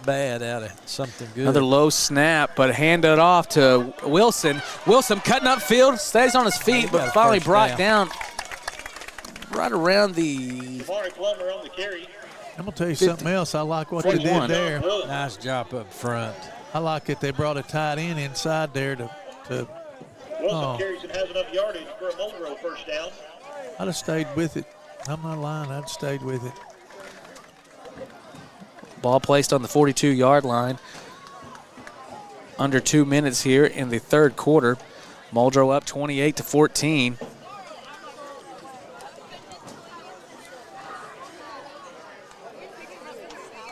bad out of something good. Another low snap, but handed off to Wilson. Wilson cutting upfield, stays on his feet, He's got but a finally first brought down right around the Jamari Plummer on the carry. I'm going to tell you something else. I like what they 41. did there. Nice job up front. I like that they brought a tight end inside there to Wilson Oh. carries and has enough yardage for a Muldrow first down. I'd have stayed with it. I'm not lying. I'd stayed with it. ball placed on the 42-yard line. Under 2 minutes here in the 3rd quarter. Muldrow up 28-14.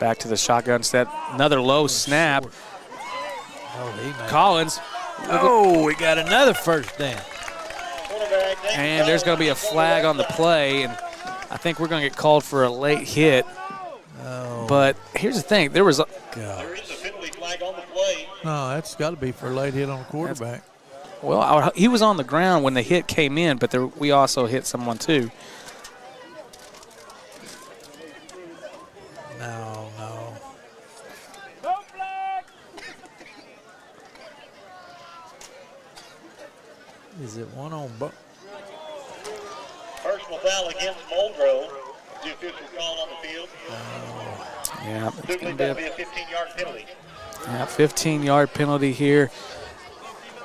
Back to the shotgun set. Another low snap. Oh, he made Collins. Oh, we got another first down. And there's going to be a flag on the play, and I think we're going to get called for a late hit. Oh, But here's the thing. There was a, God. There is a penalty flag on the play. No, that's got to be for a late hit on the quarterback. well, he was on the ground when the hit came in, but we also hit someone too. No. Is it one on both? Personal foul against Muldrow. The official call on the field. Yeah, it's Typically, going that'll to be a 15-yard penalty. be a 15-yard penalty here.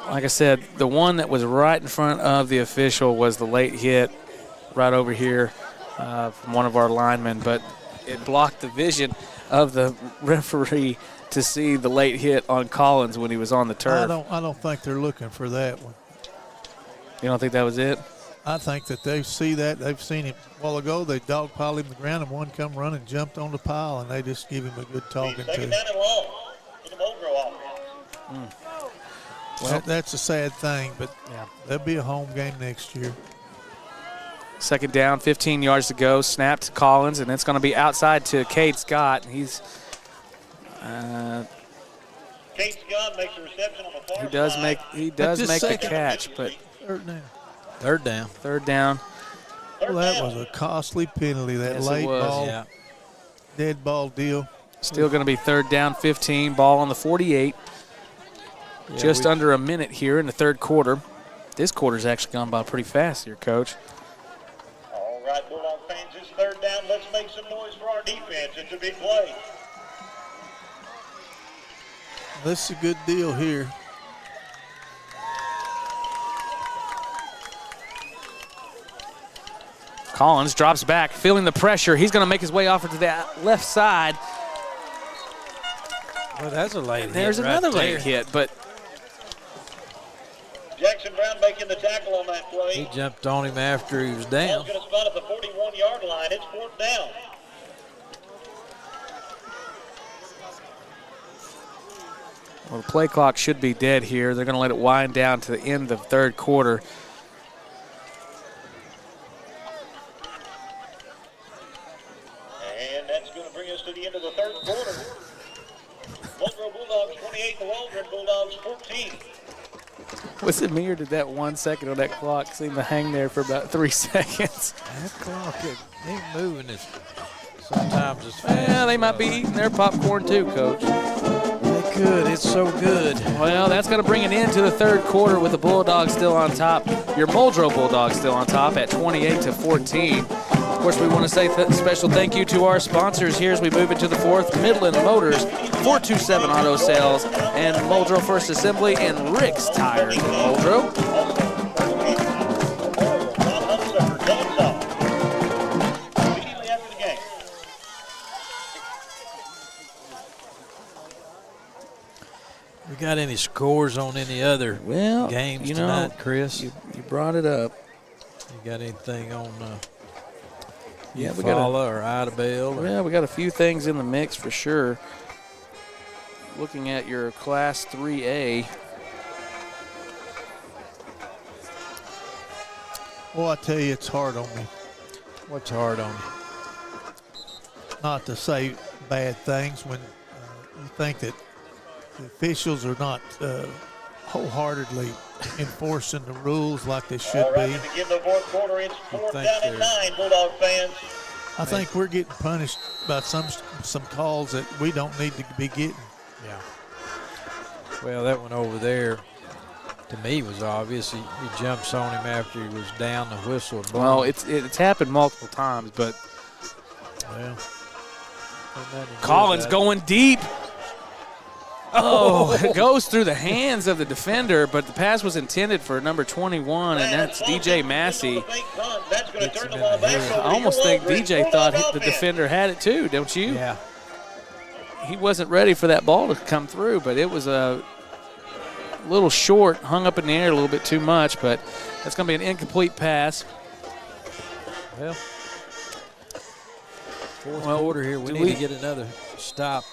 Like I said, the one that was right in front of the official was the late hit right over here from one of our linemen, but it blocked the vision of the referee to see the late hit on Collins when he was on the turf. I don't think they're looking for that one. You don't think that was it? I think that they see that. They've seen him a while ago. They dogpiled him to the ground, and one come running, jumped on the pile, and they just give him a good talking Second to. down and long for the Muldrow offense. That's a sad thing, but Yeah. there'll be a home game next year. 2nd down, 15 yards to go. Snap to Collins, and it's going to be outside to Cade Scott. He's Kate Scott makes a reception on the far he does side. make the second. catch, but Third down. 3rd down. 3rd down. Third Well, that down. was a costly penalty, that Yes, it late was. ball, Yeah. dead ball deal. Still going to be 3rd down, 15. Ball on the 48. Just under a minute here in the 3rd quarter. This quarter's actually gone by pretty fast here, Coach. All right, Bulldog fans, it's 3rd down. Let's make some noise for our defense. It's a big play. This is a good deal here. Collins drops back, feeling the pressure. He's going to make his way off to that left side. Well, that's a late hit. There's another late hit, but Jackson Brown making the tackle on that play. he jumped on him after he was down. Ball's going to spot at the 41-yard line. It's 4th down. well, the play clock should be dead here. They're going to let it wind down to the end of third quarter. And that's going to bring us to the end of the third quarter. Muldrow Bulldogs 28, the Waldren Bulldogs 14. Was it me or did that 1 second on that clock seem to hang there for about 3 seconds? That clock ain't moving as sometimes as fast. Yeah, they might be eating their popcorn too, Coach. They could. It's so good. Well, that's going to bring it into the third quarter with the Bulldogs still on top. Your Muldrow Bulldogs still on top at 28-14. Of course, we want to say special thank you to our sponsors here as we move into the fourth. Midland Motors, 427 Auto Sales, and Muldrow First Assembly, and Rick's Tires in Muldrow. Immediately after the game. We got any scores on any other games you know, tonight, Chris? You brought it up. You got anything on Yeah, we got or Idabel? Yeah, we got a few things in the mix for sure. Looking at your Class 3A. Well, I tell you, it's hard on me What's hard on you? not to say bad things when you think that the officials are not wholeheartedly enforcing the rules like they should All right, be. to begin the fourth quarter, it's 4th think down and they're- 9, Bulldog fans. I think we're getting punished by some calls that we don't need to be getting. Yeah. Well, that one over there, to me, was obvious. He jumps on him after he was down the whistle. And Well, blown. it's happened multiple times, but Well, Collins going deep. Oh, it goes through the hands of the defender, but the pass was intended for number 21, and that's DJ Massey. That's going to turn the ball back over I almost to your think Waldren DJ Bulldog thought the offense. defender had it too, don't you? Yeah. He wasn't ready for that ball to come through, but it was a little short, hung up in the air a little bit too much, but that's going to be an incomplete pass. Well, fourth quarter here. We need to get another stop.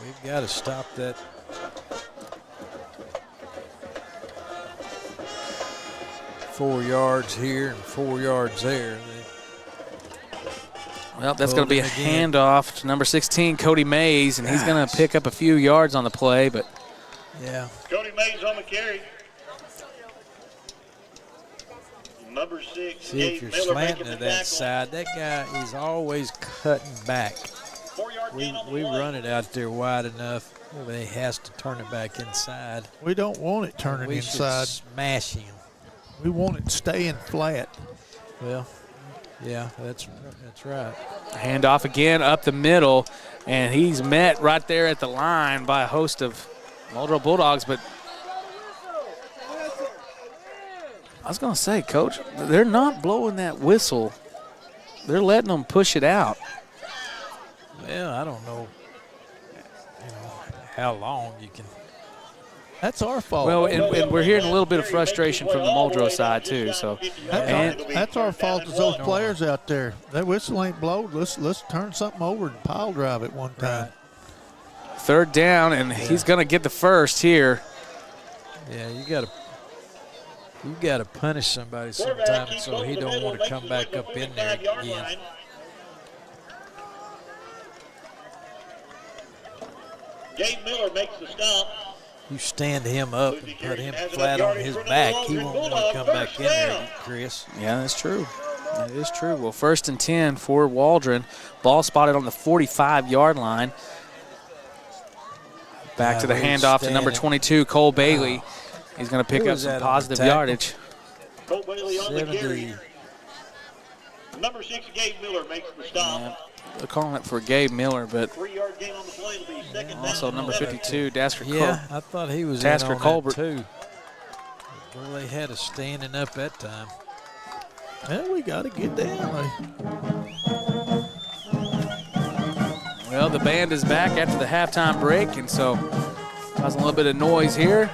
We've got to stop that. Four yards here and 4 yards there. Well, that's going to be a handoff to number 16, Cody Mays, and he's going to pick up a few yards on the play, but Yeah. Cody Mays on the carry. Number 6, See, if Gabe you're Miller slanting making to the that tackle. side, that guy is always cutting back. 4-yard gain on the We play. run it out there wide enough, but he has to turn it back inside. We don't want it turning We inside. should smash him. We want it staying flat. Well, yeah, that's right. handoff again up the middle, and he's met right there at the line by a host of Muldrow Bulldogs, but I was going to say, Coach, they're not blowing that whistle. They're letting them push it out. Well, I don't know, how long you can. That's our fault. Well, and we're hearing a little bit of frustration from the Muldrow side too. So, and That's our fault as those players out there. That whistle ain't blowed. Let's turn something over and pile drive it one time. third down, and he's going to get the first here. Yeah, you got to punish somebody sometime, so he don't want to come back up in there again. Gabe Miller makes the stop. You stand him up and put him flat on his back, he won't want to come back in there, Chris. Yeah, that's true. That is true. Well, 1st and 10 for Waldron. Ball spotted on the 45-yard line. Back to the handoff to number 22, Cole Bailey. He's going to pick up some positive yardage. Cole Bailey on the 70. carry. Number 6, Gabe Miller makes the stop. Yeah, they're calling it for Gabe Miller, but 3-yard gain on the play. It'll be second down. also number 52, Dasker Yeah, I thought he was Tasker in on Colbert. that too. Well, they had us standing up that time. Well, we got to get down. Well, the band is back after the halftime break, and so causing a little bit of noise here.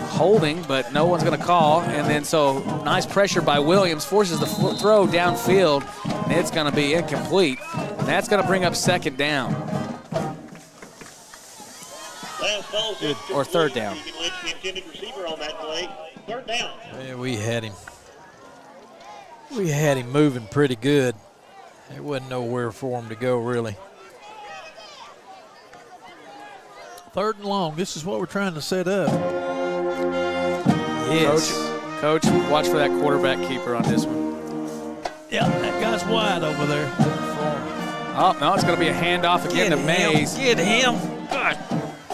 Holding, but no one's going to call. And then so nice pressure by Williams, forces the throw downfield, and it's going to be incomplete. And that's going to bring up second down. Or third down. Third down. Yeah, we had him. We had him moving pretty good. There wasn't nowhere for him to go, really. Third and long. This is what we're trying to set up. Yes. Coach, watch for that quarterback keeper on this one. Yeah, that guy's wide over there. Oh, no, it's going to be a handoff again to Mays. Get him.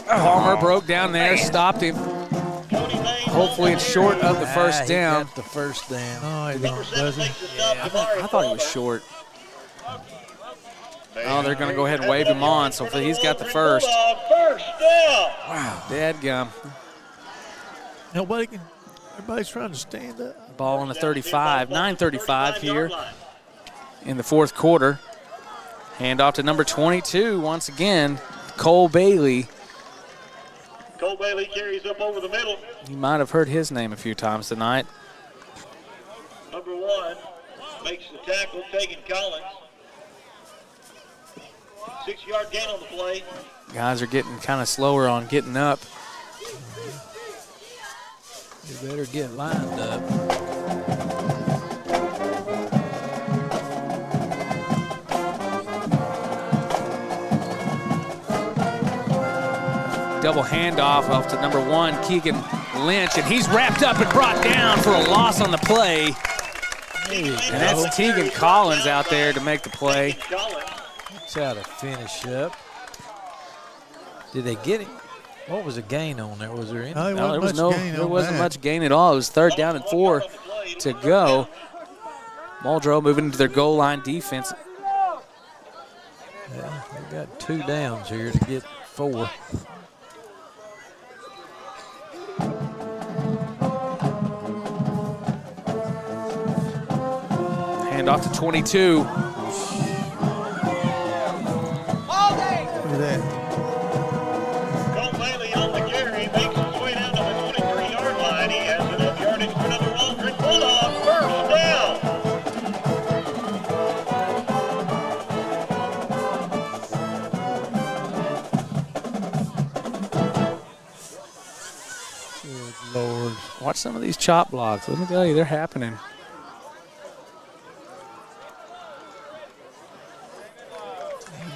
Palmer broke down there, stopped him. Hopefully it's short of the first down. He got the first down. Oh, he don't, does he? I thought he was short. Oh, they're going to go ahead and wave him on, so he's got the first. First down. Wow, dadgum. Everybody's trying to stand up. Ball on the 35, 9:35 here in the fourth quarter. Handoff to number 22 once again, Cole Bailey. Cole Bailey carries up over the middle. You might have heard his name a few times tonight. Number 1 makes the tackle, taking Collins. 6-yard gain on the play. Guys are getting kind of slower on getting up. You better get lined up. Double handoff off to number 1, Keegan Lynch, and he's wrapped up and brought down for a loss on the play. And that's Tegan Collins out there to make the play. That's how to finish up. Did they get him? What was the gain on there? Was there any? No, there wasn't much gain at all. It was third down and 4 to go. Muldrow moving into their goal line defense. Yeah, we got 2 downs here to get 4. Handoff to 22. Look at that. Cole Bailey on the carry, makes his way down to the 23-yard line. He has enough yardage for another Waldren Bulldog. First down. Good Lord. Watch some of these chop blocks. Let me tell you, they're happening.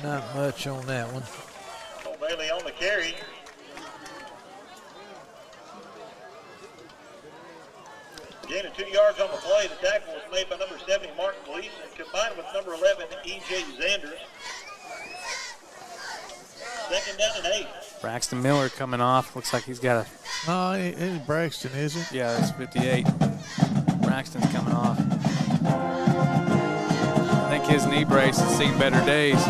Not much on that one. Cole Bailey on the carry. Gain of 2 yards on the play. The tackle was made by number 70, Mark Gleason, combined with number 11, E.J. Zanders. Second down and 8. Braxton Miller coming off. Looks like he's got a, No, it ain't Braxton, is it? yeah, it's 58. Braxton's coming off. I think his knee brace has seen better days.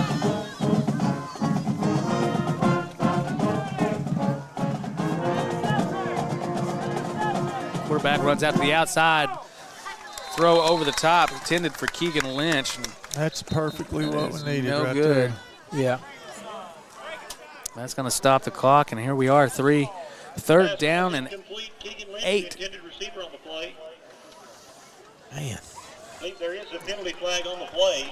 Quarterback runs out to the outside. Throw over the top, intended for Keegan Lynch. That's perfectly what we needed No right good. there. Yeah. That's going to stop the clock, and here we are, third down and Complete. Keegan Lynch, 8. the intended receiver on the play. Man. I think there is a penalty flag on the play.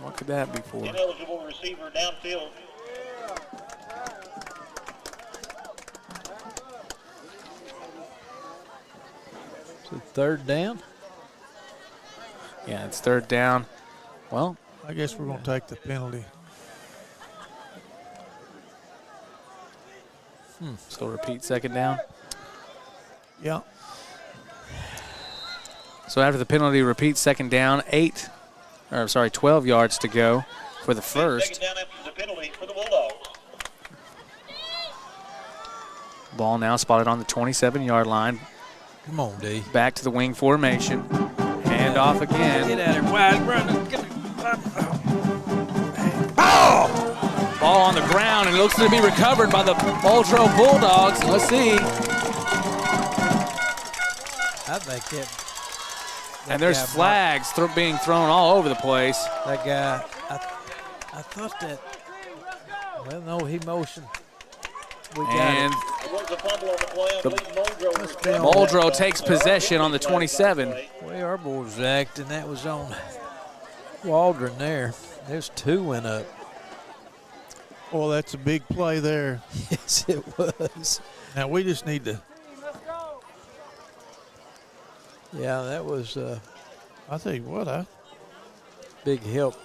What could that be for? Ineligible receiver downfield. So third down? Yeah, it's third down. Well, I guess we're going to take the penalty. so repeat second down. Yeah. So after the penalty, repeat second down, 12 yards to go for the first. Second down after the penalty for the Bulldogs. Ball now spotted on the 27-yard line. Come on, D. Back to the wing formation. Hand off again. Get out of here. Wide run. Ball on the ground, and it looks to be recovered by the Muldrow Bulldogs. Let's see. I think that And there's guy flags being thrown all over the place. That guy, I thought that, well, no, he motioned. We got And it. There was a fumble on the play. I believe Muldrow Must be on- Muldrow takes possession on the 27. The way our boys was acting, that was on Waldron there. There's 2 went up. Oh, that's a big play there. Yes, it was. Now we just need to. Yeah, that was I tell you what, big help.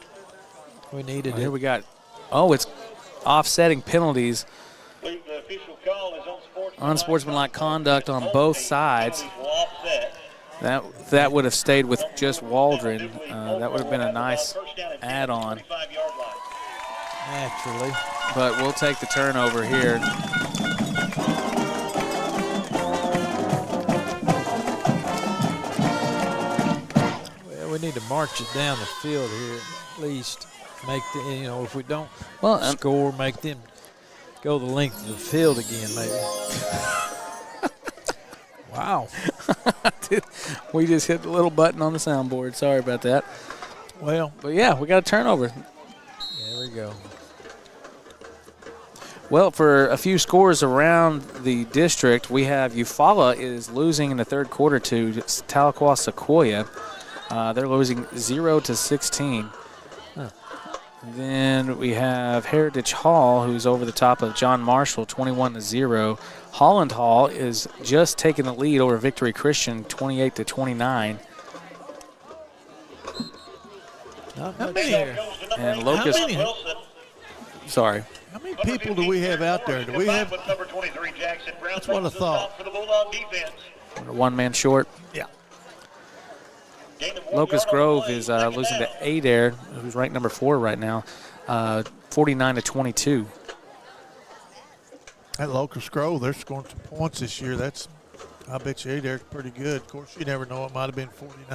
We needed Here it. we got, it's offsetting penalties. The official call is Unsportsmanlike conduct on both sides. Offset. That would have stayed with just Waldron. That would have been a nice add-on. Naturally. But we'll take the turnover here. Well, we need to march it down the field here at least. Make the, if we don't score, make them go the length of the field again, maybe. Wow. We just hit the little button on the soundboard. Sorry about that. well, But yeah, we got a turnover. There we go. Well, for a few scores around the district, we have Eufaula is losing in the third quarter to Tahlequah Sequoia. They're losing 0-16. Then we have Heritage Hall, who's over the top of John Marshall, 21-0. Holland Hall is just taking the lead over Victory Christian, 28-29. Not much here. And Locust, sorry. how many people do we have out there? Do we have? Number 23, Jackson Brown. That's what I thought. For the Bulldog defense. One man short. Yeah. Gain of 1 Locust yard on the Grove play, is second losing down. to Adair, who's ranked number 4 right now, 49-22. At Locust Grove, they're scoring some points this year. I bet you they're pretty good. Of course, you never know. It might have been 49-0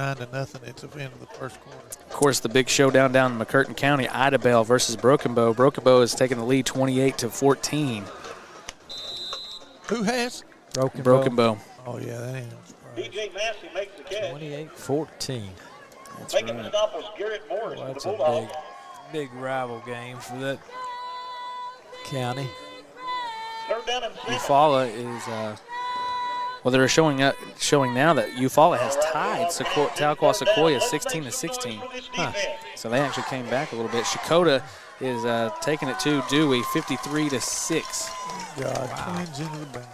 at the end of the first quarter. Of course, the big showdown down in McCurtain County, Idabel versus Broken Bow. Broken Bow is taking the lead 28-14. Who has? Broken Bow. Oh, yeah, that ain't no surprise. DJ Massey makes the catch. 28-14. That's Making the right. stop was Garrett Morris Well, for that's the a Bulldogs. big rival game for that county. Third down and 7. Eufaula is, they're showing now that Eufaula has tied Tahlequah Sequoia 16-16. So they actually came back a little bit. Shakota is taking it to Dewey 53-6. God, Twins into the bank.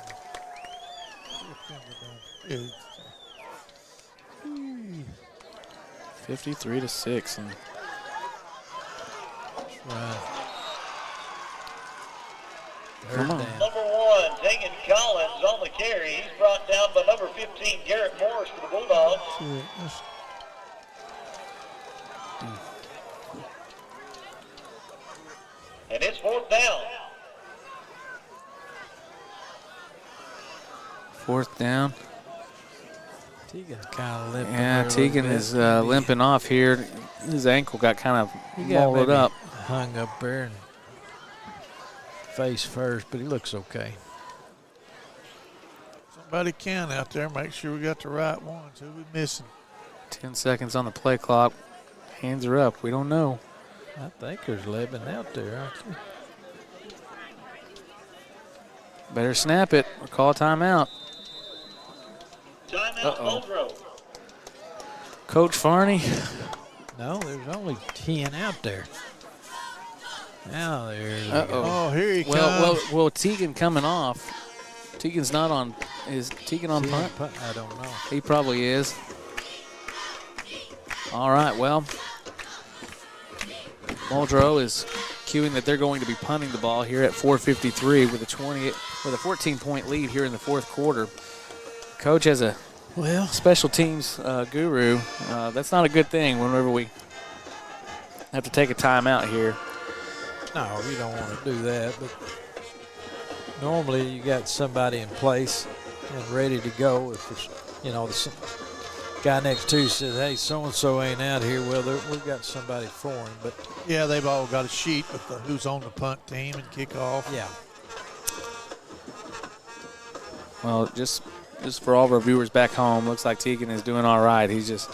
53-6. And come on. Number 1, Tegan Collins on the carry. He's brought down by number 15, Garrett Morris for the Bulldogs. And it's 4th down. 4th down. Tegan kind of limping. Yeah, there a Tegan little is bit. limping off here. His ankle got kind of He got molded maybe up. hung up there and face first, but he looks okay. Somebody count out there. Make sure we got the right ones. Who we missing? 10 seconds on the play clock. Hands are up. We don't know. I think there's 11 out there, aren't there? Better snap it or call a timeout. Timeout, Muldrow. Coach Farney. No, there's only 10 out there. Now there's. Uh-oh. Oh, here he Well, comes. Tegan coming off. Tegan's not on. Is Tegan on punt? I don't know. He probably is. All right, well, Muldrow is cueing that they're going to be punting the ball here at 4:53 with a 14-point lead here in the fourth quarter. Coach, as a special teams guru, that's not a good thing whenever we have to take a timeout here. No, you don't want to do that, but normally you got somebody in place and ready to go. If it's, the guy next to you says, hey, so-and-so ain't out here, well, we've got somebody for him. But yeah, they've all got a sheet with who's on the punt team and kickoff. yeah. Well, just just for all of our viewers back home, looks like Tegan is doing all right. He's just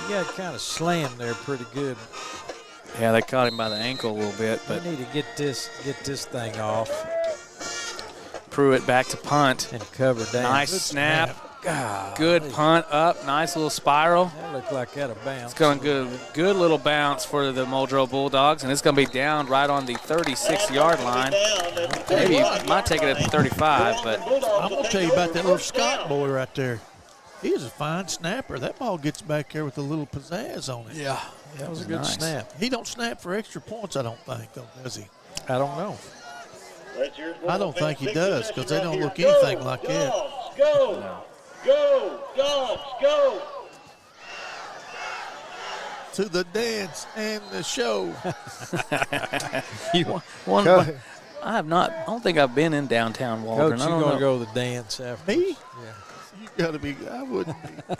He got kind of slammed there pretty good. yeah, they caught him by the ankle a little bit, but We need to get this thing off Pruitt back to punt. and cover down. Nice Good snap. God, Good punt up. Nice little spiral. That looked like that a bounce. It's going good little bounce for the Muldrow Bulldogs, and it's going to be down right on the 36-yard line. Maybe might take it at the 35, but I'm going to tell you about that little Scott boy right there. He's a fine snapper. That ball gets back there with a little pizzazz on it. Yeah, that was a good Nice. snap. He don't snap for extra points, I don't think, though, does he? I don't know. I don't think he does, because they don't look anything like that. Go, dogs, go. To the dance and the show. one. Go- I don't think I've been in downtown Waldron. Coach, I you don't going to know. go to the dance after? Me? Yeah. You got to be, I wouldn't be.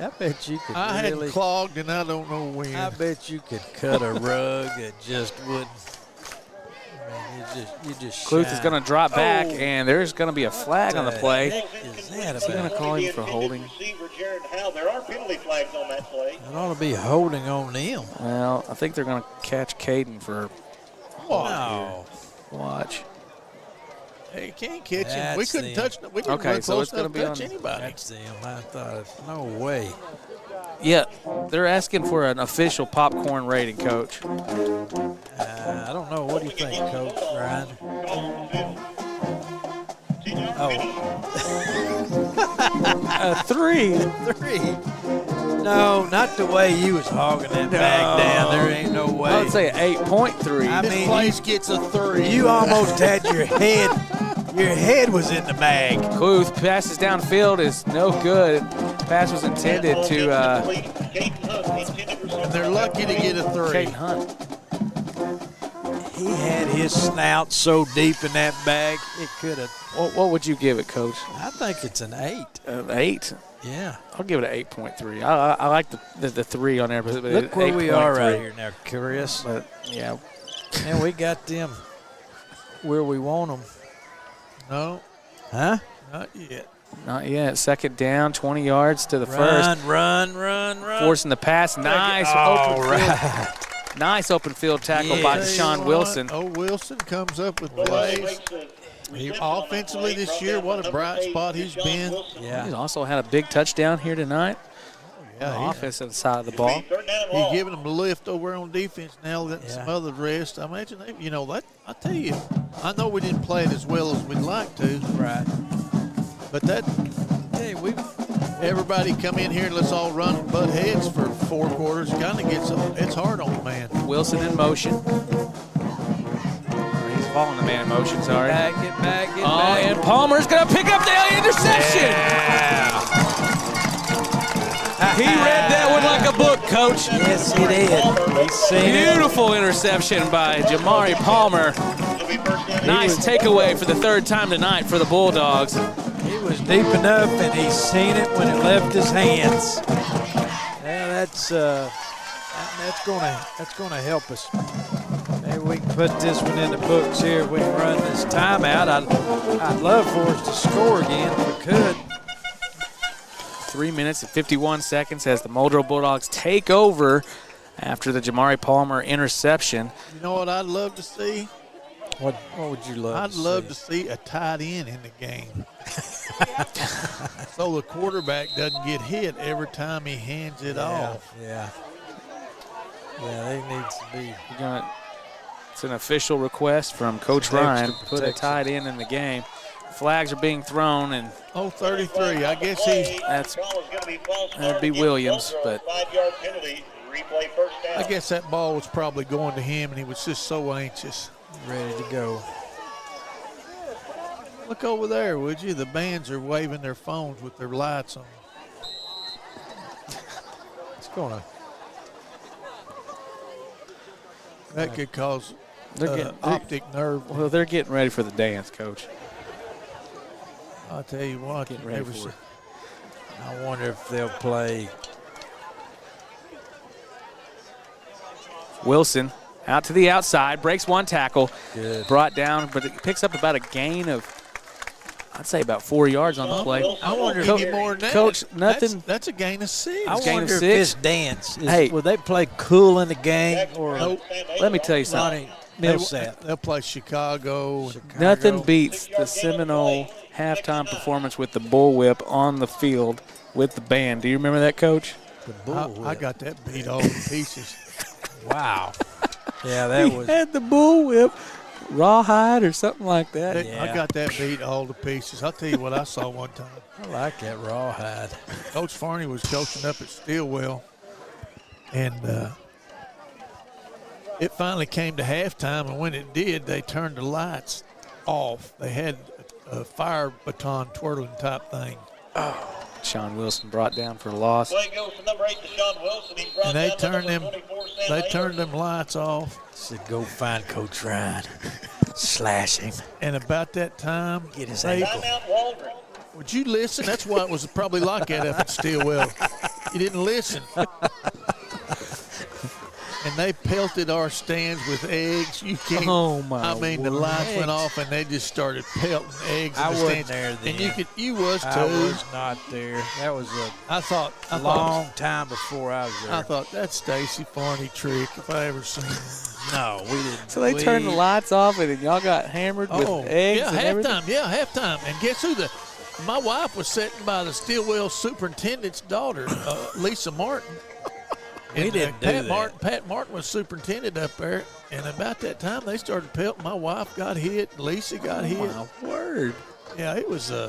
I bet you could I really. had clogged, and I don't know when. I bet you could cut a rug that just wouldn't. I mean, you just. Kluth is shine. going to drop back, Oh. and there's going to be a flag on the play. Is that Is he going about? to call him for holding? Receiver Jared Howe. There are penalty flags on that play. It ought to be holding on them. Well, I think they're going to catch Caden for Wow. watch. Hey, you can't catch him. That's We couldn't them. touch. We didn't Okay, run so close it's gonna enough be to touch on- anybody. That's them. I thought, no way. Yeah, they're asking for an official popcorn rating, Coach. I don't know. What do you think, Coach Ryan? Oh, 3. 3. No, not the way you was hogging that bag down. There ain't no way. I would say 8.3. I This mean, place gets a 3. you almost had your head. Your head was in the bag. Kluth passes downfield is no good. Pass was intended to And they're lucky to get a 3. Caden Hunt. He had his snout so deep in that bag, it could have. What would you give it, Coach? I think it's an 8. 8. Yeah. I'll give it an 8.3. I like the 3 on there, but Look where we are 8.3. right here now, Curious. But yeah, And we got them where we want them. No, Huh? not yet. not yet. Second down, 20 yards to the first. Run. Forcing the pass. Nice All open right. field. Nice open field tackle by Yes. Deshaun Wilson. Oh, Wilson comes up with plays. Offensively this year, what a bright spot he's been. Yeah. He's also had a big touchdown here tonight. Yeah, on the offensive side of the ball. He's giving them a lift over on defense now, letting Yeah. some other rest. I imagine they, that. I tell you, I know we didn't play it as well as we'd like to, Right. but that Hey, we everybody come in here and let's all run and butt heads for 4 quarters. Kind of it's hard on the man. Wilson in motion. He's following the man in motion, sorry. get back. And Palmer's going to pick up the interception. He read that one like a book, Coach. Yes, he did. He's seen it. Beautiful interception by Jamari Palmer. Nice takeaway for the 3rd time tonight for the Bulldogs. He was deep enough, and he's seen it when it left his hands. Yeah, that's gonna help us. Maybe we can put this one in the books here. We can run this timeout. I'd love for us to score again if we could. 3 minutes and 51 seconds as the Muldrow Bulldogs take over after the Jamari Palmer interception. You know what I'd love to see? What would you love? I'd love to see a tight end in the game. So the quarterback doesn't get hit every time he hands it off. Yeah, they need to be. It's an official request from Coach Some Ryan. extra Put a protection. tight end in the game. Flags are being thrown, and 33. I guess he's. that'd be Williams, but 5-yard penalty. Replay first down. I guess that ball was probably going to him, and he was just so anxious. Ready to go. Look over there, would you? The bands are waving their phones with their lights on. It's gonna. That could cause they're optic nerve. well, they're getting ready for the dance, Coach. I'll tell you what. Getting ready never for see- it. I wonder if they'll play. Wilson out to the outside, breaks one tackle, Good. brought down, but it picks up about a gain of I'd say about 4 yards on the play. I wonder if Coach- you more than that. Coach, nothing. That's a gain of 6. I Gain of wonder if 6. this dance is, Hey. will they play cool in the game or Nope. Let me tell you something. Millsap? They'll play Chicago. Nothing beats the Seminole halftime performance with the bullwhip on the field with the band. Do you remember that, Coach? The bull I got that beat all to pieces. Wow. Yeah, that He was. had the bullwhip, rawhide or something like that. Yeah. I got that beat all to pieces. I'll tell you what I saw one time. I like that rawhide. Coach Farney was coaching up at Stillwell, and it finally came to halftime, and when it did, they turned the lights off. They had a fire baton twirling type thing. Sean Wilson brought down for a loss. Play goes to number 8, Deshaun Wilson. He's brought And they down to turned number them 24, Sam they Ayers. turned them lights off. Said go find Coach Ryan. Slash him. And about that time, Get his they, ankle. Timeout, Waldron. would you listen? That's why it was probably like that up at Stillwell. You didn't listen. And they pelted our stands with eggs. You can't. Oh, my I mean, the word. lights went Eggs. off, and they just started pelting eggs. In I the wasn't stands. there then. And you was too. I was not there. That was a I thought long time before I was there. I thought that's Stacy Farney trick if I ever seen it. No, we didn't. So they turned the lights off, and then y'all got hammered with eggs yeah, and everything? halftime. Yeah, halftime. And guess who? My wife was sitting by the Stillwell superintendent's daughter, Lisa Martin. We And, didn't do Pat that. Martin, Pat Martin was superintendent up there, and about that time they started pelting. My wife got hit. Lisa got hit. My word. Yeah, it was. I'm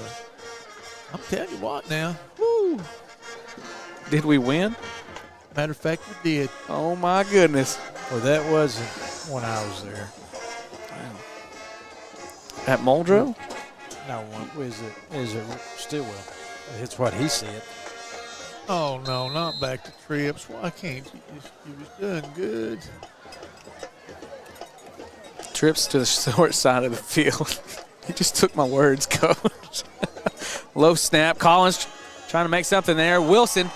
telling you what now. Woo. Did we win? Matter of fact, we did. Oh, my goodness. Well, that wasn't when I was there. At Muldrow? No, one is it Stillwell? It's what he said. Oh no, not back to trips. Why can't you was doing good. Trips to the short side of the field. He just took my words, Coach. Low snap. Collins trying to make something there. Wilson.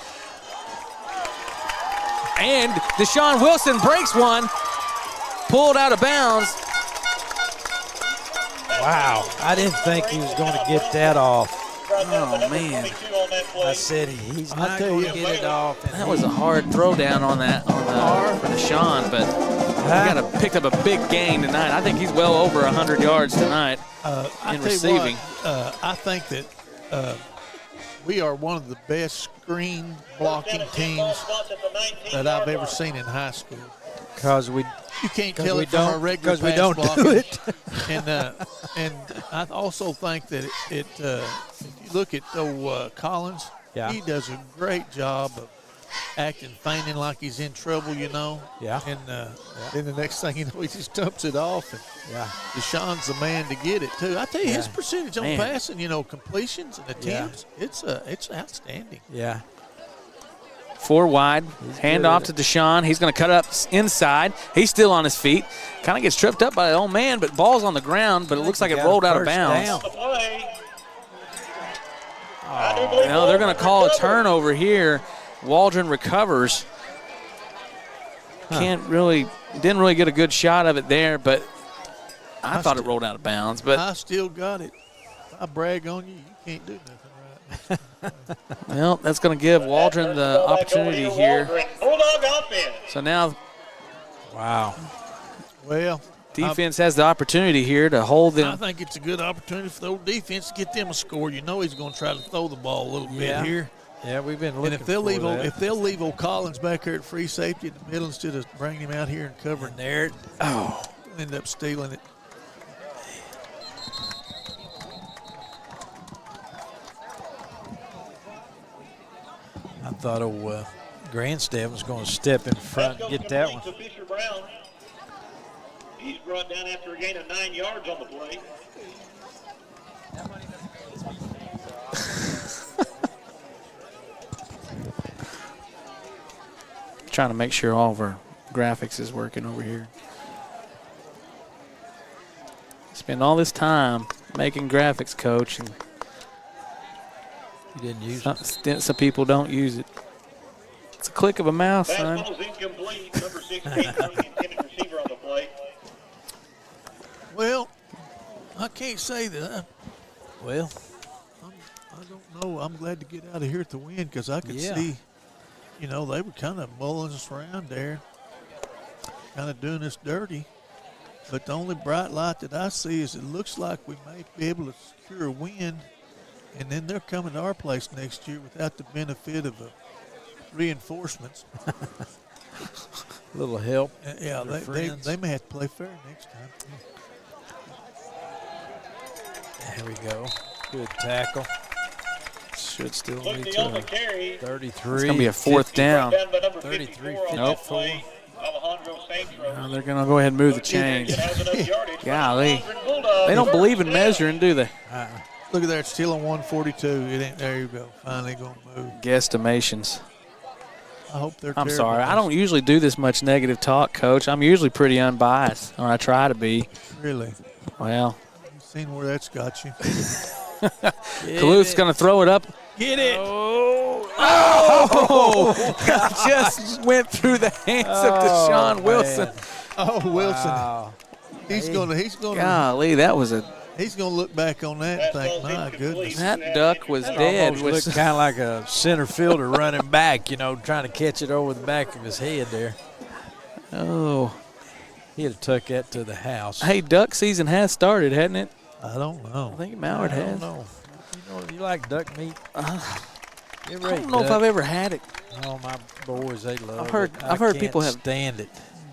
And Deshaun Wilson breaks one. Pulled out of bounds. Wow. I didn't think he was going to get that off. Oh, man. I said he's I'll not tell going you, to get it off. And That was a hard throwdown on that for Deshaun, but he picked up a big gain tonight. I think he's well over 100 yards tonight I in tell you receiving. what, I think that we are one of the best screen blocking teams that I've ever seen in high school. Because we You can't 'Cause tell we it from our don't- regular 'cause we pass don't do blocking. it. and I also think that if you look at Collins, Yeah. he does a great job of acting, feigning like he's in trouble, you know. Yeah. And then the next thing you know, he just dumps it off. And yeah. Deshaun's the man to get it too. I tell you, his Yeah. percentage on Man. passing, completions and attempts, it's outstanding. Yeah. 4 wide. Hand good off at to Deshaun. He's going to cut up inside. He's still on his feet. Kind of gets tripped up by the old man, but ball's on the ground, but it looks like it Got a rolled out of first bounds. down. The play. No, they're going to call a turnover here. Waldron recovers. Didn't really get a good shot of it there, but I thought it rolled out of bounds. But I still got it. If I brag on you, you can't do nothing right. well, that's going to give Waldron the opportunity here. Bulldog offense. So now Wow. Well, defense has the opportunity here to hold I them. think it's a good opportunity for the old defense to get them a score. You know he's going to try to throw the ball a little Yeah. bit here. Yeah, we've been And looking if they'll for leave that. if they'll leave old Collins back here at free safety in the middle instead of bringing him out here and covering And there, end up stealing it. I thought Grandstaff was going to step in front and get that one. To Fisher Brown. He's brought down after a gain of 9 yards on the play. Trying to make sure all of our graphics is working over here. Spend all this time making graphics, Coach, and You didn't use it. some people don't use it. It's a click of a mouse, son. Fastball is incomplete. Number 16, the intended receiver on the play. Well, I can't say that. Well, I don't know. I'm glad to get out of here at the win because I could see, they were kind of mulling us around there, kind of doing us dirty. But the only bright light that I see is it looks like we may be able to secure a win, and then they're coming to our place next year without the benefit of reinforcements. A little help. Yeah, they may have to play fair next time. There we go. Good tackle. Should still Took lead the to open a, carry. 33. it's going to be a fourth down. Down by number 33, 54 on that 54. play, Alejandro Santro. They're going to go ahead and move the chains. Golly. Bulldogs. They don't believe in measuring, do they? Look at there, it's still on 142. It ain't, there you go. Finally going to move. Guesstimations. I hope they're I'm terrible. sorry. I don't usually do this much negative talk, Coach. I'm usually pretty unbiased, or I try to be. Really? Well, You've seen where that's got you. Kaluth's going to throw it up. Get it. Just went through the hands of Deshaun Wilson. Oh, Wilson. Wow. He's gonna Golly, that was look back on that and think, my goodness. that duck was dead. Almost looked kind of like a center fielder running back, trying to catch it over the back of his head there. Oh. He'd have took that to the house. Hey, duck season has started, hasn't it? I don't know. I think Mallard I has. don't know. You like duck meat? I don't know if I've ever had it. Oh, my boys, they love I've it. heard people can't have stand it.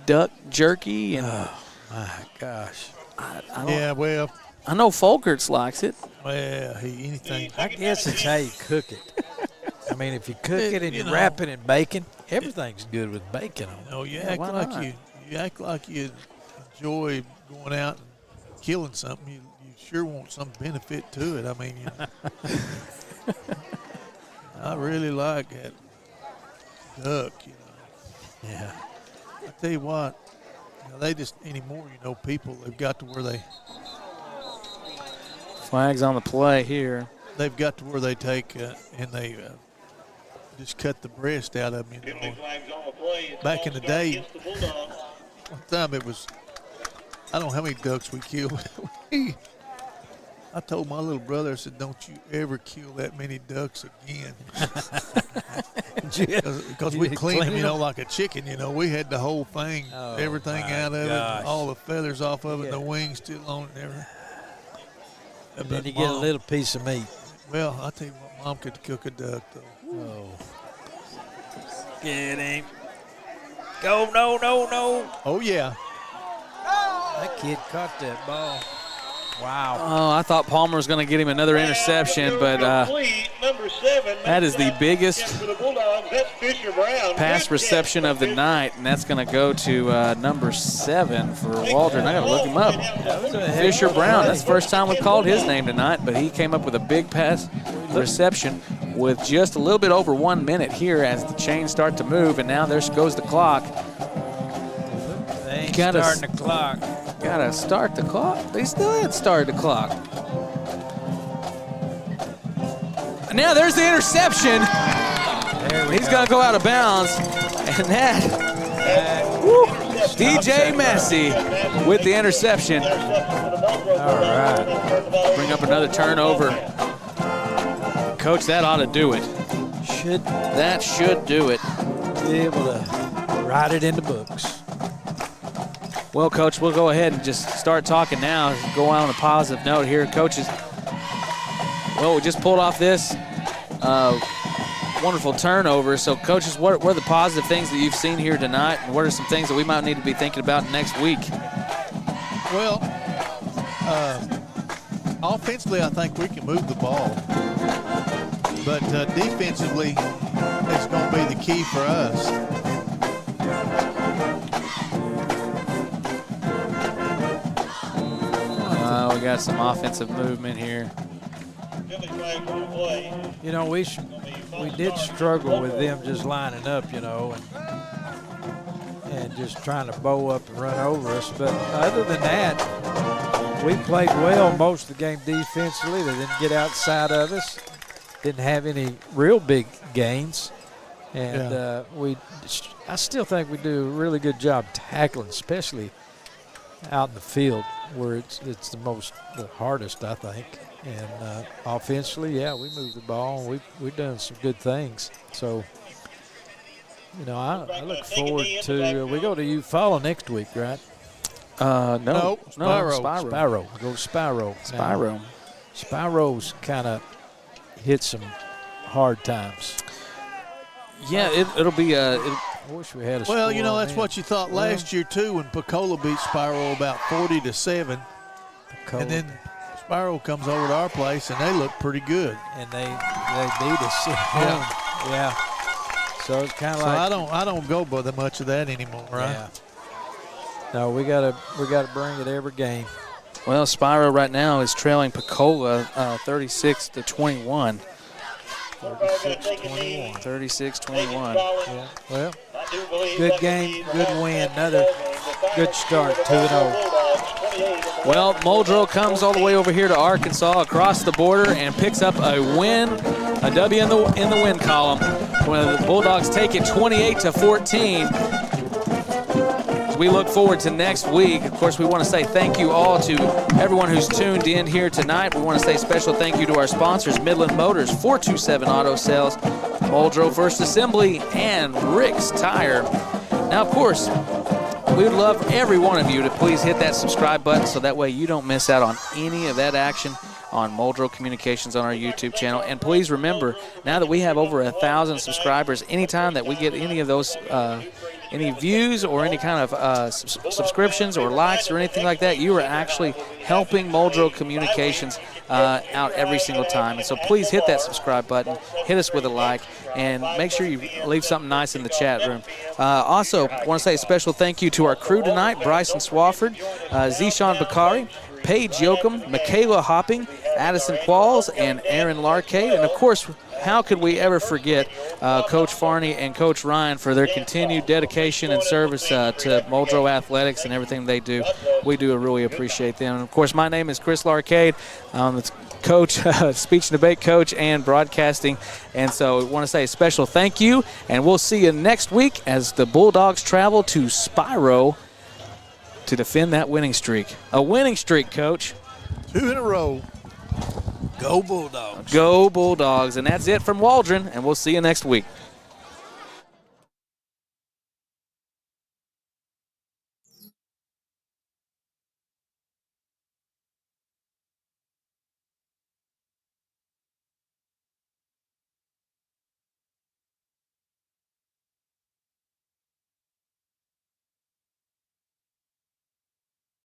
duck jerky, and My gosh. I know Folkerts likes it. Anything. I guess it's how you cook it. I mean, if you cook it and you wrap it in bacon, everything's good with bacon on it. No, you Yeah, act why like not? you act like you enjoy going out and killing something. You sure want some benefit to it. I mean, I really like that duck. Yeah. I tell you what, they just anymore. People they've got to where Flags on the play here. they've got to where they take and they just cut the breast out of them. Penalty flags on the play. It's Back in the day, against the Bulldogs. one time it was, I don't know how many ducks we killed. I told my little brother, I said, don't you ever kill that many ducks again. Because we cleaned them, like a chicken, we had the whole thing, everything out of it, all the feathers off of it, the wings still on it and everything. And then you get a little piece of meat. Well, I tell you what, Mom could cook a duck, though. Oh. Get him. Go, no. Oh, yeah. That kid caught that ball. Wow. Oh, I thought Palmer was going to get him another interception, but Number 7, that is the biggest for the Bulldogs. That's Fisher Brown. pass reception of the night, and that's going to go to number 7 for Waldron. I got to look him up. Fisher Brown. That's the first time we've called his name tonight, but he came up with a big pass reception with just a little bit over 1 minute here as the chains start to move, and now there goes the clock. They ain't Gotta starting the clock. Got to start the clock. They still hadn't started the clock. And now there's the interception. He's going to go out of bounds. And that, DJ Massey with the interception. All right. Bring up another turnover. Coach, that ought to do it. That should do it. Be able to write it in the books. Well, Coach, we'll go ahead and just start talking now. Go on a positive note here. Coaches, well, we just pulled off this wonderful turnover. So, coaches, what are the positive things that you've seen here tonight, and what are some things that we might need to be thinking about next week? Well, offensively, I think we can move the ball. But defensively, it's going to be the key for us. We got some offensive movement here. We did struggle with them just lining up, and just trying to bow up and run over us. But other than that, we played well most of the game defensively. They didn't get outside of us. Didn't have any real big gains. And I still think we do a really good job tackling, especially out in the field where it's the hardest, I think. And offensively, yeah, we moved the ball. We've done some good things. So, you know, I look forward to. We go to Eufaula next week, right? No, Spyro. Spyro. Go Spyro. Spyro. Spyro's kind of hit some hard times. Yeah, it'll be I wish we had a Well, score you know, on that's that. what you thought last year, too, when Picola beat Spyro about 40-7. And then Spyro comes over to our place, and they look pretty good. And they beat us at home. Yeah. So it's kind of So like I don't go by much of that anymore, right? Yeah. No, we gotta bring it every game. Well, Spyro right now is trailing Picola 36-21. 36-21. 36-21. Yeah. Well, good game, good win. Another good start, 2-0. Well, Muldrow comes all the way over here to Arkansas across the border and picks up a win, a W in the win column. When the Bulldogs take it 28-14. We look forward to next week. Of course, we want to say thank you all to everyone who's tuned in here tonight. We want to say special thank you to our sponsors, Midland Motors, 427 Auto Sales, Muldrow First Assembly, and Rick's Tire. Now, of course, we would love every one of you to please hit that subscribe button so that way you don't miss out on any of that action on Muldrow Communications on our YouTube channel. And please remember, now that we have over 1,000 subscribers, anytime that we get any of those any views or any kind of subscriptions or likes or anything like that, you are actually helping Muldrow Communications out every single time. And so please hit that subscribe button, hit us with a like, and make sure you leave something nice in the chat room. Also, I want to say a special thank you to our crew tonight, Bryson Swafford, Zishan Bakari, Paige Yoakum, Michaela Hopping, Addison Qualls, and Aaron Larcade. And, of course, how could we ever forget Coach Farney and Coach Ryan for their continued dedication and service to Muldrow Athletics and everything they do. We do really appreciate them. And, of course, my name is Chris Larcade. It's coach, speech and debate coach, and broadcasting. And so we want to say a special thank you, and we'll see you next week as the Bulldogs travel to Spyro to defend that winning streak. A winning streak, Coach. 2 in a row. Go Bulldogs. Go Bulldogs. And that's it from Waldron, and we'll see you next week.